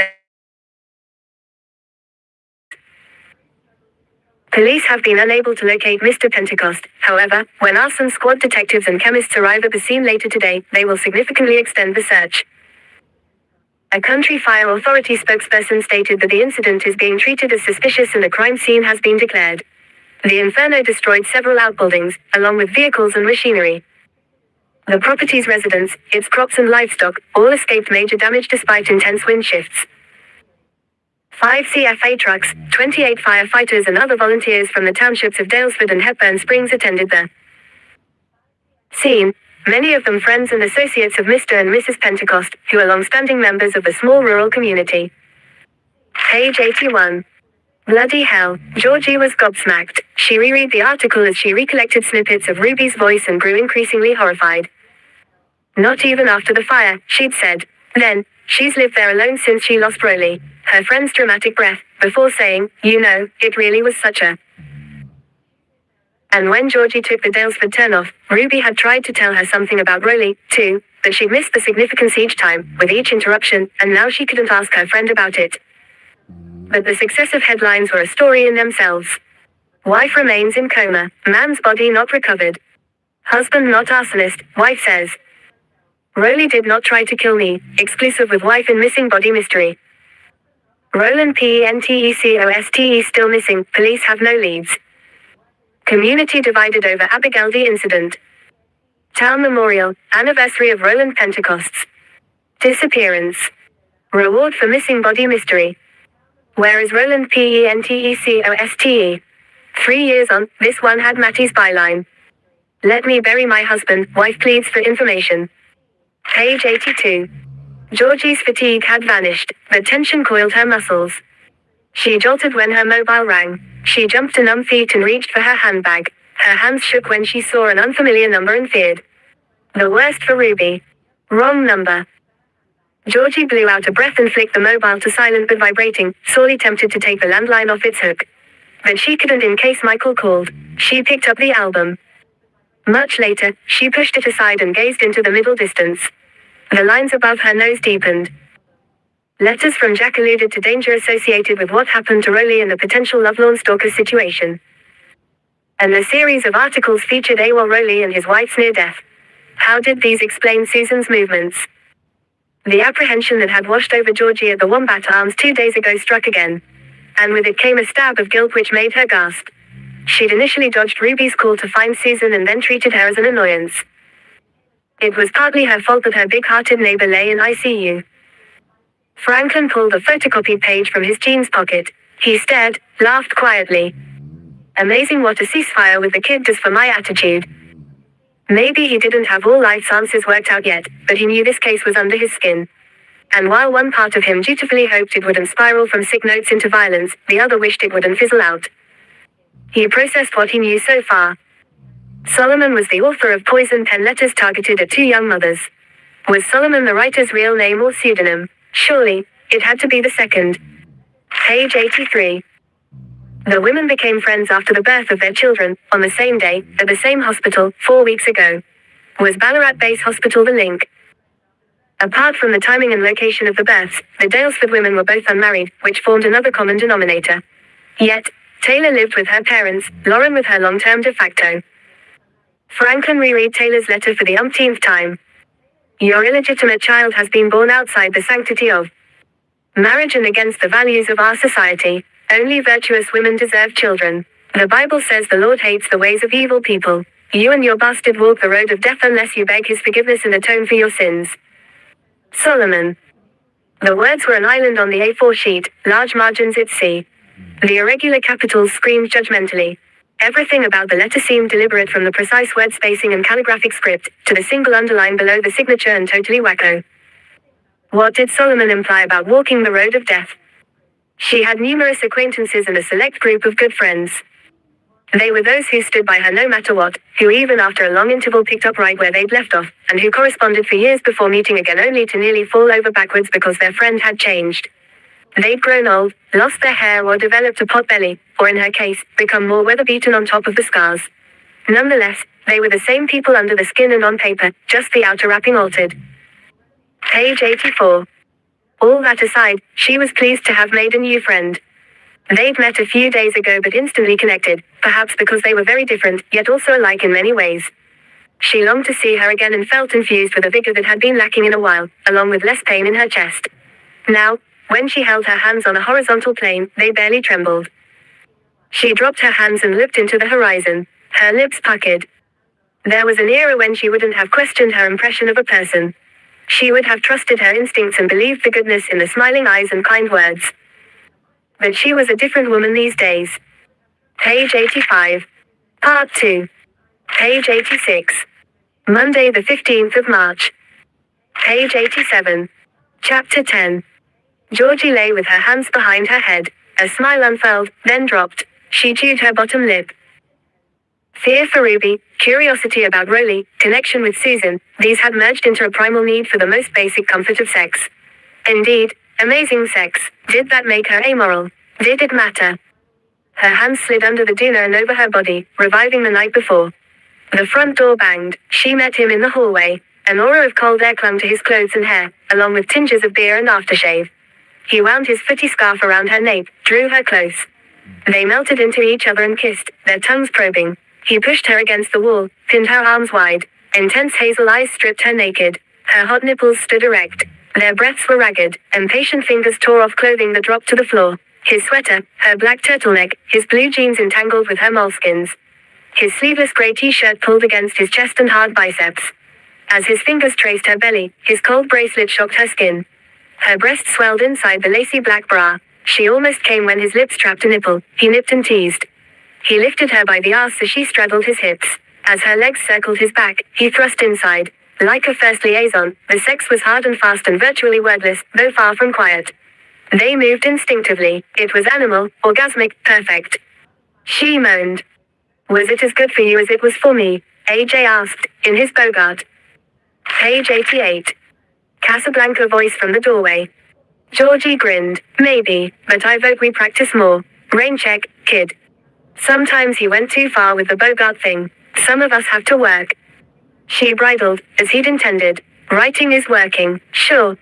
Police have been unable to locate Mr. Pentecost. However, when arson squad detectives and chemists arrive at the scene later today, they will significantly extend the search. A Country Fire Authority spokesperson stated that the incident is being treated as suspicious and a crime scene has been declared. The inferno destroyed several outbuildings, along with vehicles and machinery. The property's residents, its crops and livestock, all escaped major damage despite intense wind shifts. 5 CFA trucks, 28 firefighters and other volunteers from the townships of Daylesford and Hepburn Springs attended the scene, many of them friends and associates of Mr. and Mrs. Pentecost, who are long-standing members of the small rural community. Page 81. Bloody hell, Georgie was gobsmacked. She reread the article as she recollected snippets of Ruby's voice and grew increasingly horrified. Not even after the fire, she'd said. Then, she's lived there alone since she lost Rolly. Her friend's dramatic breath, before saying, you know, it really was such a... And when Georgie took the Daylesford turnoff, Ruby had tried to tell her something about Rolly, too, but she'd missed the significance each time, with each interruption, and now she couldn't ask her friend about it. But the successive headlines were a story in themselves. Wife remains in coma, man's body not recovered. Husband not arsonist, wife says. Rowley did not try to kill me, exclusive with wife in missing body mystery. Roland Pentecoste still missing, police have no leads. Community divided over Abigail D. incident. Town memorial, anniversary of Roland Pentecost's disappearance. Reward for missing body mystery. Where is Roland Pentecoste? 3 years on, this one had Matty's byline. Let me bury my husband, wife pleads for information. Page 82. Georgie's fatigue had vanished, but tension coiled her muscles. She jolted when her mobile rang. She jumped to numb feet and reached for her handbag. Her hands shook when she saw an unfamiliar number and feared. The worst for Ruby. Wrong number. Georgie blew out a breath and flicked the mobile to silent but vibrating, sorely tempted to take the landline off its hook. But she couldn't in case Michael called. She picked up the album. Much later, she pushed it aside and gazed into the middle distance. The lines above her nose deepened. Letters from Jack alluded to danger associated with what happened to Rowley and the potential lovelorn stalker situation. And a series of articles featured AWOL Rowley and his wife's near death. How did these explain Susan's movements? The apprehension that had washed over Georgie at the Wombat Arms 2 days ago struck again. And with it came a stab of guilt which made her gasp. She'd initially dodged Ruby's call to find Susan and then treated her as an annoyance. It was partly her fault that her big-hearted neighbor lay in ICU. Franklin pulled a photocopied page from his jeans pocket. He stared, laughed quietly. Amazing what a ceasefire with the kid does for my attitude. Maybe he didn't have all life's answers worked out yet, but he knew this case was under his skin. And while one part of him dutifully hoped it wouldn't spiral from sick notes into violence, the other wished it wouldn't fizzle out. He processed what he knew so far. Solomon was the author of poison pen letters targeted at 2 young mothers. Was Solomon the writer's real name or pseudonym? Surely, it had to be the second. Page 83. The women became friends after the birth of their children, on the same day, at the same hospital, 4 weeks ago. Was Ballarat Base Hospital the link? Apart from the timing and location of the births, the Dalesford women were both unmarried, which formed another common denominator. Yet, Taylor lived with her parents, Lauren with her long-term de facto. Franklin reread Taylor's letter for the umpteenth time. Your illegitimate child has been born outside the sanctity of marriage and against the values of our society. Only virtuous women deserve children. The Bible says the Lord hates the ways of evil people. You and your bastard walk the road of death unless you beg his forgiveness and atone for your sins. Solomon. The words were an island on the A4 sheet, large margins at sea. The irregular capitals screamed judgmentally. Everything about the letter seemed deliberate, from the precise word spacing and calligraphic script, to the single underline below the signature, and totally wacko. What did Solomon imply about walking the road of death? She had numerous acquaintances and a select group of good friends. They were those who stood by her no matter what, who even after a long interval picked up right where they'd left off, and who corresponded for years before meeting again only to nearly fall over backwards because their friend had changed. They'd grown old, lost their hair, or developed a pot belly, or in her case, become more weather-beaten on top of the scars. Nonetheless, they were the same people under the skin and on paper, just the outer wrapping altered. Page 84. All that aside, she was pleased to have made a new friend. They'd met a few days ago but instantly connected, perhaps because they were very different, yet also alike in many ways. She longed to see her again and felt infused with a vigor that had been lacking in a while, along with less pain in her chest. Now, when she held her hands on a horizontal plane, they barely trembled. She dropped her hands and looked into the horizon, her lips puckered. There was an era when she wouldn't have questioned her impression of a person. She would have trusted her instincts and believed the goodness in the smiling eyes and kind words. But she was a different woman these days. Page 85. Part 2. Page 86. Monday the 15th of March. Page 87. Chapter 10. Georgie lay with her hands behind her head. A smile unfurled, then dropped. She chewed her bottom lip. Fear for Ruby, curiosity about Rowley, connection with Susan, these had merged into a primal need for the most basic comfort of sex. Indeed, amazing sex. Did that make her amoral? Did it matter? Her hands slid under the doona and over her body, reviving the night before. The front door banged. She met him in the hallway. An aura of cold air clung to his clothes and hair, along with tinges of beer and aftershave. He wound his footy scarf around her nape, drew her close. They melted into each other and kissed, their tongues probing. He pushed her against the wall, pinned her arms wide. Intense hazel eyes stripped her naked. Her hot nipples stood erect. Their breaths were ragged. Impatient fingers tore off clothing that dropped to the floor. His sweater, her black turtleneck, his blue jeans entangled with her moleskins. His sleeveless gray t-shirt pulled against his chest and hard biceps. As his fingers traced her belly, his cold bracelet shocked her skin. Her breast swelled inside the lacy black bra. She almost came when his lips trapped a nipple. He nipped and teased. He lifted her by the arse as she straddled his hips. As her legs circled his back, he thrust inside. Like a first liaison, the sex was hard and fast and virtually wordless, though far from quiet. They moved instinctively. It was animal, orgasmic, perfect. She moaned. Was it as good for you as it was for me? AJ asked, in his Bogart. Page 88. Casablanca voice from the doorway. Georgie grinned. Maybe, but I vote we practice more. Rain check, kid. Sometimes he went too far with the Bogart thing. Some of us have to work. She bridled, as he'd intended. Writing is working. Sure.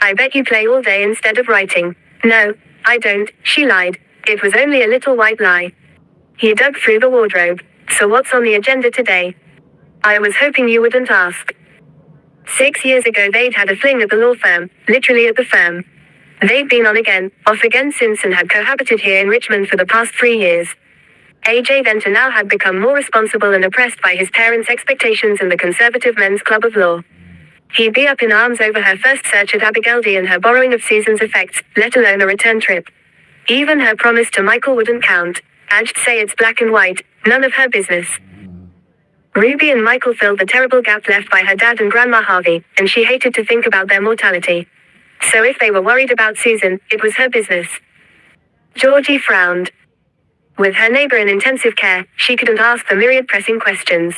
I bet you play all day instead of writing. No, I don't, she lied. It was only a little white lie. He dug through the wardrobe. So what's on the agenda today? I was hoping you wouldn't ask. 6 years ago they'd had a fling at the law firm, literally at the firm. They'd been on again, off again since and had cohabited here in Richmond for the past 3 years. AJ Venter now had become more responsible and oppressed by his parents' expectations and the conservative men's club of law. He'd be up in arms over her first search at Abigail D and her borrowing of Susan's effects, let alone a return trip. Even her promise to Michael wouldn't count. I'd say it's black and white, none of her business. Ruby and Michael filled the terrible gap left by her dad and Grandma Harvey, and she hated to think about their mortality. So if they were worried about Susan, it was her business. Georgie frowned. With her neighbor in intensive care, she couldn't ask the myriad pressing questions.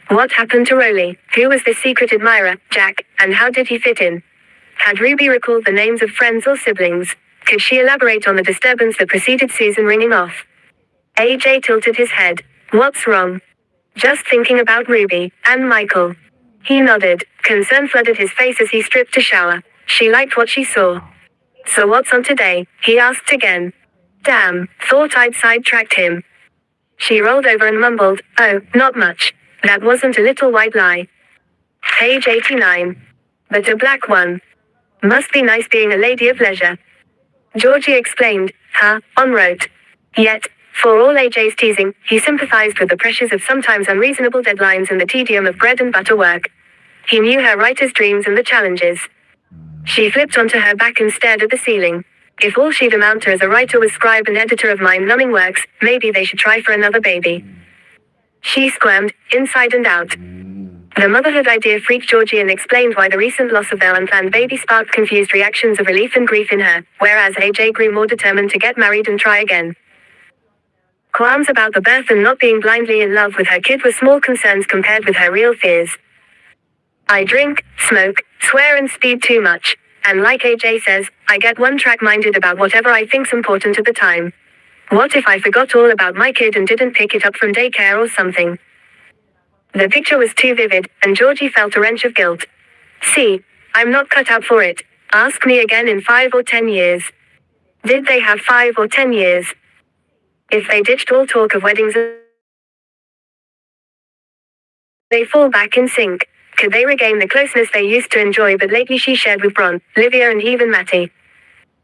What happened to Rolly? Who was this secret admirer, Jack, and how did he fit in? Had Ruby recalled the names of friends or siblings? Could she elaborate on the disturbance that preceded Susan ringing off? AJ tilted his head. What's wrong? Just thinking about Ruby, and Michael. He nodded. Concern flooded his face as he stripped to shower. She liked what she saw. So what's on today? He asked again. Damn, thought I'd sidetracked him. She rolled over and mumbled, oh, not much. That wasn't a little white lie. Page 89. But a black one. Must be nice being a lady of leisure. Georgie explained, en route. Yet, for all AJ's teasing, he sympathized with the pressures of sometimes unreasonable deadlines and the tedium of bread and butter work. He knew her writer's dreams and the challenges. She flipped onto her back and stared at the ceiling. If all she'd amount to as a writer was scribe and editor of mind-numbing works, maybe they should try for another baby. She squirmed, inside and out. The motherhood idea freaked Georgie and explained why the recent loss of their unplanned baby sparked confused reactions of relief and grief in her, whereas AJ grew more determined to get married and try again. Qualms about the birth and not being blindly in love with her kid were small concerns compared with her real fears. I drink, smoke, swear and speed too much. And like AJ says, I get one-track minded about whatever I think's important at the time. What if I forgot all about my kid and didn't pick it up from daycare or something? The picture was too vivid, and Georgie felt a wrench of guilt. See, I'm not cut out for it. Ask me again in 5 or 10 years. Did they have 5 or 10 years? If they ditched all talk of weddings, they fall back in sync. Could they regain the closeness they used to enjoy but lately she shared with Bron, Livia and even Matty?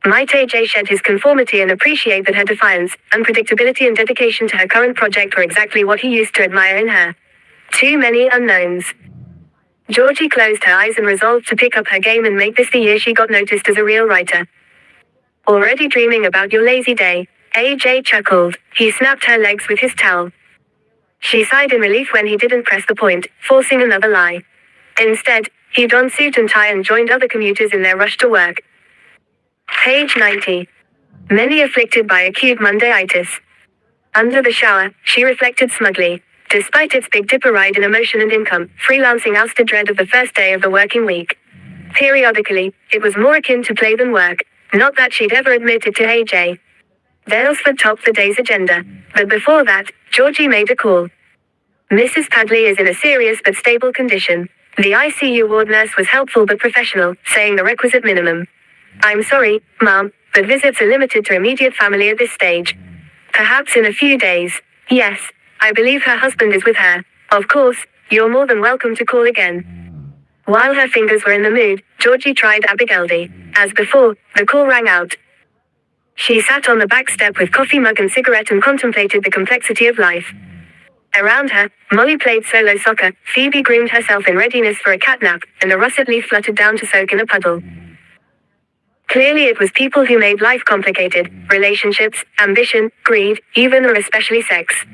Might AJ shed his conformity and appreciate that her defiance, unpredictability and dedication to her current project were exactly what he used to admire in her? Too many unknowns. Georgie closed her eyes and resolved to pick up her game and make this the year she got noticed as a real writer. Already dreaming about your lazy day? AJ chuckled. He snapped her legs with his towel. She sighed in relief when he didn't press the point, forcing another lie. Instead, he donned suit and tie and joined other commuters in their rush to work. Page 90. Many afflicted by acute Mondayitis. Under the shower, she reflected smugly. Despite its Big Dipper ride in emotion and income, freelancing ousted dread of the first day of the working week. Periodically, it was more akin to play than work. Not that she'd ever admit it to AJ. Dalesford topped the day's agenda. But before that, Georgie made a call. Mrs. Padley is in a serious but stable condition. The ICU ward nurse was helpful but professional, saying the requisite minimum. I'm sorry, Mom, but visits are limited to immediate family at this stage. Perhaps in a few days. Yes, I believe her husband is with her. Of course, you're more than welcome to call again. While her fingers were in the mood, Georgie tried Abigail'd. As before, the call rang out. She sat on the back step with coffee mug and cigarette and contemplated the complexity of life. Around her, Molly played solo soccer, Phoebe groomed herself in readiness for a catnap, and a russet leaf fluttered down to soak in a puddle. Clearly it was people who made life complicated: relationships, ambition, greed, even or especially sex.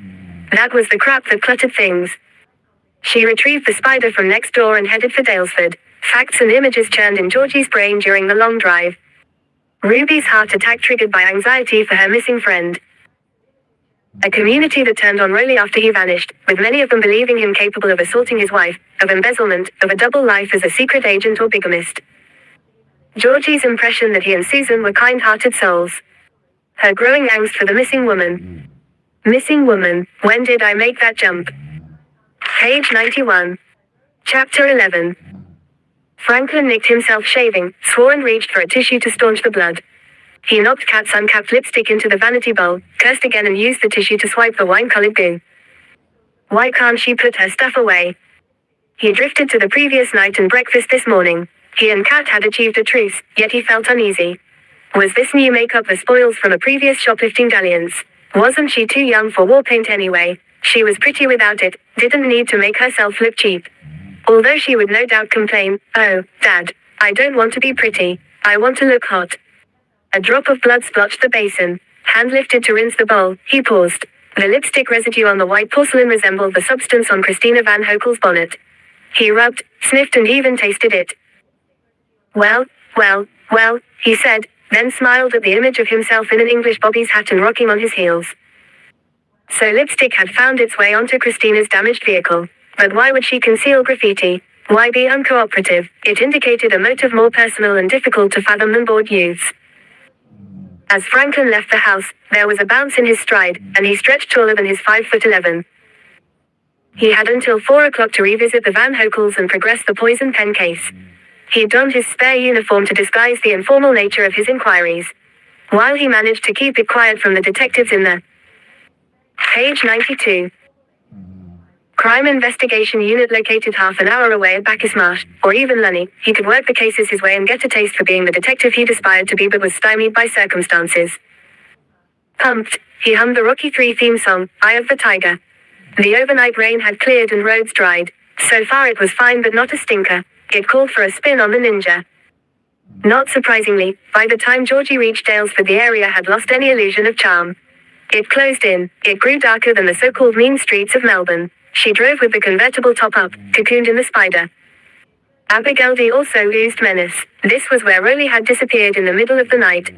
That was the crap that cluttered things. She retrieved the spider from next door and headed for Dalesford. Facts and images churned in Georgie's brain during the long drive. Ruby's heart attack triggered by anxiety for her missing friend. A community that turned on Rowley after he vanished, with many of them believing him capable of assaulting his wife, of embezzlement, of a double life as a secret agent or bigamist. Georgie's impression that he and Susan were kind-hearted souls. Her growing angst for the missing woman. Missing woman, when did I make that jump? Page 91. Chapter 11. Franklin nicked himself shaving, swore and reached for a tissue to staunch the blood. He knocked Kat's uncapped lipstick into the vanity bowl, cursed again and used the tissue to swipe the wine-colored goo. Why can't she put her stuff away? He drifted to the previous night and breakfast this morning. He and Kat had achieved a truce, yet he felt uneasy. Was this new makeup the spoils from a previous shoplifting dalliance? Wasn't she too young for war paint anyway? She was pretty without it, didn't need to make herself look cheap. Although she would no doubt complain, "Oh, Dad, I don't want to be pretty, I want to look hot." A drop of blood splotched the basin. Hand lifted to rinse the bowl, he paused. The lipstick residue on the white porcelain resembled the substance on Christina Van Hokel's bonnet. He rubbed, sniffed and even tasted it. Well, he said, then smiled at the image of himself in an English bobby's hat and rocking on his heels. So lipstick had found its way onto Christina's damaged vehicle. But why would she conceal graffiti? Why be uncooperative? It indicated a motive more personal and difficult to fathom than bored youths. As Franklin left the house, there was a bounce in his stride, and he stretched taller than his 5'11". He had until 4 o'clock to revisit the Van Hokels and progress the poison pen case. He donned his spare uniform to disguise the informal nature of his inquiries. While he managed to keep it quiet from the detectives in the Page 92. Crime Investigation Unit located half an hour away at Bacchusmarsh, or even Lunny. He could work the cases his way and get a taste for being the detective he'd aspired to be but was stymied by circumstances. Pumped, he hummed the Rocky III theme song, Eye of the Tiger. The overnight rain had cleared and roads dried. So far it was fine but not a stinker. It called for a spin on the Ninja. Not surprisingly, by the time Georgie reached Dalesford the area had lost any illusion of charm. It closed in, it grew darker than the so-called mean streets of Melbourne. She drove with the convertible top up, cocooned in the Spider. Abigail'd also oozed menace. This was where Rowley had disappeared in the middle of the night.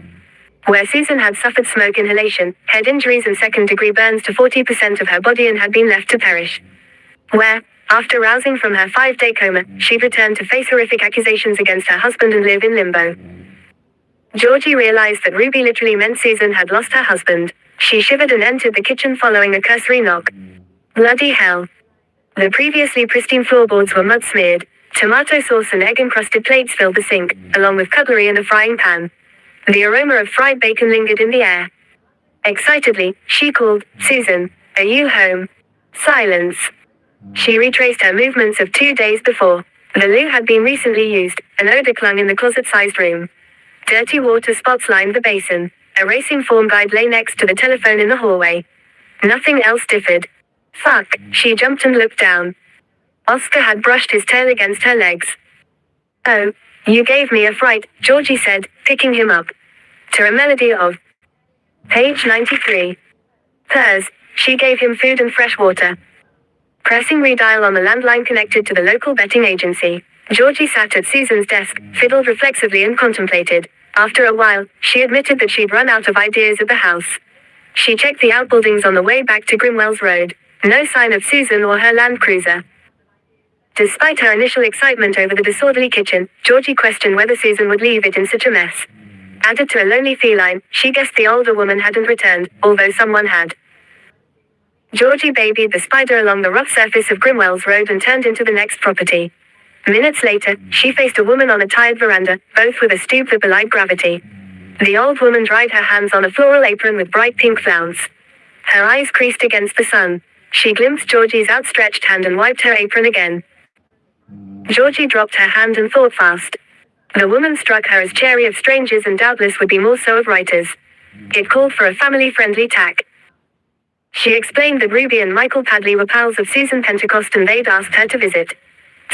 Where Susan had suffered smoke inhalation, head injuries and second-degree burns to 40% of her body and had been left to perish. Where, after rousing from her 5-day coma, she'd returned to face horrific accusations against her husband and live in limbo. Georgie realized that Ruby literally meant Susan had lost her husband. She shivered and entered the kitchen following a cursory knock. Bloody hell. The previously pristine floorboards were mud-smeared. Tomato sauce and egg-encrusted plates filled the sink, along with cutlery and a frying pan. The aroma of fried bacon lingered in the air. Excitedly, she called, "Susan, are you home?" Silence. She retraced her movements of 2 days before. The loo had been recently used, an odor clung in the closet-sized room. Dirty water spots lined the basin. A racing form guide lay next to the telephone in the hallway. Nothing else differed. Fuck, she jumped and looked down. Oscar had brushed his tail against her legs. "Oh, you gave me a fright," Georgie said, picking him up. To a melody of Page 93. Purrs, she gave him food and fresh water. Pressing redial on the landline connected to the local betting agency, Georgie sat at Susan's desk, fiddled reflexively and contemplated. After a while, she admitted that she'd run out of ideas at the house. She checked the outbuildings on the way back to Grimwells Road. No sign of Susan or her Land Cruiser. Despite her initial excitement over the disorderly kitchen, Georgie questioned whether Susan would leave it in such a mess. Added to a lonely feline, she guessed the older woman hadn't returned, although someone had. Georgie babied the Spider along the rough surface of Grimwells Road and turned into the next property. Minutes later, she faced a woman on a tired veranda, both with a stoop that belied gravity. The old woman dried her hands on a floral apron with bright pink flounce. Her eyes creased against the sun. She glimpsed Georgie's outstretched hand and wiped her apron again. Georgie dropped her hand and thought fast. The woman struck her as chary of strangers and doubtless would be more so of writers. It called for a family-friendly tack. She explained that Ruby and Michael Padley were pals of Susan Pentecost and they'd asked her to visit.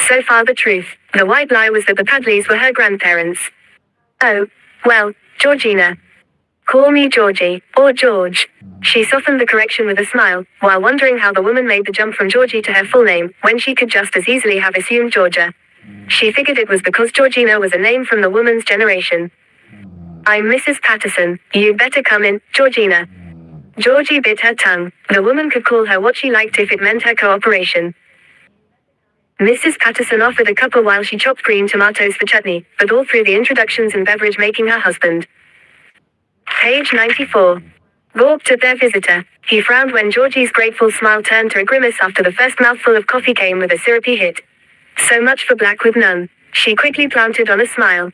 So far the truth. The white lie was that the Padleys were her grandparents. Oh, well, Georgina. Call me Georgie, or George. She softened the correction with a smile, while wondering how the woman made the jump from Georgie to her full name, when she could just as easily have assumed Georgia. She figured it was because Georgina was a name from the woman's generation. I'm Mrs. Patterson, you'd better come in, Georgina. Georgie bit her tongue. The woman could call her what she liked if it meant her cooperation. Mrs. Patterson offered a cuppa while she chopped green tomatoes for chutney, but all through the introductions and beverage making her husband. Page 94. Gawped at their visitor. He frowned when Georgie's grateful smile turned to a grimace after the first mouthful of coffee came with a syrupy hit. So much for black with none. She quickly planted on a smile.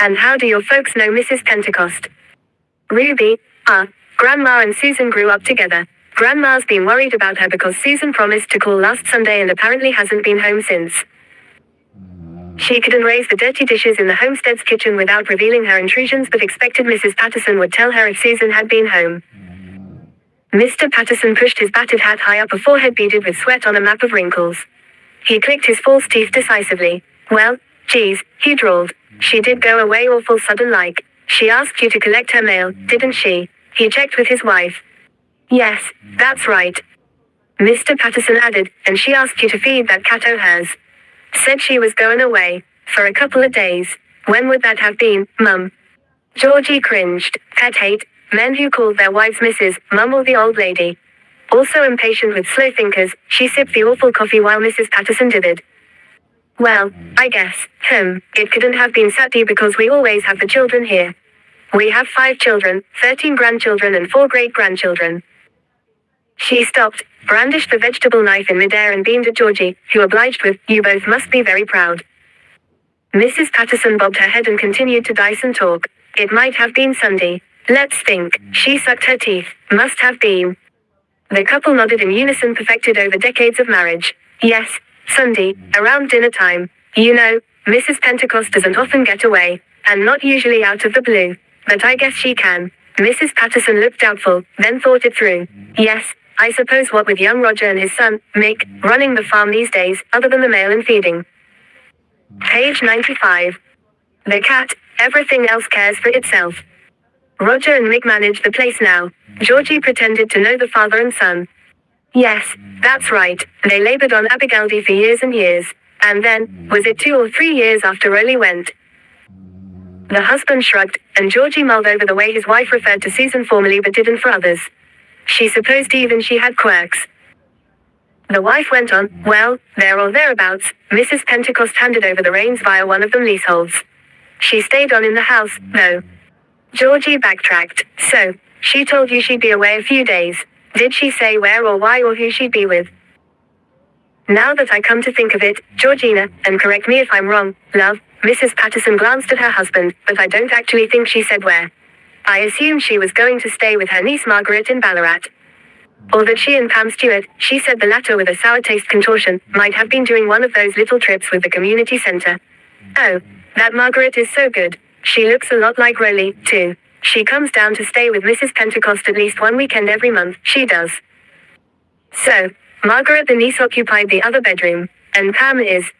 And how do your folks know Mrs. Pentecost? Ruby, Grandma and Susan grew up together. Grandma's been worried about her because Susan promised to call last Sunday and apparently hasn't been home since. She couldn't raise the dirty dishes in the homestead's kitchen without revealing her intrusions but expected Mrs. Patterson would tell her if Susan had been home. Mr. Patterson pushed his battered hat high up, a forehead beaded with sweat on a map of wrinkles. He clicked his false teeth decisively. Well, geez, he drawled. She did go away awful sudden like. She asked you to collect her mail, didn't she? He checked with his wife. Yes, that's right. Mr. Patterson added, and she asked you to feed that cat o' hers. Said she was going away. For a couple of days. When would that have been, Mum? Georgie cringed. Pet hate. Men who called their wives Mrs. Mum or the old lady. Also impatient with slow thinkers, she sipped the awful coffee while Mrs. Patterson dithered. Well, I guess, it couldn't have been Saturday because we always have the children here. We have 5 children, 13 grandchildren and 4 great-grandchildren. She stopped, brandished the vegetable knife in midair and beamed at Georgie, who obliged with, you both must be very proud. Mrs. Patterson bobbed her head and continued to dice and talk. It might have been Sunday. Let's think. She sucked her teeth. Must have been. The couple nodded in unison, perfected over decades of marriage. Yes, Sunday, around dinner time. You know, Mrs. Pentecost doesn't often get away, and not usually out of the blue. But I guess she can. Mrs. Patterson looked doubtful, then thought it through. Yes, I suppose what with young Roger and his son, Mick, running the farm these days, other than the mail and feeding. Page 95. The cat, everything else cares for itself. Roger and Mick manage the place now. Georgie pretended to know the father and son. Yes, that's right. They labored on Abigaldi for years and years. And then, was it 2 or 3 years after Rolly went? The husband shrugged, and Georgie mulled over the way his wife referred to Susan formally but didn't for others. She supposed even she had quirks. The wife went on, well, there or thereabouts, Mrs. Pentecost handed over the reins via one of them leaseholds. She stayed on in the house, though. Georgie backtracked. So, she told you she'd be away a few days. Did she say where or why or who she'd be with? Now that I come to think of it, Georgina, and correct me if I'm wrong, love, Mrs. Patterson glanced at her husband, but I don't actually think she said where. I assumed she was going to stay with her niece Margaret in Ballarat. Or that she and Pam Stewart, she said the latter with a sour taste contortion, might have been doing one of those little trips with the community centre. Oh, that Margaret is so good. She looks a lot like Rolly, too. She comes down to stay with Mrs. Pentecost at least one weekend every month, she does. So, Margaret the niece occupied the other bedroom, and Pam is...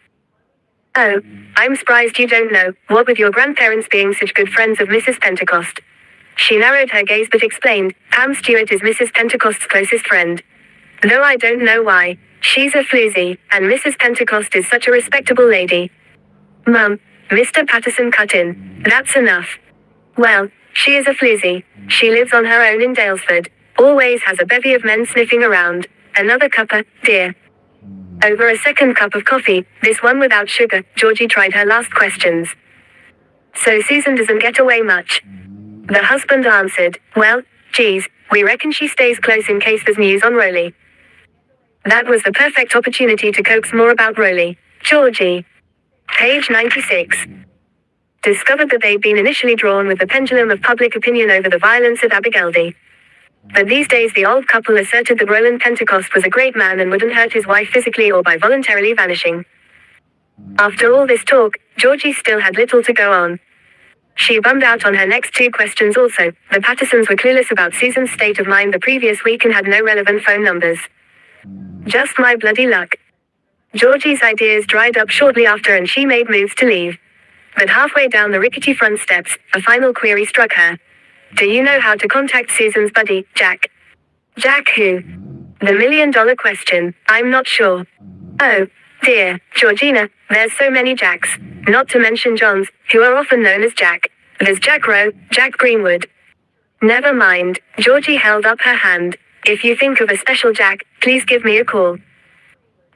Oh, I'm surprised you don't know, what with your grandparents being such good friends of Mrs. Pentecost. She narrowed her gaze but explained, Pam Stewart is Mrs. Pentecost's closest friend. Though I don't know why. She's a floozy, and Mrs. Pentecost is such a respectable lady. Mum, Mr. Patterson cut in. That's enough. Well, she is a floozy. She lives on her own in Dalesford. Always has a bevy of men sniffing around. Another cuppa, dear. Over a second cup of coffee, this one without sugar, Georgie tried her last questions. So Susan doesn't get away much. The husband answered, well, geez, we reckon she stays close in case there's news on Rolly. That was the perfect opportunity to coax more about Rolly. Georgie. Page 96. Discovered that they'd been initially drawn with the pendulum of public opinion over the violence at Abigaldi. But these days the old couple asserted that Roland Pentecost was a great man and wouldn't hurt his wife physically or by voluntarily vanishing. After all this talk, Georgie still had little to go on. She bummed out on her next two questions also. The Pattersons were clueless about Susan's state of mind the previous week and had no relevant phone numbers. Just my bloody luck. Georgie's ideas dried up shortly after and she made moves to leave. But halfway down the rickety front steps, a final query struck her. Do you know how to contact Susan's buddy, Jack? Jack who? The million-dollar question. I'm not sure. Oh, dear, Georgina, there's so many Jacks. Not to mention Johns, who are often known as Jack. There's Jack Rowe, Jack Greenwood. Never mind, Georgie held up her hand. If you think of a special Jack, please give me a call.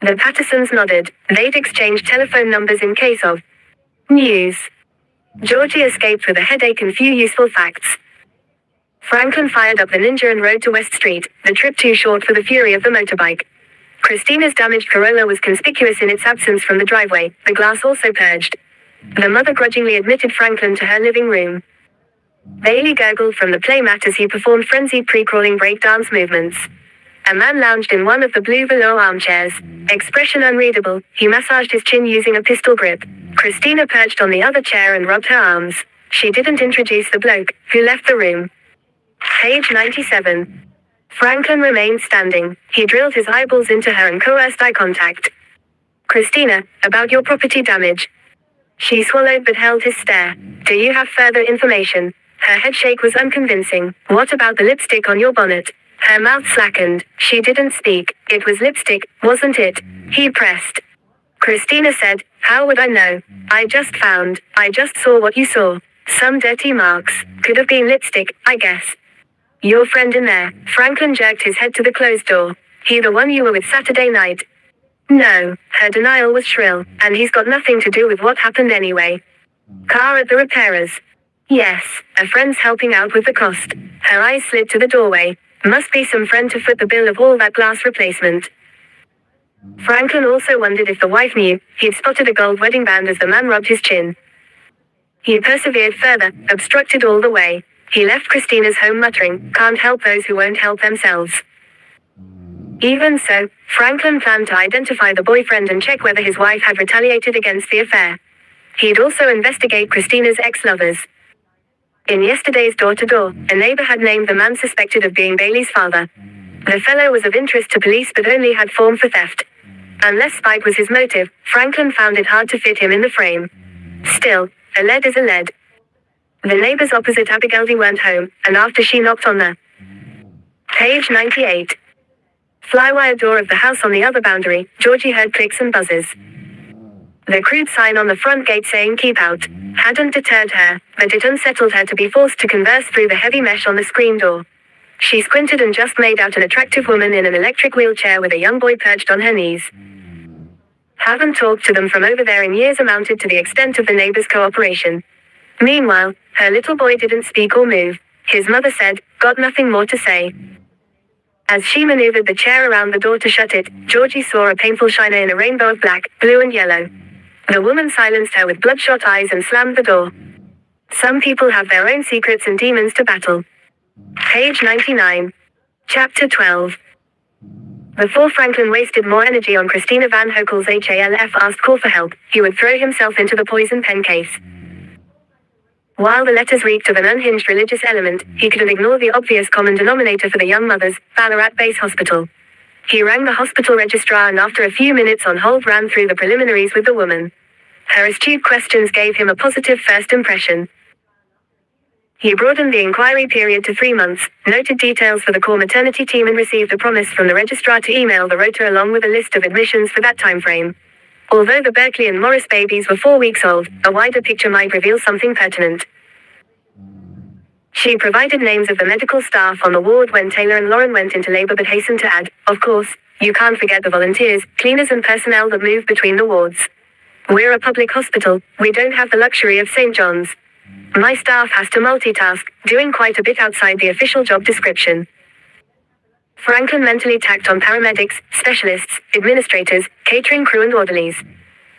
The Pattersons nodded. They'd exchanged telephone numbers in case of news. Georgie escaped with a headache and few useful facts. Franklin fired up the Ninja and rode to West Street, the trip too short for the fury of the motorbike. Christina's damaged Corolla was conspicuous in its absence from the driveway, the glass also purged. The mother grudgingly admitted Franklin to her living room. Bailey gurgled from the playmat as he performed frenzied pre-crawling breakdance movements. A man lounged in one of the blue velour armchairs. Expression unreadable, he massaged his chin using a pistol grip. Christina perched on the other chair and rubbed her arms. She didn't introduce the bloke, who left the room. Page 97. Franklin remained standing. He drilled his eyeballs into her and coerced eye contact. Christina, about your property damage. She swallowed but held his stare. Do you have further information? Her headshake was unconvincing. What about the lipstick on your bonnet? Her mouth slackened. She didn't speak. It was lipstick, wasn't it? He pressed. Christina said, how would I know? I just saw what you saw. Some dirty marks. Could have been lipstick, I guess. Your friend in there. Franklin jerked his head to the closed door. He the one you were with Saturday night? No. Her denial was shrill. And he's got nothing to do with what happened anyway. Car at the repairers. Yes, a friend's helping out with the cost. Her eyes slid to the doorway. Must be some friend to foot the bill of all that glass replacement. Franklin also wondered if the wife knew. He'd spotted a gold wedding band as the man rubbed his chin. He persevered further, obstructed all the way. He left Christina's home muttering, can't help those who won't help themselves. Even so, Franklin planned to identify the boyfriend and check whether his wife had retaliated against the affair. He'd also investigate Christina's ex-lovers. In yesterday's door-to-door, a neighbor had named the man suspected of being Bailey's father. The fellow was of interest to police but only had form for theft. Unless spite was his motive, Franklin found it hard to fit him in the frame. Still, a lead is a lead. The neighbors opposite Abigail'd weren't home, and after she knocked on the page 98 flywire door of the house on the other boundary, Georgie heard clicks and buzzes. The crude sign on the front gate saying keep out hadn't deterred her, but it unsettled her to be forced to converse through the heavy mesh on the screen door. She squinted and just made out an attractive woman in an electric wheelchair with a young boy perched on her knees. Haven't talked to them from over there in years amounted to the extent of the neighbors' cooperation. Meanwhile, her little boy didn't speak or move. His mother said, got nothing more to say. As she maneuvered the chair around the door to shut it, Georgie saw a painful shiner in a rainbow of black, blue and yellow. The woman silenced her with bloodshot eyes and slammed the door. Some people have their own secrets and demons to battle. Page 99. Chapter 12. Before Franklin wasted more energy on Christina Van Hokel's HALF call for help, he would throw himself into the poison pen case. While the letters reeked of an unhinged religious element, he couldn't ignore the obvious common denominator for the young mothers, Ballarat Base Hospital. He rang the hospital registrar and after a few minutes on hold ran through the preliminaries with the woman. Her astute questions gave him a positive first impression. He broadened the inquiry period to 3 months, noted details for the core maternity team and received a promise from the registrar to email the rota along with a list of admissions for that time frame. Although the Berkeley and Morris babies were 4 weeks old, a wider picture might reveal something pertinent. She provided names of the medical staff on the ward when Taylor and Lauren went into labor but hastened to add, of course, you can't forget the volunteers, cleaners and personnel that move between the wards. We're a public hospital, we don't have the luxury of St. John's. My staff has to multitask, doing quite a bit outside the official job description. Franklin mentally tacked on paramedics, specialists, administrators, catering crew and orderlies.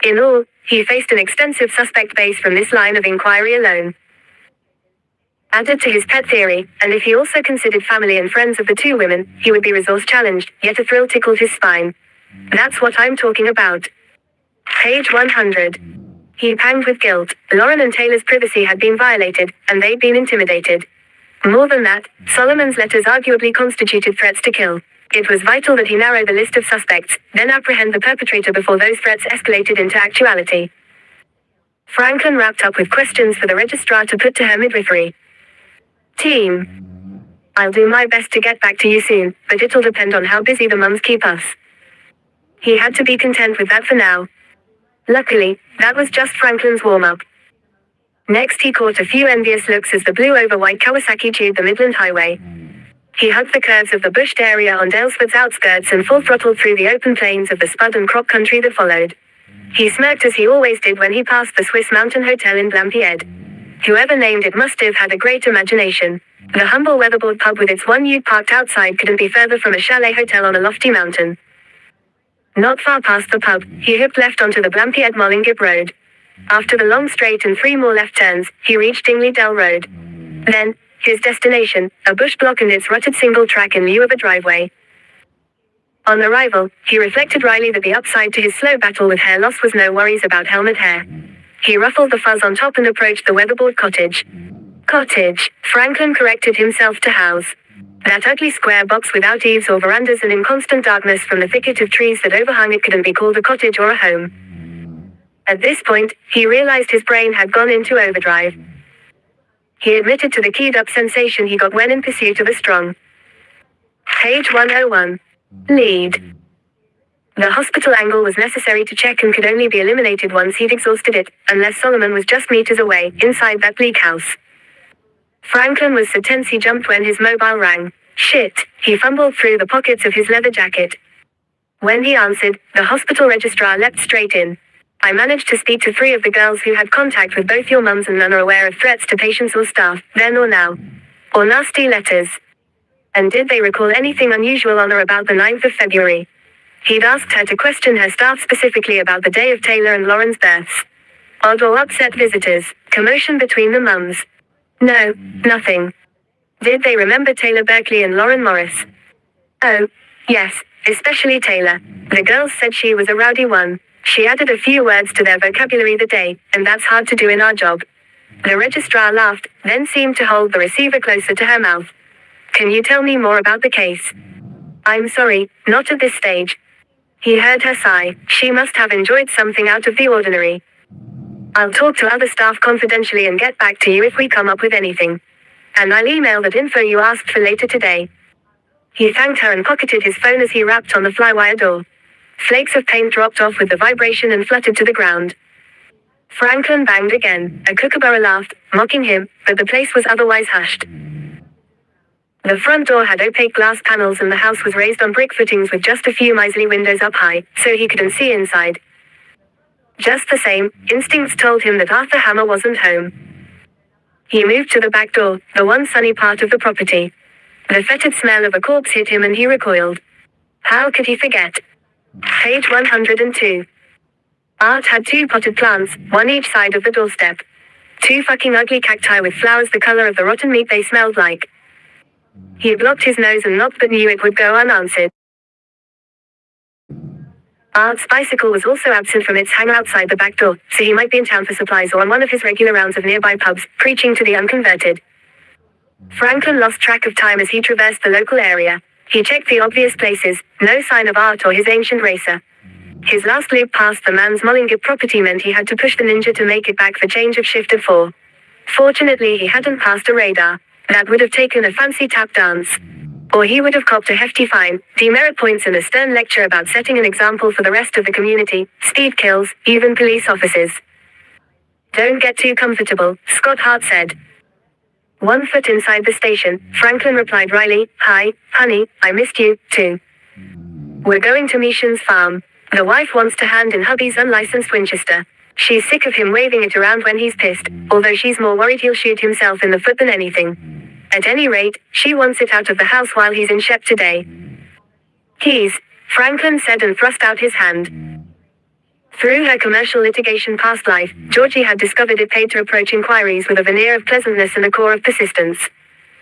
In all, he faced an extensive suspect base from this line of inquiry alone. Added to his pet theory, and if he also considered family and friends of the two women, he would be resource challenged, yet a thrill tickled his spine. That's what I'm talking about. Page 100. He panged with guilt. Lauren and Taylor's privacy had been violated, and they'd been intimidated. More than that, Solomon's letters arguably constituted threats to kill. It was vital that he narrow the list of suspects, then apprehend the perpetrator before those threats escalated into actuality. Franklin wrapped up with questions for the registrar to put to her midwifery team. I'll do my best to get back to you soon, but it'll depend on how busy the mums keep us. He had to be content with that for now. Luckily, that was just Franklin's warm-up. Next he caught a few envious looks as the blue over white Kawasaki chewed the Midland Highway. He hugged the curves of the bushed area on Dalesford's outskirts and full-throttled through the open plains of the spud and crop country that followed. He smirked as he always did when he passed the Swiss Mountain Hotel in Blampied. Whoever named it must have had a great imagination. The humble weatherboard pub with its one ute parked outside couldn't be further from a chalet hotel on a lofty mountain. Not far past the pub, he hooked left onto the Blampied-Mollingip Road. After the long straight and 3 more left turns, he reached Dingley Dell Road. Then, his destination, a bush block and its rutted single track in lieu of a driveway. On arrival, he reflected wryly that the upside to his slow battle with hair loss was no worries about helmet hair. He ruffled the fuzz on top and approached the weatherboard cottage. Cottage, Franklin corrected himself to house. That ugly square box without eaves or verandas and in constant darkness from the thicket of trees that overhung it couldn't be called a cottage or a home. At this point, he realized his brain had gone into overdrive. He admitted to the keyed-up sensation he got when in pursuit of a strong. Page 101. Lead. The hospital angle was necessary to check and could only be eliminated once he'd exhausted it, unless Solomon was just meters away, inside that bleak house. Franklin was so tense he jumped when his mobile rang. Shit, he fumbled through the pockets of his leather jacket. When he answered, the hospital registrar leapt straight in. I managed to speak to 3 of the girls who had contact with both your mums and none are aware of threats to patients or staff, then or now. Or nasty letters. And did they recall anything unusual on or about the 9th of February? He'd asked her to question her staff specifically about the day of Taylor and Lauren's births. Odd or upset visitors, commotion between the mums. No, nothing. Did they remember Taylor Berkeley and Lauren Morris? Oh, yes, especially Taylor. The girls said she was a rowdy one. She added a few words to their vocabulary that day, and that's hard to do in our job. The registrar laughed, then seemed to hold the receiver closer to her mouth. Can you tell me more about the case? I'm sorry, not at this stage. He heard her sigh. She must have enjoyed something out of the ordinary. I'll talk to other staff confidentially and get back to you if we come up with anything. And I'll email that info you asked for later today. He thanked her and pocketed his phone as he rapped on the flywire door. Flakes of paint dropped off with the vibration and fluttered to the ground. Franklin banged again. A kookaburra laughed, mocking him, but the place was otherwise hushed. The front door had opaque glass panels and the house was raised on brick footings with just a few miserly windows up high, so he couldn't see inside. Just the same, instincts told him that Arthur Hammer wasn't home. He moved to the back door, the one sunny part of the property. The fetid smell of a corpse hit him and he recoiled. How could he forget? Page 102. Art had 2 potted plants, one each side of the doorstep. 2 fucking ugly cacti with flowers the color of the rotten meat they smelled like. He blocked his nose and knocked but knew it would go unanswered. Art's bicycle was also absent from its hang outside the back door, so he might be in town for supplies or on one of his regular rounds of nearby pubs, preaching to the unconverted. Franklin lost track of time as he traversed the local area. He checked the obvious places, no sign of Art or his ancient racer. His last loop past the man's Mollingip property meant he had to push the Ninja to make it back for change of shift of 4. Fortunately he hadn't passed a radar. That would have taken a fancy tap dance. Or he would have copped a hefty fine, demerit points and a stern lecture about setting an example for the rest of the community, speed kills, even police officers. Don't get too comfortable, Scott Hart said. 1 foot inside the station, Franklin replied wryly, Hi, honey, I missed you, too. We're going to Mishan's farm. The wife wants to hand in hubby's unlicensed Winchester. She's sick of him waving it around when he's pissed, although she's more worried he'll shoot himself in the foot than anything. At any rate, she wants it out of the house while he's in Shep today. Keys, Franklin said and thrust out his hand. Through her commercial litigation past life, Georgie had discovered it paid to approach inquiries with a veneer of pleasantness and a core of persistence.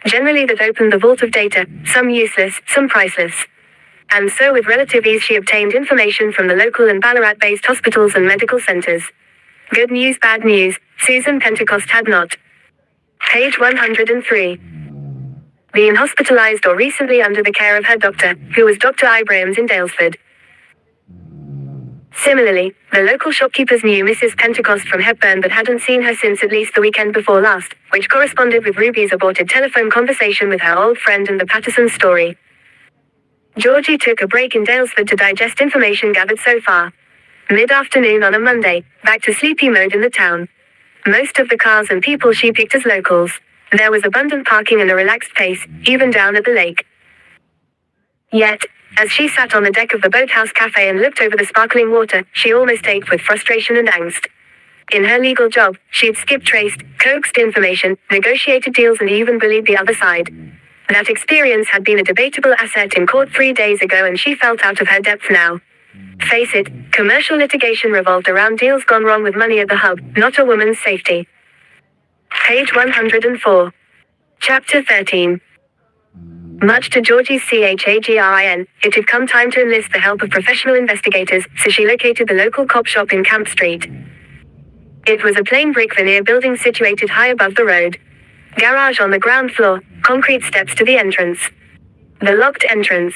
Generally that opened the vault of data, some useless, some priceless. And so with relative ease she obtained information from the local and Ballarat-based hospitals and medical centers. Good news, bad news, Susan Pentecost had not. Page 103. Been hospitalized or recently under the care of her doctor, who was Dr. Ibrahim's in Daylesford. Similarly, the local shopkeepers knew Mrs. Pentecost from Hepburn but hadn't seen her since at least the weekend before last, which corresponded with Ruby's aborted telephone conversation with her old friend and the Patterson's story. Georgie took a break in Daylesford to digest information gathered so far. Mid-afternoon on a Monday, back to sleepy mode in the town. Most of the cars and people she picked as locals. There was abundant parking and a relaxed pace, even down at the lake. Yet, as she sat on the deck of the Boathouse Cafe and looked over the sparkling water, she almost ached with frustration and angst. In her legal job, she'd skip-traced, coaxed information, negotiated deals and even bullied the other side. That experience had been a debatable asset in court 3 days ago and she felt out of her depth now. Face it, commercial litigation revolved around deals gone wrong with money at the hub, not a woman's safety. Page 104. Chapter 13. Much to Georgie's chagrin, it had come time to enlist the help of professional investigators, so she located the local cop shop in Camp Street. It was a plain brick veneer building situated high above the road. Garage on the ground floor, concrete steps to the entrance. The locked entrance.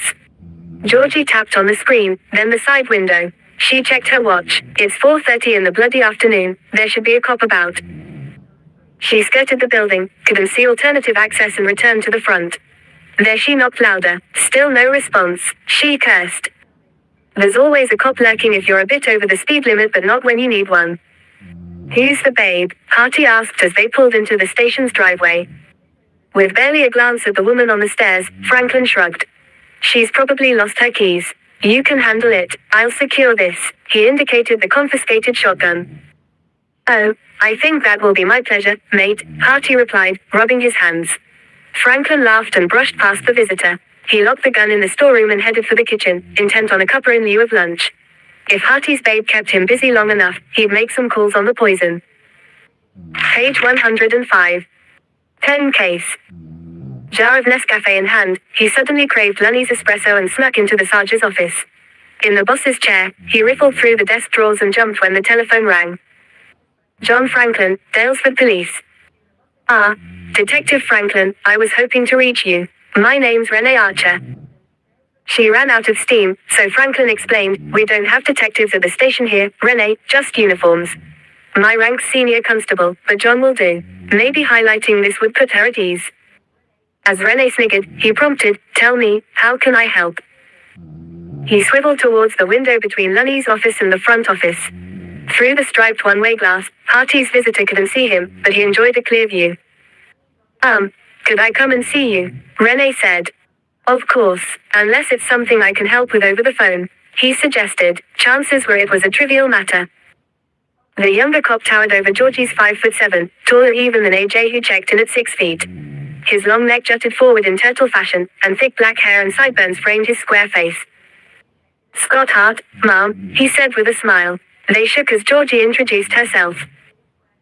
Georgie tapped on the screen, then the side window. She checked her watch. It's 4:30 in the bloody afternoon, there should be a cop about. She skirted the building, couldn't see alternative access and returned to the front. There she knocked louder. Still no response. She cursed. There's always a cop lurking if you're a bit over the speed limit but not when you need one. Who's the babe? Harty asked as they pulled into the station's driveway. With barely a glance at the woman on the stairs, Franklin shrugged. She's probably lost her keys. You can handle it. I'll secure this. He indicated the confiscated shotgun. Oh, I think that will be my pleasure, mate, Harty replied, rubbing his hands. Franklin laughed and brushed past the visitor. He locked the gun in the storeroom and headed for the kitchen, intent on a cuppa in lieu of lunch. If Harty's babe kept him busy long enough, he'd make some calls on the poison. Page 105. Pen case. Jar of Nescafe in hand, he suddenly craved Lunny's espresso and snuck into the Sarge's office. In the boss's chair, he riffled through the desk drawers and jumped when the telephone rang. John Franklin, Daylesford Police. Ah, Detective Franklin, I was hoping to reach you. My name's Renee Archer. She ran out of steam, so Franklin explained, we don't have detectives at the station here, Renee, just uniforms. My rank's senior constable, but John will do. Maybe highlighting this would put her at ease. As Renee sniggered, he prompted, tell me, how can I help? He swiveled towards the window between Lunny's office and the front office. Through the striped one-way glass, Harty's visitor couldn't see him, but he enjoyed a clear view. Could I come and see you? Renee said. Of course, unless it's something I can help with over the phone, he suggested. Chances were it was a trivial matter. The younger cop towered over Georgie's 5'7", taller even than AJ who checked in at 6 feet. His long neck jutted forward in turtle fashion, and thick black hair and sideburns framed his square face. Scott Hart, Ma'am, he said with a smile. They shook as Georgie introduced herself.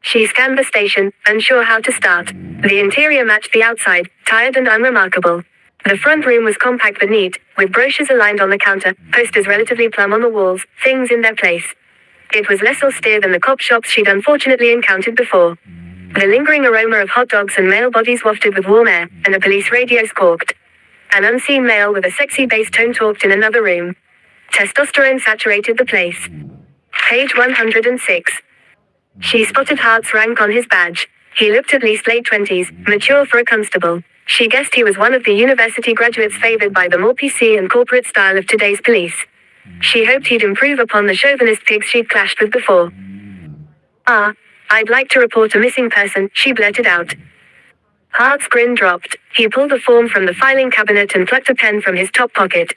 She scanned the station, unsure how to start. The interior matched the outside, tired and unremarkable. The front room was compact but neat, with brochures aligned on the counter, posters relatively plumb on the walls, things in their place. It was less austere than the cop shops she'd unfortunately encountered before. The lingering aroma of hot dogs and male bodies wafted with warm air, and a police radio squawked. An unseen male with a sexy bass tone talked in another room. Testosterone saturated the place. Page 106. She spotted Hart's rank on his badge. He looked at least late 20s, mature for a constable. She guessed he was one of the university graduates favored by the more PC and corporate style of today's police. She hoped he'd improve upon the chauvinist pigs she'd clashed with before. I'd like to report a missing person, she blurted out. Hart's grin dropped. He pulled a form from the filing cabinet and plucked a pen from his top pocket.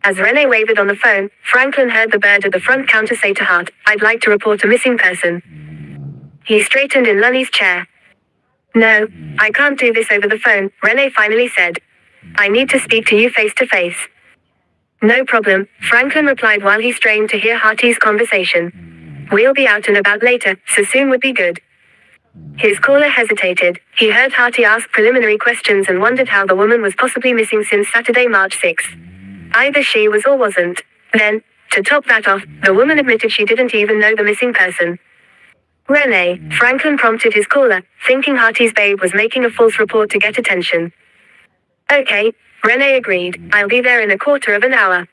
As Renee wavered on the phone, Franklin heard the bird at the front counter say to Hart, I'd like to report a missing person. He straightened in Lunny's chair. No, I can't do this over the phone, Renee finally said. I need to speak to you face to face. No problem, Franklin replied while he strained to hear Harty's conversation. We'll be out and about later, so soon would be good. His caller hesitated. He heard Harty ask preliminary questions and wondered how the woman was possibly missing since Saturday, March 6th. Either she was or wasn't. Then, to top that off, the woman admitted she didn't even know the missing person. Renee, Franklin prompted his caller, thinking Harty's babe was making a false report to get attention. Okay, Renee agreed. I'll be there in a quarter of an hour.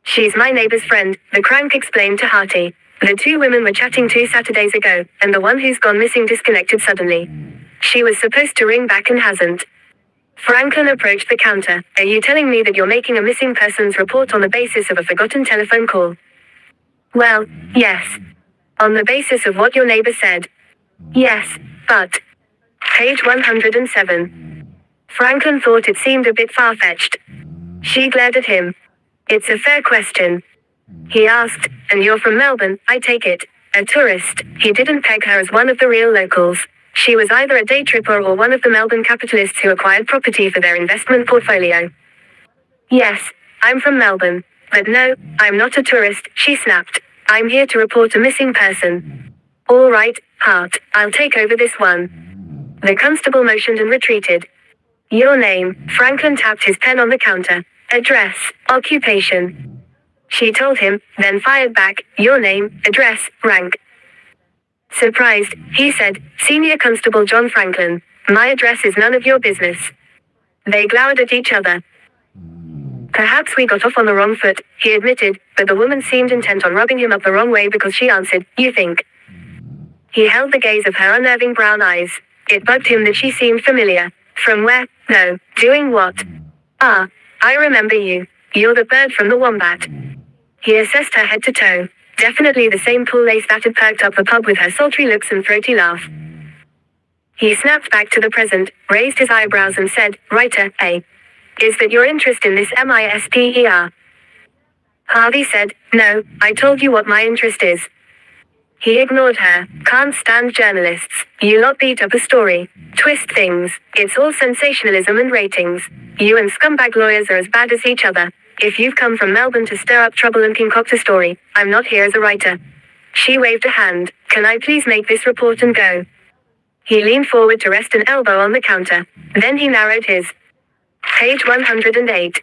She's my neighbor's friend, the crank explained to Harty. The two women were chatting 2 Saturdays ago, and the one who's gone missing disconnected suddenly. She was supposed to ring back and hasn't. Franklin approached the counter. Are you telling me that you're making a missing persons report on the basis of a forgotten telephone call? Well, yes. On the basis of what your neighbor said. Yes, but... Page 107. Franklin thought it seemed a bit far-fetched. She glared at him. It's a fair question. He asked, and you're from Melbourne, I take it. A tourist. He didn't peg her as one of the real locals. She was either a day tripper or one of the Melbourne capitalists who acquired property for their investment portfolio. Yes, I'm from Melbourne. But no, I'm not a tourist, she snapped. I'm here to report a missing person. All right, Hart, I'll take over this one. The constable motioned and retreated. Your name, Franklin tapped his pen on the counter. Address, occupation. She told him, then fired back, your name, address, rank. Surprised, he said, Senior Constable John Franklin. My address is none of your business. They glowered at each other. Perhaps we got off on the wrong foot, he admitted, but the woman seemed intent on rubbing him up the wrong way because she answered, you think. He held the gaze of her unnerving brown eyes. It bugged him that she seemed familiar. From where? No, doing what? Ah, I remember you. You're the bird from the wombat. He assessed her head to toe. Definitely the same pool lace that had perked up the pub with her sultry looks and throaty laugh. He snapped back to the present, raised his eyebrows and said, Writer, A. Is that your interest in this mister? Harvey said, no, I told you what my interest is. He ignored her. Can't stand journalists. You lot beat up a story. Twist things. It's all sensationalism and ratings. You and scumbag lawyers are as bad as each other. If you've come from Melbourne to stir up trouble and concoct a story, I'm not here as a writer. She waved a hand. Can I please make this report and go? He leaned forward to rest an elbow on the counter. Then he narrowed his. Page 108.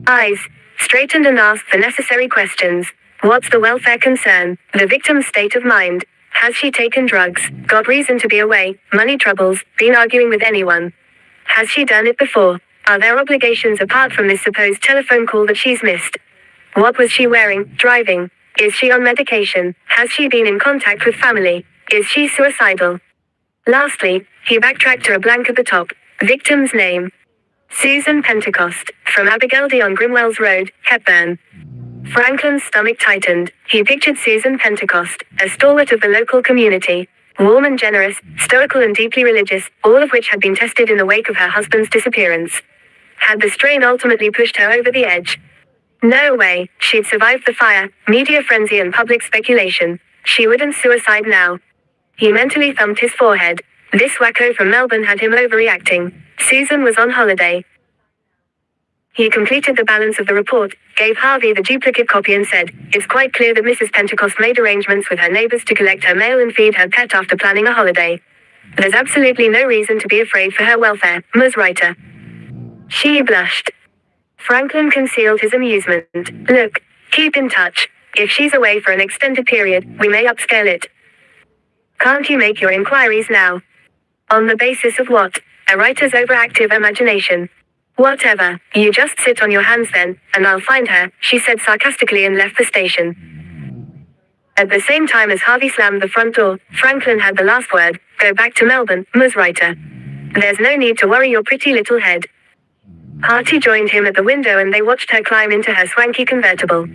Eyes. Straightened and asked the necessary questions. What's the welfare concern? The victim's state of mind. Has she taken drugs? Got reason to be away? Money troubles? Been arguing with anyone? Has she done it before? Are there obligations apart from this supposed telephone call that she's missed? What was she wearing, driving? Is she on medication? Has she been in contact with family? Is she suicidal? Lastly, he backtracked to a blank at the top. Victim's name. Susan Pentecost, from Abigaildy on Grimwells Road, Hepburn. Franklin's stomach tightened. He pictured Susan Pentecost, a stalwart of the local community. Warm and generous, stoical and deeply religious, all of which had been tested in the wake of her husband's disappearance. Had the strain ultimately pushed her over the edge? No way, she'd survived the fire, media frenzy and public speculation. She wouldn't suicide now. He mentally thumped his forehead. This wacko from Melbourne had him overreacting. Susan was on holiday. He completed the balance of the report, gave Harvey the duplicate copy and said, it's quite clear that Mrs. Pentecost made arrangements with her neighbors to collect her mail and feed her pet after planning a holiday. There's absolutely no reason to be afraid for her welfare, Ms. Writer. She blushed. Franklin concealed his amusement. Look, keep in touch. If she's away for an extended period, we may upscale it. Can't you make your inquiries now? On the basis of what? A writer's overactive imagination. Whatever, you just sit on your hands then, and I'll find her, she said sarcastically and left the station. At the same time as Harvey slammed the front door, Franklin had the last word, go back to Melbourne, Ms. Writer. There's no need to worry your pretty little head. Harty joined him at the window and they watched her climb into her swanky convertible.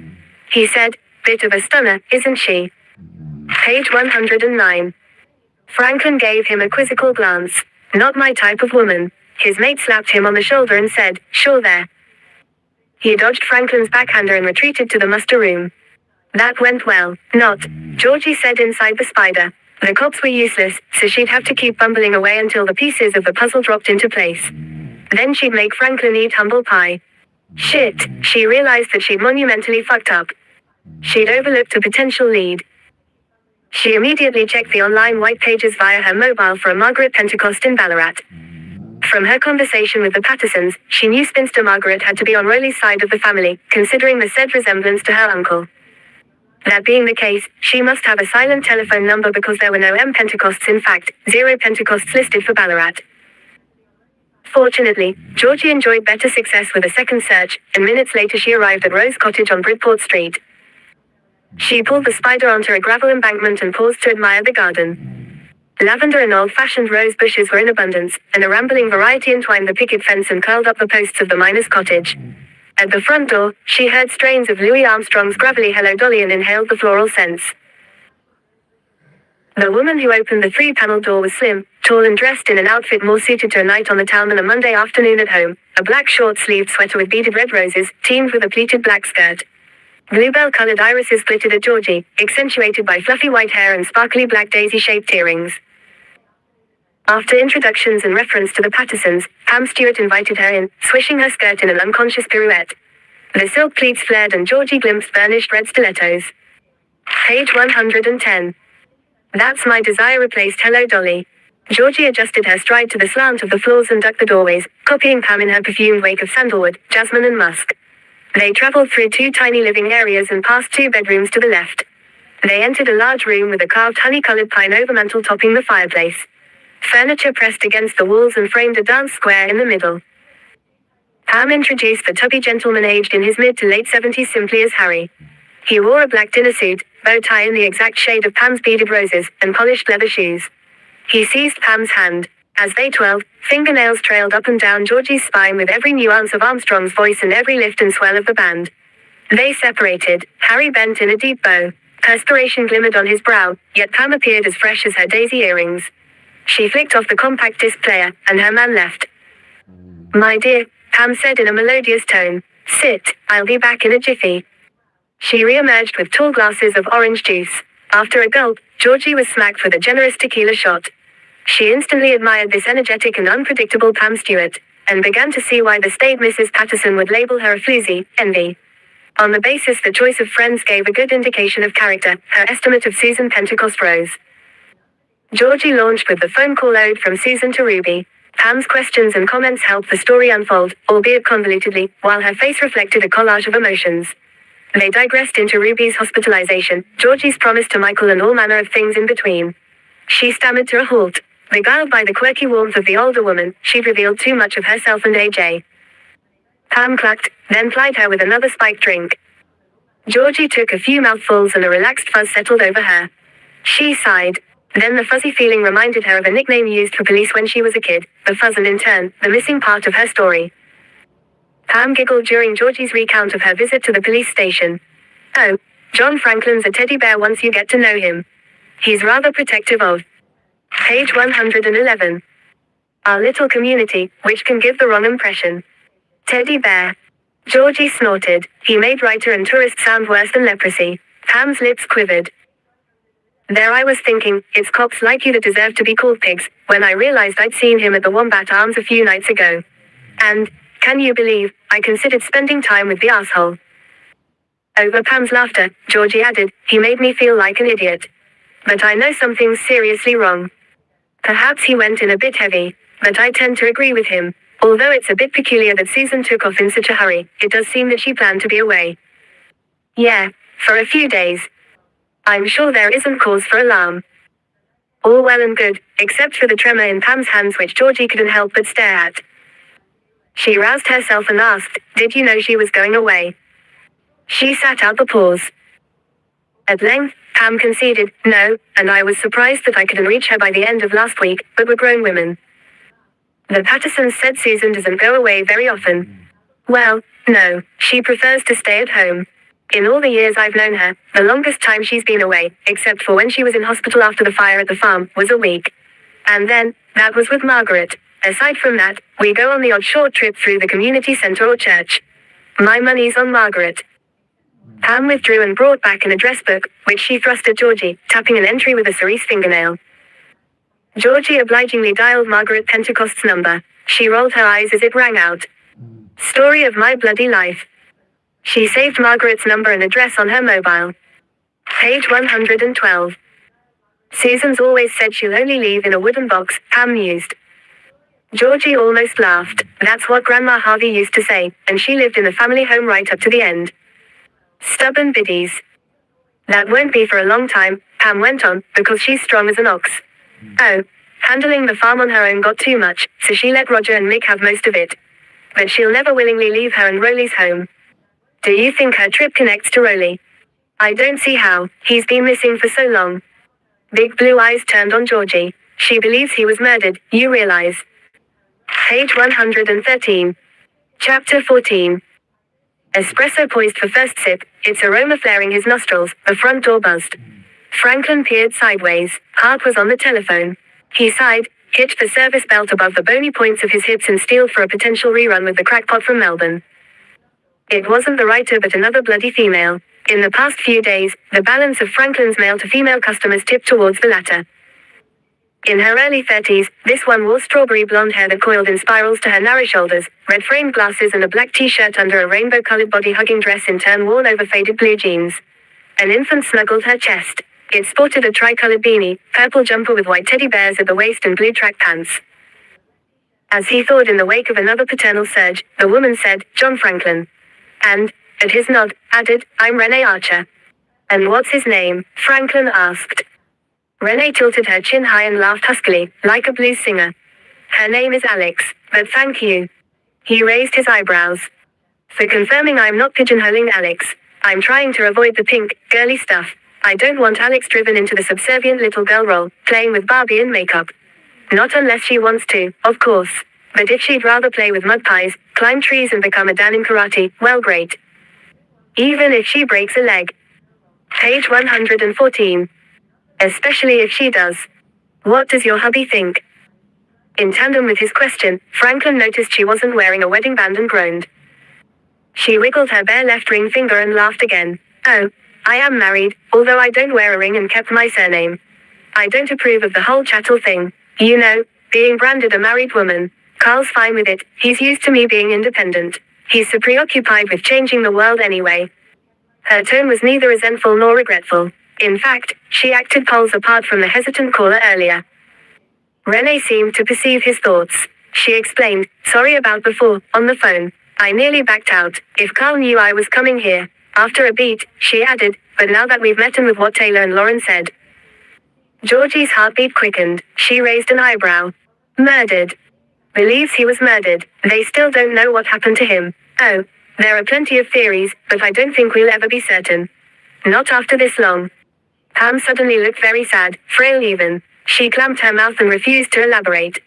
He said, bit of a stunner, isn't she? Page 109. Franklin gave him a quizzical glance. Not my type of woman. His mate slapped him on the shoulder and said, sure there. He dodged Franklin's backhander and retreated to the muster room. That went well. Not. Georgie said inside the Spider. The cops were useless, so she'd have to keep bumbling away until the pieces of the puzzle dropped into place. Then she'd make Franklin eat humble pie. Shit, she realized that she'd monumentally fucked up. She'd overlooked a potential lead. She immediately checked the online white pages via her mobile for a Margaret Pentecost in Ballarat. From her conversation with the Pattersons, she knew spinster Margaret had to be on Rowley's side of the family, considering the said resemblance to her uncle. That being the case, she must have a silent telephone number because there were no M Pentecosts, in fact, 0 Pentecosts listed for Ballarat. Fortunately, Georgie enjoyed better success with a second search, and minutes later she arrived at Rose Cottage on Bridport Street. She pulled the spider onto a gravel embankment and paused to admire the garden. Lavender and old-fashioned rose bushes were in abundance, and a rambling variety entwined the picket fence and curled up the posts of the miner's cottage. At the front door, she heard strains of Louis Armstrong's gravelly Hello Dolly and inhaled the floral scents. The woman who opened the 3-panel door was slim, tall and dressed in an outfit more suited to a night on the town than a Monday afternoon at home, a black short-sleeved sweater with beaded red roses, teamed with a pleated black skirt. Bluebell-colored irises glittered at Georgie, accentuated by fluffy white hair and sparkly black daisy-shaped earrings. After introductions and reference to the Pattersons, Pam Stewart invited her in, swishing her skirt in an unconscious pirouette. The silk pleats flared and Georgie glimpsed burnished red stilettos. Page 110. That's my desire replaced Hello Dolly. Georgie adjusted her stride to the slant of the floors and ducked the doorways, copying Pam in her perfumed wake of sandalwood, jasmine and musk. They traveled through 2 tiny living areas and past 2 bedrooms to the left. They entered a large room with a carved honey-colored pine overmantel topping the fireplace. Furniture pressed against the walls and framed a dance square in the middle. Pam introduced the tubby gentleman aged in his mid to late 70s simply as Harry. He wore a black dinner suit, bow tie in the exact shade of Pam's beaded roses, and polished leather shoes. He seized Pam's hand. As they twirled, fingernails trailed up and down Georgie's spine with every nuance of Armstrong's voice and every lift and swell of the band. They separated, Harry bent in a deep bow. Perspiration glimmered on his brow, yet Pam appeared as fresh as her daisy earrings. She flicked off the compact disc player, and her man left. My dear, Pam said in a melodious tone. Sit, I'll be back in a jiffy. She re-emerged with tall glasses of orange juice. After a gulp, Georgie was smacked with a generous tequila shot. She instantly admired this energetic and unpredictable Pam Stewart, and began to see why the staid Mrs. Patterson would label her a floozy, envy. On the basis the choice of friends gave a good indication of character, her estimate of Susan Pentecost rose. Georgie launched with the phone call ode from Susan to Ruby. Pam's questions and comments helped the story unfold, albeit convolutedly, while her face reflected a collage of emotions. They digressed into Ruby's hospitalization, Georgie's promise to Michael and all manner of things in between. She stammered to a halt. Beguiled by the quirky warmth of the older woman, she'd revealed too much of herself and AJ. Pam clucked, then plied her with another spiked drink. Georgie took a few mouthfuls and a relaxed fuzz settled over her. She sighed. Then the fuzzy feeling reminded her of a nickname used for police when she was a kid, the fuzz, and in turn, the missing part of her story. Pam giggled during Georgie's recount of her visit to the police station. Oh, John Franklin's a teddy bear once you get to know him. He's rather protective of. Page 111. Our little community, which can give the wrong impression. Teddy bear. Georgie snorted. He made writer and tourist sound worse than leprosy. Pam's lips quivered. There I was thinking, it's cops like you that deserve to be called pigs, when I realized I'd seen him at the Wombat Arms a few nights ago. And, can you believe, I considered spending time with the asshole. Over Pam's laughter, Georgie added, he made me feel like an idiot. But I know something's seriously wrong. Perhaps he went in a bit heavy, but I tend to agree with him. Although it's a bit peculiar that Susan took off in such a hurry, it does seem that she planned to be away. Yeah, for a few days. I'm sure there isn't cause for alarm. All well and good, except for the tremor in Pam's hands which Georgie couldn't help but stare at. She roused herself and asked, did you know she was going away? She sat out the pause. At length, Pam conceded, no, and I was surprised that I couldn't reach her by the end of last week, but we're grown women. The Pattersons said Susan doesn't go away very often. Well, no, she prefers to stay at home. In all the years I've known her, the longest time she's been away, except for when she was in hospital after the fire at the farm, was a week. And then, that was with Margaret. Aside from that, we go on the odd short trip through the community centre or church. My money's on Margaret. Pam withdrew and brought back an address book, which she thrust at Georgie, tapping an entry with a cerise fingernail. Georgie obligingly dialed Margaret Pentecost's number. She rolled her eyes as it rang out. Story of my bloody life. She saved Margaret's number and address on her mobile. Page 112. Susan's always said she'll only leave in a wooden box, Pam mused. Georgie almost laughed. That's what Grandma Harvey used to say, and she lived in the family home right up to the end. Stubborn biddies. That won't be for a long time, Pam went on, because she's strong as an ox. Oh, handling the farm on her own got too much, so she let Roger and Mick have most of it. But she'll never willingly leave her and Rolly's home. Do you think her trip connects to Rolly? I don't see how, he's been missing for so long. Big blue eyes turned on Georgie. She believes he was murdered, you realize. Page 113. Chapter 14. Espresso poised for first sip, its aroma flaring his nostrils, the front door buzzed. Franklin peered sideways. Hart was on the telephone. He sighed, hitched the service belt above the bony points of his hips and steeled for a potential rerun with the crackpot from Melbourne. It wasn't the writer but another bloody female. In the past few days, the balance of Franklin's male to female customers tipped towards the latter. In her early 30s, this one wore strawberry blonde hair that coiled in spirals to her narrow shoulders, red-framed glasses and a black t-shirt under a rainbow-colored body-hugging dress in turn worn over faded blue jeans. An infant snuggled her chest. It sported a tri-colored beanie, purple jumper with white teddy bears at the waist and blue track pants. As he thawed in the wake of another paternal surge, the woman said, "John Franklin." And, at his nod, added, "I'm Renee Archer." "And what's his name?" Franklin asked. Renee tilted her chin high and laughed huskily, like a blues singer. "Her name is Alex, but thank you." He raised his eyebrows. "For confirming I'm not pigeonholing Alex. I'm trying to avoid the pink, girly stuff. I don't want Alex driven into the subservient little girl role, playing with Barbie and makeup. Not unless she wants to, of course. But if she'd rather play with mud pies, climb trees and become a Dan in karate, well great. Even if she breaks a leg." Page 114. "Especially if she does. What does your hubby think?" In tandem with his question, Franklin noticed she wasn't wearing a wedding band and groaned. She wiggled her bare left ring finger and laughed again. "Oh, I am married, although I don't wear a ring and kept my surname. I don't approve of the whole chattel thing. You know, being branded a married woman. Carl's fine with it, he's used to me being independent. He's so preoccupied with changing the world anyway." Her tone was neither resentful nor regretful. In fact, she acted poles apart from the hesitant caller earlier. Renee seemed to perceive his thoughts. She explained, "Sorry about before, on the phone. I nearly backed out. If Carl knew I was coming here." After a beat, she added, "But now that we've met him with what Taylor and Lauren said." Georgie's heartbeat quickened. She raised an eyebrow. "Murdered." Believes he was murdered. They still don't know what happened to him. Oh, there are plenty of theories, but I don't think we'll ever be certain. Not after this long. Pam suddenly looked very sad, frail even. She clamped her mouth and refused to elaborate.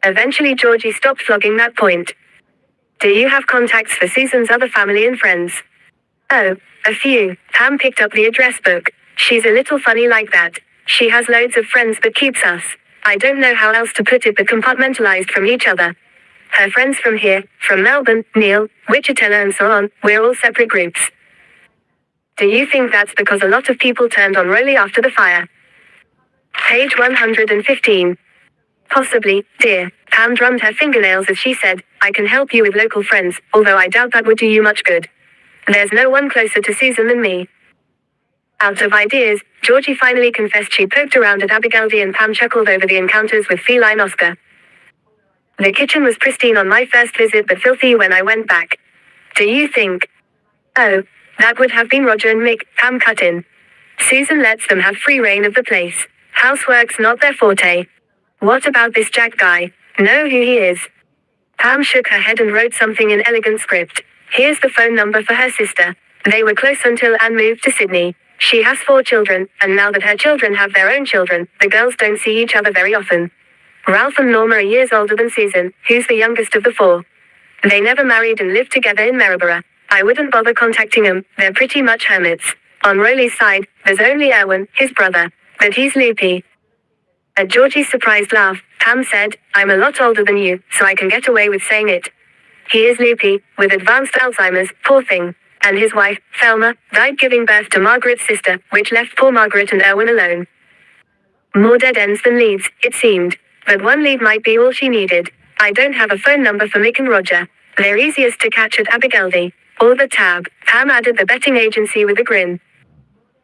Eventually Georgie stopped flogging that point. "Do you have contacts for Susan's other family and friends?" "Oh, a few." Pam picked up the address book. "She's a little funny like that. She has loads of friends but keeps us. I don't know how else to put it but compartmentalized from each other. Her friends from here, from Melbourne, Neil, Wichita and so on, we're all separate groups." "Do you think that's because a lot of people turned on Rolly after the fire?" Page 115. "Possibly, dear." Pam drummed her fingernails as she said, "I can help you with local friends, although I doubt that would do you much good. There's no one closer to Susan than me." Out of ideas, Georgie finally confessed she poked around at Abigail's and Pam chuckled over the encounters with feline Oscar. "The kitchen was pristine on my first visit but filthy when I went back. Do you think?" "Oh, that would have been Roger and Mick," Pam cut in. "Susan lets them have free reign of the place. Housework's not their forte. What about this Jack guy? Know who he is?" Pam shook her head and wrote something in elegant script. "Here's the phone number for her sister. They were close until Anne moved to Sydney. She has 4 children, and now that her children have their own children, the girls don't see each other very often. Ralph and Norma are years older than Susan, who's the youngest of the 4. They never married and lived together in Maryborough. I wouldn't bother contacting them, they're pretty much hermits. On Rolly's side, there's only Erwin, his brother. But he's loopy." At Georgie's surprised laugh, Pam said, "I'm a lot older than you, so I can get away with saying it. He is loopy, with advanced Alzheimer's, poor thing. And his wife, Thelma, died giving birth to Margaret's sister, which left poor Margaret and Erwin alone. More dead ends than leads, it seemed. But one lead might be all she needed. I don't have a phone number for Mick and Roger. They're easiest to catch at Abigaildy. Or the Tab. Pam added the betting agency with a grin.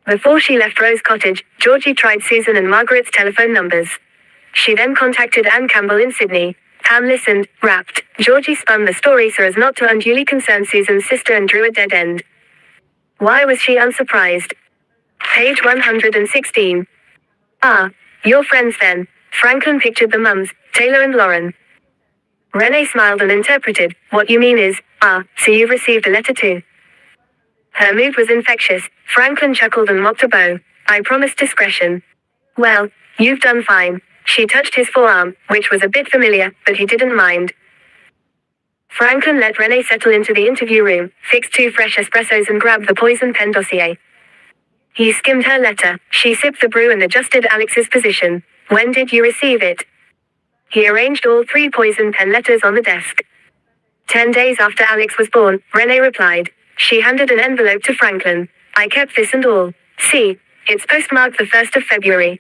Before she left Rose Cottage, Georgie tried Susan and Margaret's telephone numbers. She then contacted Anne Campbell in Sydney. Pam listened, rapt. Georgie spun the story so as not to unduly concern Susan's sister and drew a dead end. Why was she unsurprised? Page 116. Ah, your friends then. Franklin pictured the mums, Taylor and Lauren. Renee smiled and interpreted, what you mean is, so you've received a letter too. Her mood was infectious. Franklin chuckled and mocked a bow. I promised discretion. Well, you've done fine. She touched his forearm, which was a bit familiar, but he didn't mind. Franklin let Renee settle into the interview room, fixed 2 fresh espressos and grabbed the poison pen dossier. He skimmed her letter. She sipped the brew and adjusted Alex's position. When did you receive it? He arranged all 3 poison pen letters on the desk. 10 days after Alex was born, Renee replied. She handed an envelope to Franklin. I kept this and all. See, it's postmarked the 1st of February.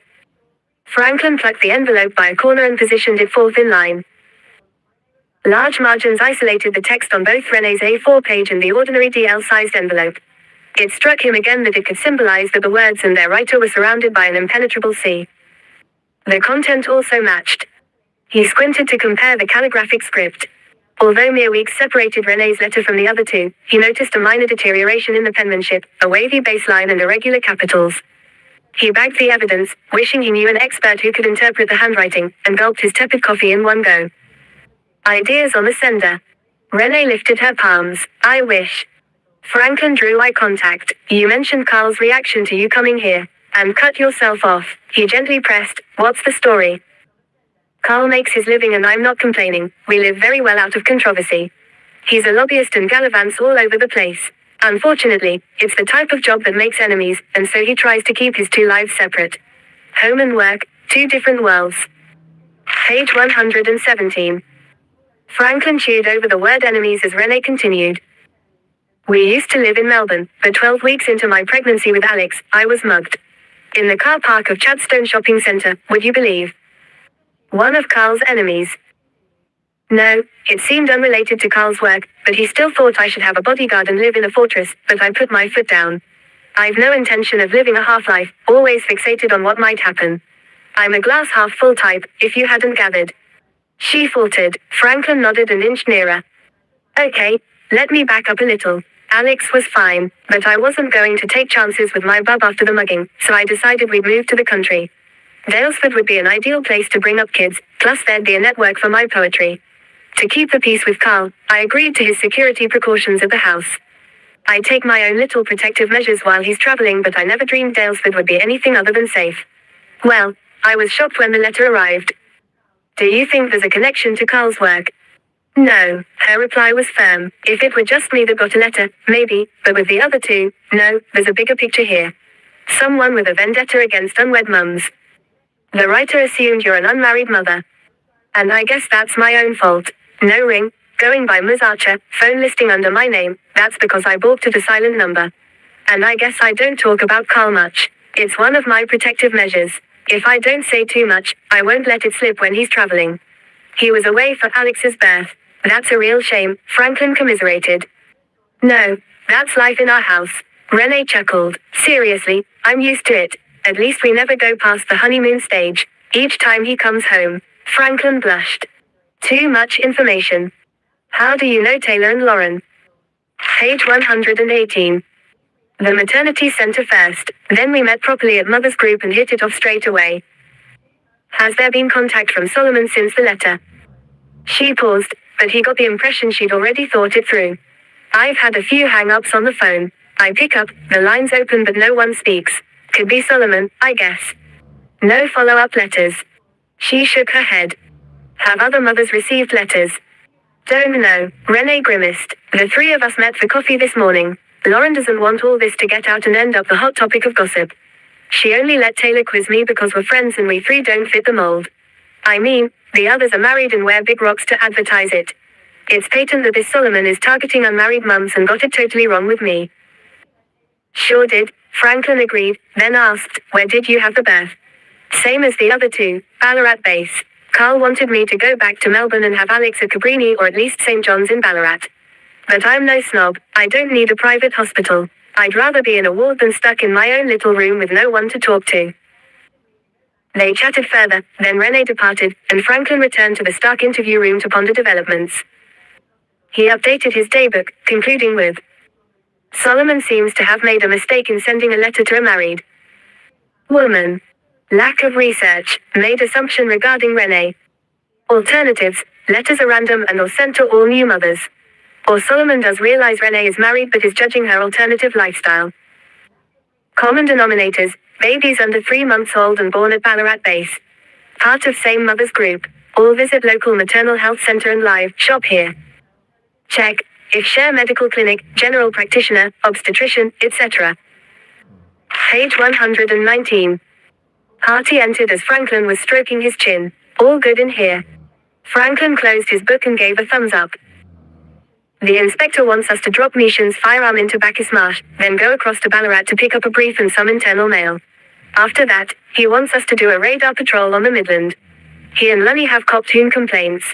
Franklin plucked the envelope by a corner and positioned it 4th in line. Large margins isolated the text on both Renee's A4 page and the ordinary DL-sized envelope. It struck him again that it could symbolize that the words and their writer were surrounded by an impenetrable sea. The content also matched. He squinted to compare the calligraphic script. Although mere weeks separated Renee's letter from the other 2, he noticed a minor deterioration in the penmanship, a wavy baseline and irregular capitals. He bagged the evidence, wishing he knew an expert who could interpret the handwriting, and gulped his tepid coffee in one go. Ideas on the sender. Renee lifted her palms. I wish. Franklin drew eye contact. You mentioned Carl's reaction to you coming here. And cut yourself off. He gently pressed, what's the story? Carl makes his living and I'm not complaining. We live very well out of controversy. He's a lobbyist and gallivants all over the place. Unfortunately, it's the type of job that makes enemies, and so he tries to keep his 2 lives separate. Home and work, 2 different worlds. Page 117. Franklin chewed over the word enemies as Renee continued. We used to live in Melbourne, but 12 weeks into my pregnancy with Alex, I was mugged. In the car park of Chadstone Shopping Centre, would you believe? One of Carl's enemies. No, it seemed unrelated to Carl's work, but he still thought I should have a bodyguard and live in a fortress, but I put my foot down. I've no intention of living a half-life, always fixated on what might happen. I'm a glass half full type, if you hadn't gathered. She faltered. Franklin nodded and inched nearer. Okay, let me back up a little. Alex was fine, but I wasn't going to take chances with my bub after the mugging, so I decided we'd move to the country. Dalesford would be an ideal place to bring up kids, plus there'd be a network for my poetry. To keep the peace with Carl, I agreed to his security precautions at the house. I take my own little protective measures while he's traveling, but I never dreamed Dalesford would be anything other than safe. Well, I was shocked when the letter arrived. Do you think there's a connection to Carl's work? No, her reply was firm. If it were just me that got a letter, maybe, but with the other 2, no, there's a bigger picture here. Someone with a vendetta against unwed mums. The writer assumed you're an unmarried mother. And I guess that's my own fault. No ring, going by Ms. Archer, phone listing under my name, that's because I balked at a silent number. And I guess I don't talk about Carl much. It's one of my protective measures. If I don't say too much, I won't let it slip when he's traveling. He was away for Alex's birth. That's a real shame, Franklin commiserated. No, that's life in our house. Renee chuckled. Seriously, I'm used to it. At least we never go past the honeymoon stage. Each time he comes home. Franklin blushed. Too much information. How do you know Taylor and Lauren? Page 118. The maternity center first, then we met properly at Mother's Group and hit it off straight away. Has there been contact from Solomon since the letter? She paused, but he got the impression she'd already thought it through. I've had a few hang-ups on the phone. I pick up, the line's open but no one speaks. Could be Solomon, I guess. No follow-up letters. She shook her head. Have other mothers received letters? Don't know, Renee grimaced. The 3 of us met for coffee this morning. Lauren doesn't want all this to get out and end up the hot topic of gossip. She only let Taylor quiz me because we're friends and we 3 don't fit the mold. I mean, the others are married and wear big rocks to advertise it. It's patent that this Solomon is targeting unmarried mums and got it totally wrong with me. Sure did, Franklin agreed, then asked, where did you have the birth? Same as the other 2, Ballarat base. Carl wanted me to go back to Melbourne and have Alex at Cabrini or at least St. John's in Ballarat. But I'm no snob. I don't need a private hospital. I'd rather be in a ward than stuck in my own little room with no one to talk to. They chatted further, then Renee departed, and Franklin returned to the Stark interview room to ponder developments. He updated his daybook, concluding with, Solomon seems to have made a mistake in sending a letter to a married woman. Lack of research, made assumption regarding Renee. Alternatives, letters are random and or sent to all new mothers. Or Solomon does realize Renee is married but is judging her alternative lifestyle. Common denominators, babies under 3 months old and born at Ballarat base. Part of same mother's group. All visit local maternal health center and live shop here. Check, if share medical clinic, general practitioner, obstetrician, etc. Page 119. Harty entered as Franklin was stroking his chin. All good in here. Franklin closed his book and gave a thumbs up. The inspector wants us to drop Mishan's firearm into Bacchus Marsh, then go across to Ballarat to pick up a brief and some internal mail. After that, he wants us to do a radar patrol on the Midland. He and Lunny have copped hoon complaints.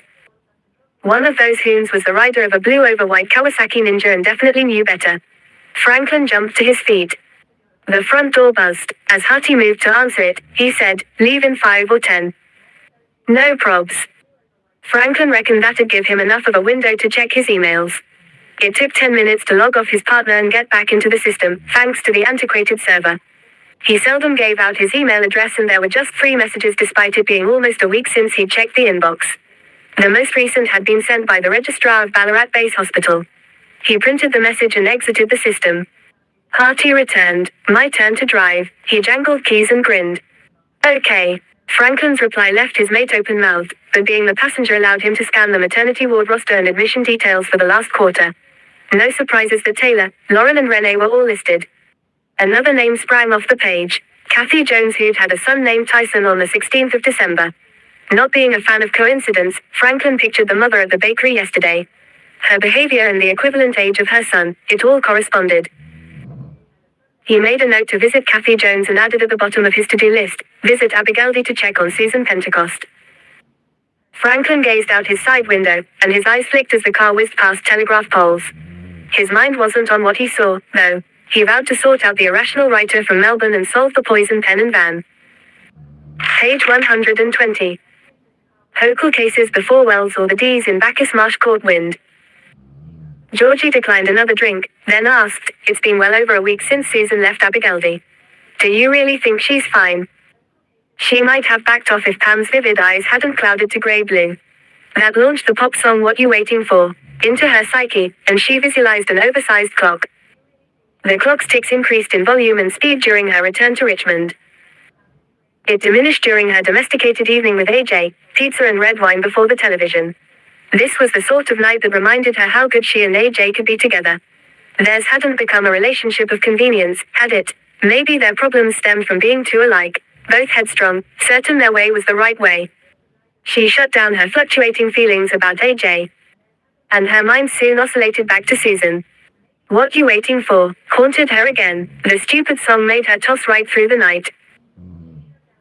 One of those hoons was the rider of a blue over white Kawasaki Ninja and definitely knew better. Franklin jumped to his feet. The front door buzzed. As Harty moved to answer it, he said, leave in 5 or 10. No probs. Franklin reckoned that'd give him enough of a window to check his emails. It took 10 minutes to log off his partner and get back into the system, thanks to the antiquated server. He seldom gave out his email address and there were just 3 messages despite it being almost a week since he'd checked the inbox. The most recent had been sent by the registrar of Ballarat Base Hospital. He printed the message and exited the system. Harty returned. My turn to drive. He jangled keys and grinned. Okay. Franklin's reply left his mate open-mouthed, but being the passenger allowed him to scan the maternity ward roster and admission details for the last quarter. No surprises that Taylor, Lauren and Renee were all listed. Another name sprang off the page. Kathy Jones, who'd had a son named Tyson on the 16th of December. Not being a fan of coincidence, Franklin pictured the mother at the bakery yesterday. Her behavior and the equivalent age of her son, it all corresponded. He made a note to visit Kathy Jones and added at the bottom of his to-do list, visit Abigaildy to check on Susan Pentecost. Franklin gazed out his side window, and his eyes flicked as the car whizzed past telegraph poles. His mind wasn't on what he saw, though. He vowed to sort out the irrational writer from Melbourne and solve the poison pen and van. Page 120. Hochul cases before Wells or the D's in Bacchus Marsh caught wind. Georgie declined another drink, then asked, it's been well over a week since Susan left Abigaildy. Do you really think she's fine? She might have backed off if Pam's vivid eyes hadn't clouded to grey-blue. That launched the pop song What You Waiting For? Into her psyche, and she visualized an oversized clock. The clock's ticks increased in volume and speed during her return to Richmond. It diminished during her domesticated evening with AJ, pizza and red wine before the television. This was the sort of night that reminded her how good she and AJ could be together. Theirs hadn't become a relationship of convenience, had it? Maybe their problems stemmed from being too alike, both headstrong, certain their way was the right way. She shut down her fluctuating feelings about AJ. And her mind soon oscillated back to Susan. What You Waiting For? Haunted her again. The stupid song made her toss right through the night.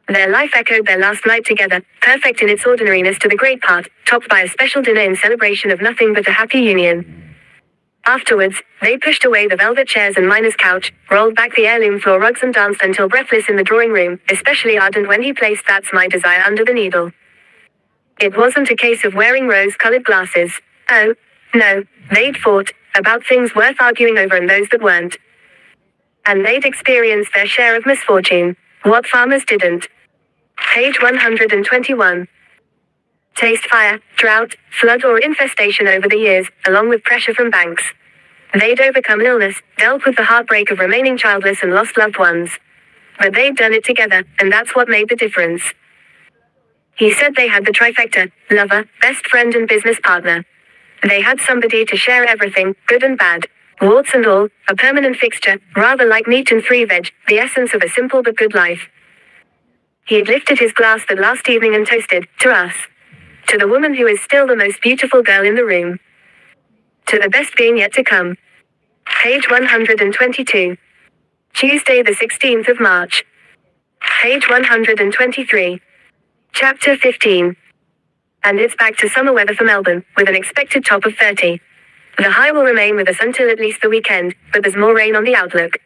Their life echoed their last night together, perfect in its ordinariness to the great part, topped by a special dinner in celebration of nothing but a happy union. Afterwards, they pushed away the velvet chairs and Miner's couch, rolled back the heirloom floor rugs and danced until breathless in the drawing room, especially ardent when he placed That's My Desire under the needle. It wasn't a case of wearing rose-colored glasses. Oh, no, they'd fought, about things worth arguing over and those that weren't. And they'd experienced their share of misfortune. What farmers didn't. Page 121. Taste fire, drought, flood or infestation over the years, along with pressure from banks. They'd overcome illness, dealt with the heartbreak of remaining childless and lost loved ones. But they'd done it together, and that's what made the difference. He said they had the trifecta, lover, best friend and business partner. They had somebody to share everything, good and bad. Warts and all, a permanent fixture, rather like meat and 3-veg, the essence of a simple but good life. He'd lifted his glass that last evening and toasted, to us. To the woman who is still the most beautiful girl in the room. To the best being yet to come. Page 122. Tuesday the 16th of March. Page 123. Chapter 15. And it's back to summer weather for Melbourne, with an expected top of 30. The high will remain with us until at least the weekend, but there's more rain on the outlook.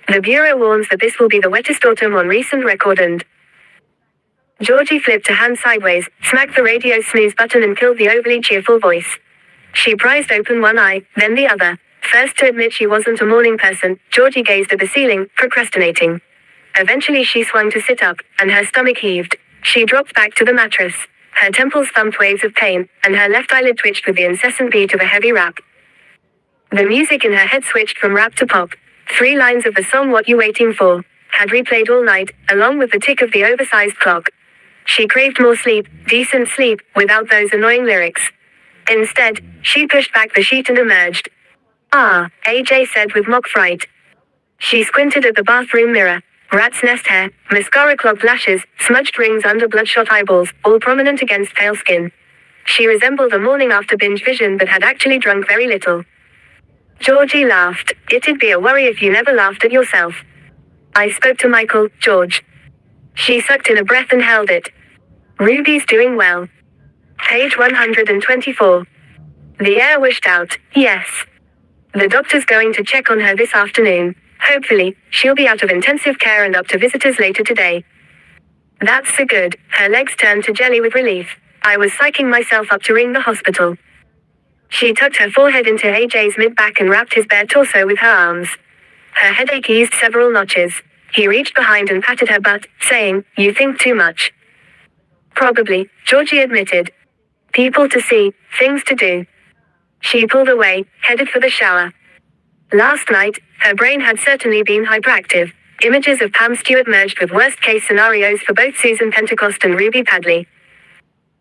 The Bureau warns that this will be the wettest autumn on recent record and Georgie flipped her hand sideways, smacked the radio snooze button and killed the overly cheerful voice. She prized open one eye, then the other. First to admit she wasn't a morning person, Georgie gazed at the ceiling, procrastinating. Eventually she swung to sit up, and her stomach heaved. She dropped back to the mattress. Her temples thumped waves of pain, and her left eyelid twitched with the incessant beat of a heavy rap. The music in her head switched from rap to pop. 3 lines of the song What You Waiting For had replayed all night, along with the tick of the oversized clock. She craved more sleep, decent sleep, without those annoying lyrics. Instead, she pushed back the sheet and emerged. "Ah," AJ said with mock fright. She squinted at the bathroom mirror. Rat's nest hair, mascara-clogged lashes, smudged rings under bloodshot eyeballs, all prominent against pale skin. She resembled a morning after binge vision but had actually drunk very little. Georgie laughed. "It'd be a worry if you never laughed at yourself." "I spoke to Michael, George." She sucked in a breath and held it. "Ruby's doing well." Page 124. The air wished out. "Yes. The doctor's going to check on her this afternoon. Hopefully, she'll be out of intensive care and up to visitors later today." "That's so good." Her legs turned to jelly with relief. "I was psyching myself up to ring the hospital." She tucked her forehead into AJ's mid-back and wrapped his bare torso with her arms. Her headache eased several notches. He reached behind and patted her butt, saying, "You think too much." "Probably," Georgie admitted. "People to see, things to do." She pulled away, headed for the shower. Last night, her brain had certainly been hyperactive. Images of Pam Stewart merged with worst-case scenarios for both Susan Pentecost and Ruby Padley.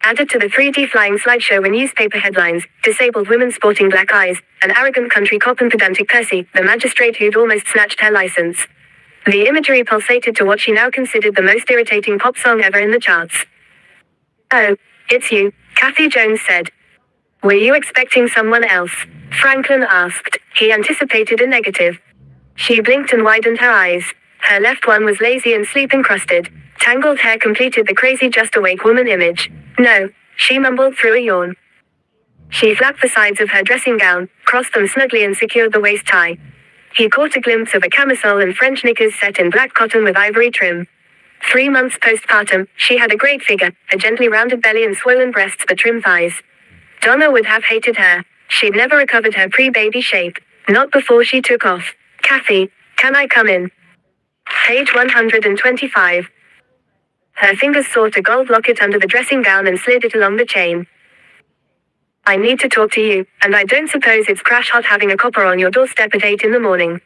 Added to the 3D flying slideshow were newspaper headlines: disabled women sporting black eyes, an arrogant country cop and pedantic Percy, the magistrate who'd almost snatched her license. The imagery pulsated to what she now considered the most irritating pop song ever in the charts. "Oh, it's you," Kathy Jones said. "Were you expecting someone else?" Franklin asked. He anticipated a negative. She blinked and widened her eyes. Her left one was lazy and sleep-encrusted. Tangled hair completed the crazy just-awake woman image. "No," she mumbled through a yawn. She flapped the sides of her dressing gown, crossed them snugly and secured the waist tie. He caught a glimpse of a camisole and French knickers set in black cotton with ivory trim. 3 months postpartum, she had a great figure, a gently rounded belly and swollen breasts but trim thighs. Donna would have hated her. She'd never recovered her pre-baby shape. Not before she took off. "Kathy, can I come in?" Page 125. Her fingers sought a gold locket under the dressing gown and slid it along the chain. "I need to talk to you, and I don't suppose it's crash hot having a copper on your doorstep at 8 in the morning."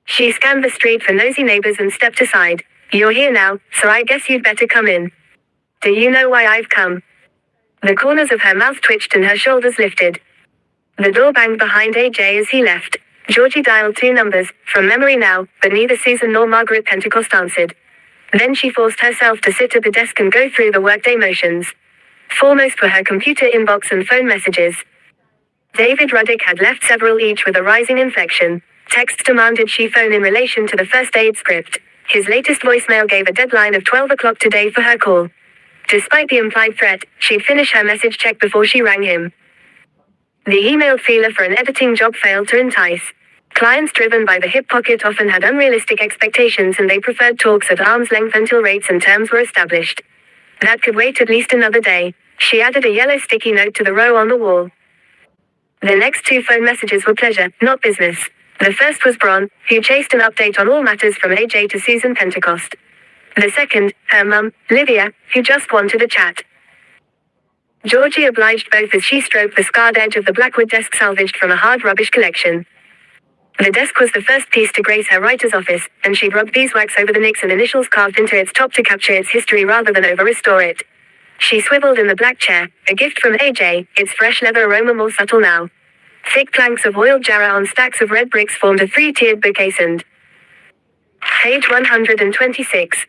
She scanned the street for nosy neighbors and stepped aside. "You're here now, so I guess you'd better come in." "Do you know why I've come?" The corners of her mouth twitched and her shoulders lifted. The door banged behind AJ as he left. Georgie dialed 2 numbers, from memory now, but neither Susan nor Margaret Pentecost answered. Then she forced herself to sit at the desk and go through the workday motions. Foremost were her computer inbox and phone messages. David Ruddick had left several each with a rising inflection. Texts demanded she phone in relation to the first aid script. His latest voicemail gave a deadline of 12 o'clock today for her call. Despite the implied threat, she'd finish her message check before she rang him. The emailed feeler for an editing job failed to entice. Clients driven by the hip pocket often had unrealistic expectations and they preferred talks at arm's length until rates and terms were established. That could wait at least another day. She added a yellow sticky note to the row on the wall. The next 2 phone messages were pleasure, not business. The first was Bron, who chased an update on all matters from AJ to Susan Pentecost. The second, her mum, Livia, who just wanted a chat. Georgie obliged both as she stroked the scarred edge of the blackwood desk salvaged from a hard rubbish collection. The desk was the first piece to grace her writer's office, and she'd rubbed beeswax over the nicks and initials carved into its top to capture its history rather than over-restore it. She swiveled in the black chair, a gift from AJ, its fresh leather aroma more subtle now. Thick planks of oiled jarrah on stacks of red bricks formed a 3-tiered bookcase and Page 126.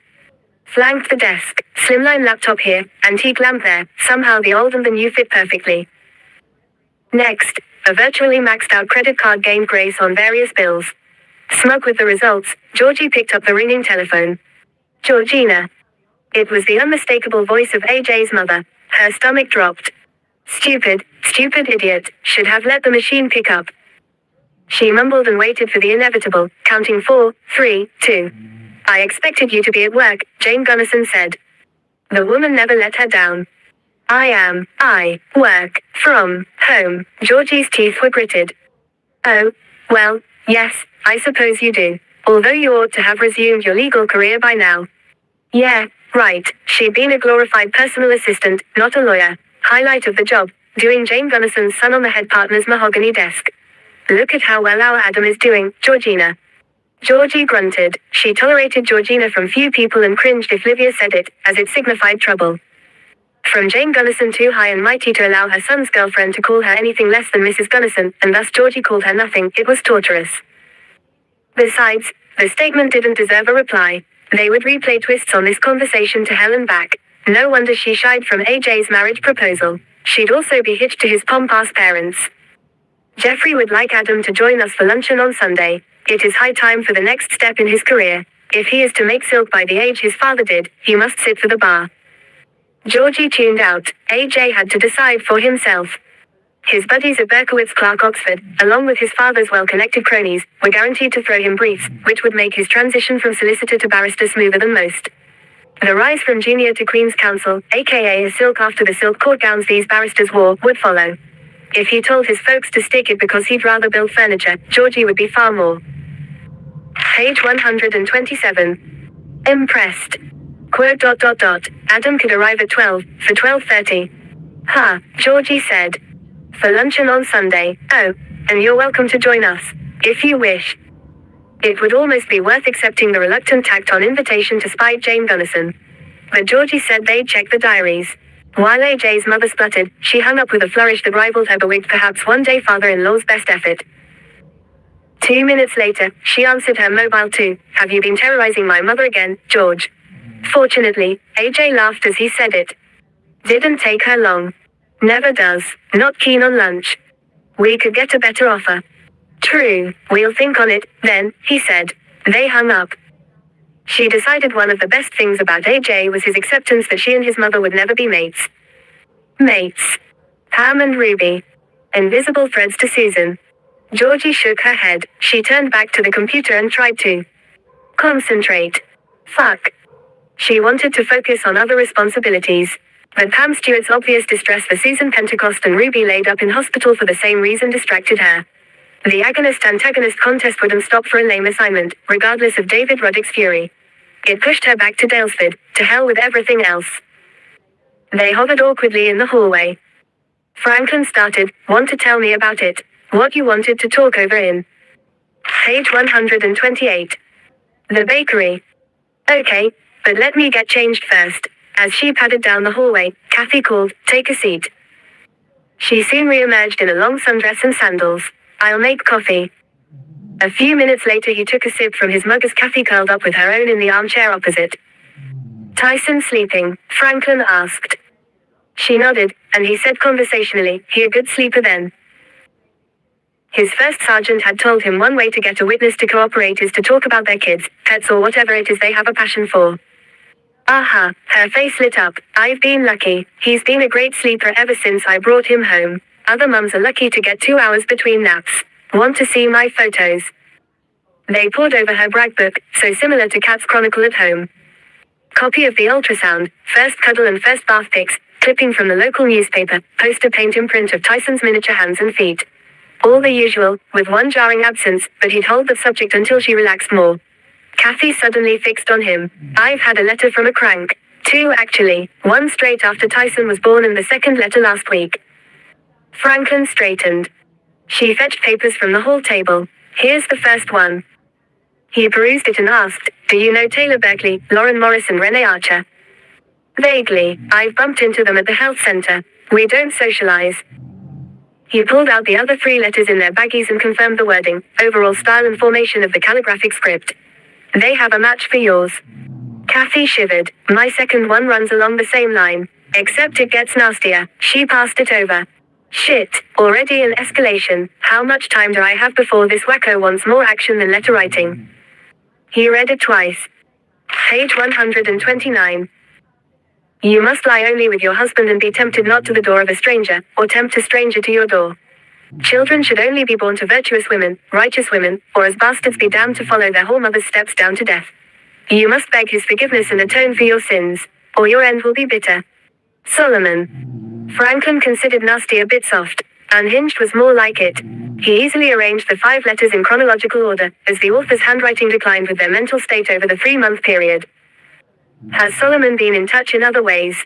Flanked the desk, slimline laptop here, antique lamp there, somehow the old and the new fit perfectly. Next, a virtually maxed out credit card gained grace on various bills. Smug with the results, Georgie picked up the ringing telephone. "Georgina." It was the unmistakable voice of AJ's mother. Her stomach dropped. Stupid idiot, should have let the machine pick up. She mumbled and waited for the inevitable, counting 4, 3, 2. I expected you to be at work, Jane Gunnison said. The woman never let her down. I work from home. Georgie's teeth were gritted. Oh, well, yes, I suppose you do. Although you ought to have resumed your legal career by now. Yeah, right, she'd been a glorified personal assistant, not a lawyer. Highlight of the job, doing Jane Gunnison's son on the head partner's mahogany desk. Look at how well our Adam is doing, Georgina. Georgie grunted. She tolerated Georgina from few people and cringed if Livia said it, as it signified trouble. From Jane Gunnison too high and mighty to allow her son's girlfriend to call her anything less than Mrs. Gunnison, and thus Georgie called her nothing, it was torturous. Besides, the statement didn't deserve a reply. They would replay twists on this conversation to hell and back. No wonder she shied from AJ's marriage proposal. She'd also be hitched to his pomp-ass parents. Jeffrey would like Adam to join us for luncheon on Sunday. It is high time for the next step in his career. If he is to make silk by the age his father did, he must sit for the bar. Georgie tuned out. AJ had to decide for himself. His buddies at Berkowitz Clark Oxford, along with his father's well-connected cronies, were guaranteed to throw him briefs, which would make his transition from solicitor to barrister smoother than most. The rise from junior to Queen's Counsel, aka a silk after the silk court gowns these barristers wore, would follow. If he told his folks to stick it because he'd rather build furniture, Georgie would be far more. Page 127. Impressed. Quote ... Adam could arrive at 12, for 12:30. Georgie said. For luncheon on Sunday, oh, and you're welcome to join us, if you wish. It would almost be worth accepting the reluctant tacked-on invitation to spite Jane Gunnison. But Georgie said they'd check the diaries. While AJ's mother spluttered, she hung up with a flourish that rivaled her bewigged perhaps one-day father-in-law's best effort. 2 minutes later, she answered her mobile too. Have you been terrorizing my mother again, George? Fortunately, AJ laughed as he said it. Didn't take her long. Never does. Not keen on lunch. We could get a better offer. True, we'll think on it, then, he said. They hung up. She decided one of the best things about AJ was his acceptance that she and his mother would never be mates. Mates. Pam and Ruby. Invisible threads to Susan. Georgie shook her head. She turned back to the computer and tried to concentrate. Fuck. She wanted to focus on other responsibilities. But Pam Stewart's obvious distress for Susan Pentecost and Ruby laid up in hospital for the same reason distracted her. The agonist-antagonist contest wouldn't stop for a lame assignment, regardless of David Ruddick's fury. It pushed her back to Dalesford, to hell with everything else. They hovered awkwardly in the hallway. Franklin started, want to tell me about it. What you wanted to talk over in. Page 128. The bakery. Okay, but let me get changed first. As she padded down the hallway, Kathy called, take a seat. She soon re-emerged in a long sundress and sandals. I'll make coffee. A few minutes later he took a sip from his mug as Kathy curled up with her own in the armchair opposite. Tyson sleeping? Franklin asked. She nodded, and he said conversationally, he a good sleeper then. His first sergeant had told him one way to get a witness to cooperate is to talk about their kids, pets or whatever it is they have a passion for. Aha, her face lit up. I've been lucky. He's been a great sleeper ever since I brought him home. Other mums are lucky to get 2 hours between naps. Want to see my photos? They pored over her brag book, so similar to Kat's Chronicle at home. Copy of the ultrasound, first cuddle and first bath pics, clipping from the local newspaper, poster paint imprint of Tyson's miniature hands and feet. All the usual, with one jarring absence, but he'd hold the subject until she relaxed more. Kathy suddenly fixed on him. I've had a letter from a crank. 2 actually, one straight after Tyson was born and the second letter last week. Franklin straightened. She fetched papers from the hall table. Here's the first one. He perused it and asked, do you know Taylor Berkeley, Lauren Morris and Renee Archer? Vaguely, I've bumped into them at the health center. We don't socialize. He pulled out the other 3 letters in their baggies and confirmed the wording, overall style and formation of the calligraphic script. They have a match for yours. Kathy shivered. My second one runs along the same line. Except it gets nastier. She passed it over. Shit, already an escalation. How much time do I have before this wacko wants more action than letter writing? He read it twice. Page 129. You must lie only with your husband and be tempted not to the door of a stranger, or tempt a stranger to your door. Children should only be born to virtuous women, righteous women, or as bastards be damned to follow their whoremother's steps down to death. You must beg his forgiveness and atone for your sins, or your end will be bitter. Solomon. Franklin considered nasty a bit soft. Unhinged was more like it. He easily arranged the 5 letters in chronological order, as the author's handwriting declined with their mental state over the 3-month period. Has Solomon been in touch in other ways?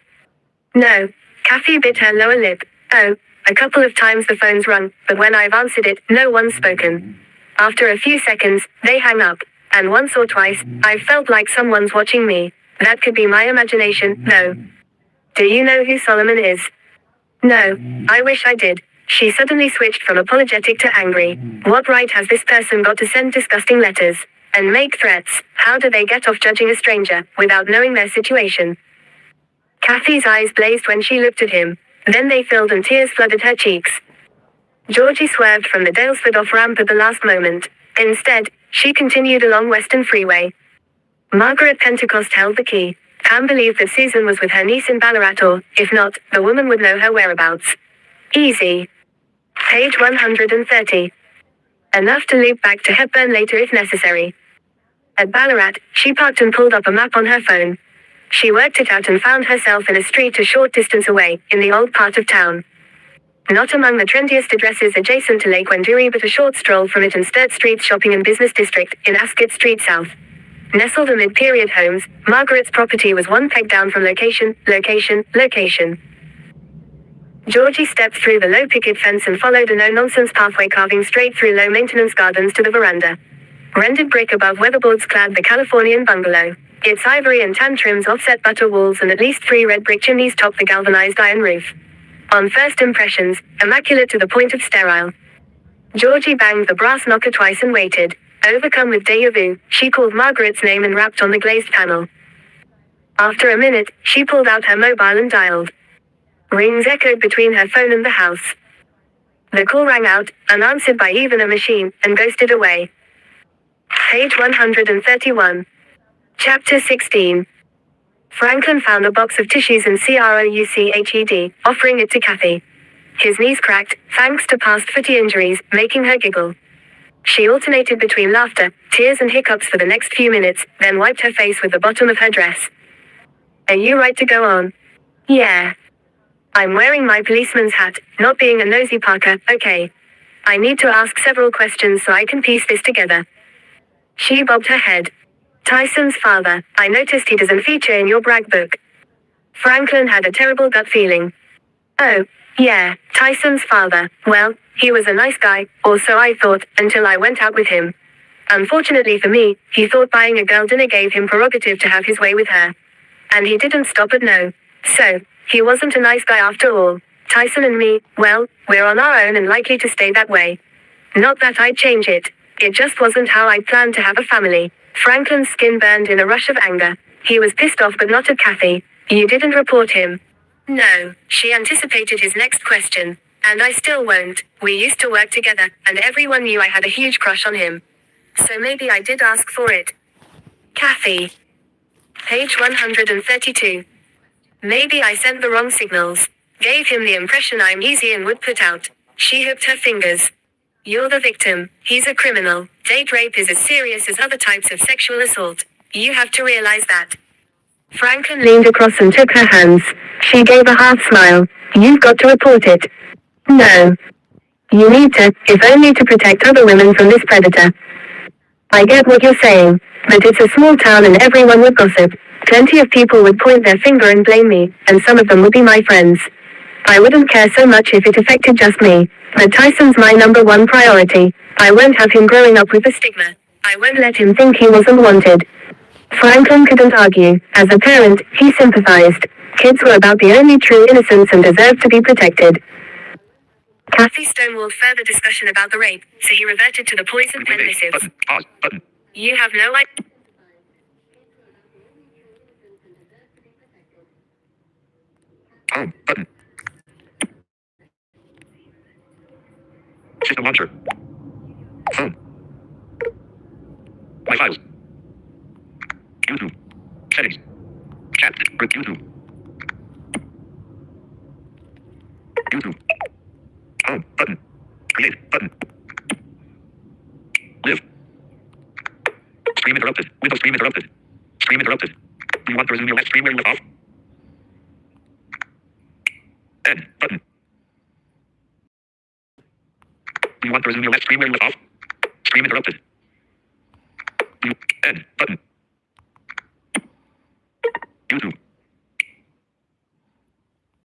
No. Kathy bit her lower lip. Oh, a couple of times the phone's rung, but when I've answered it, no one's spoken. After a few seconds, they hang up. And once or twice, I've felt like someone's watching me. That could be my imagination, though. Do you know who Solomon is? No. I wish I did. She suddenly switched from apologetic to angry. What right has this person got to send disgusting letters? And make threats? How do they get off judging a stranger, without knowing their situation? Kathy's eyes blazed when she looked at him. Then they filled and tears flooded her cheeks. Georgie swerved from the Dalesford off-ramp at the last moment. Instead, she continued along Western Freeway. Margaret Pentecost held the key. Pam believed that Susan was with her niece in Ballarat or, if not, the woman would know her whereabouts. Easy. Page 130. Enough to loop back to Hepburn later if necessary. At Ballarat, she parked and pulled up a map on her phone. She worked it out and found herself in a street a short distance away, in the old part of town. Not among the trendiest addresses adjacent to Lake Wendouree, but a short stroll from it and Sturt Street's shopping and business district, in Ascot Street South. Nestled amid period homes, Margaret's property was one peg down from location. Georgie stepped through the low picket fence and followed a no-nonsense pathway carving straight through low-maintenance gardens to the veranda. Rendered brick above weatherboards clad the Californian bungalow. Its ivory and tan trims offset butter walls and at least 3 red brick chimneys topped the galvanized iron roof. On first impressions, immaculate to the point of sterile. Georgie banged the brass knocker twice and waited. Overcome with déjà vu, she called Margaret's name and rapped on the glazed panel. After a minute, she pulled out her mobile and dialed. Rings echoed between her phone and the house. The call rang out, unanswered by even a machine, and ghosted away. Page 131. Chapter 16. Franklin found a box of tissues and CROUCHED, offering it to Kathy. His knees cracked, thanks to past footy injuries, making her giggle. She alternated between laughter, tears and hiccups for the next few minutes, then wiped her face with the bottom of her dress. Are you right to go on? Yeah. I'm wearing my policeman's hat, not being a nosy Parker, okay. I need to ask several questions so I can piece this together. She bobbed her head. Tyson's father, I noticed he doesn't feature in your brag book. Franklin had a terrible gut feeling. Oh, yeah, Tyson's father, well, he was a nice guy, or so I thought, until I went out with him. Unfortunately for me, he thought buying a girl dinner gave him prerogative to have his way with her. And he didn't stop at no. So, he wasn't a nice guy after all. Tyson and me, well, we're on our own and likely to stay that way. Not that I'd change it. It just wasn't how I planned to have a family. Franklin's skin burned in a rush of anger. He was pissed off but not at Kathy. You didn't report him. No, she anticipated his next question. And I still won't. We used to work together, and everyone knew I had a huge crush on him. So maybe I did ask for it. Kathy. Page 132. Maybe I sent the wrong signals. Gave him the impression I'm easy and would put out. She hooked her fingers. You're the victim. He's a criminal. Date rape is as serious as other types of sexual assault. You have to realize that. Franklin leaned across and took her hands. She gave a half smile. You've got to report it. No. You need to, if only to protect other women from this predator. I get what you're saying, but it's a small town and everyone would gossip. Plenty of people would point their finger and blame me, and some of them would be my friends. I wouldn't care so much if it affected just me, but Tyson's my number one priority. I won't have him growing up with a stigma. I won't let him think he wasn't wanted. Franklin couldn't argue. As a parent, he sympathized. Kids were about the only true innocence and deserved to be protected. Kathy stonewalled further discussion about the rape, so he reverted to the poison pen missives. Button. Pause. Button. You have no idea. Home. Button. System launcher. Home. My files. YouTube. Settings. Chat. Group YouTube. Live. Stream interrupted. Window stream interrupted. Stream interrupted. Do you want to resume your stream where you left off? End. Button. Do you want to resume your stream where you left off? Stream interrupted. End. Button.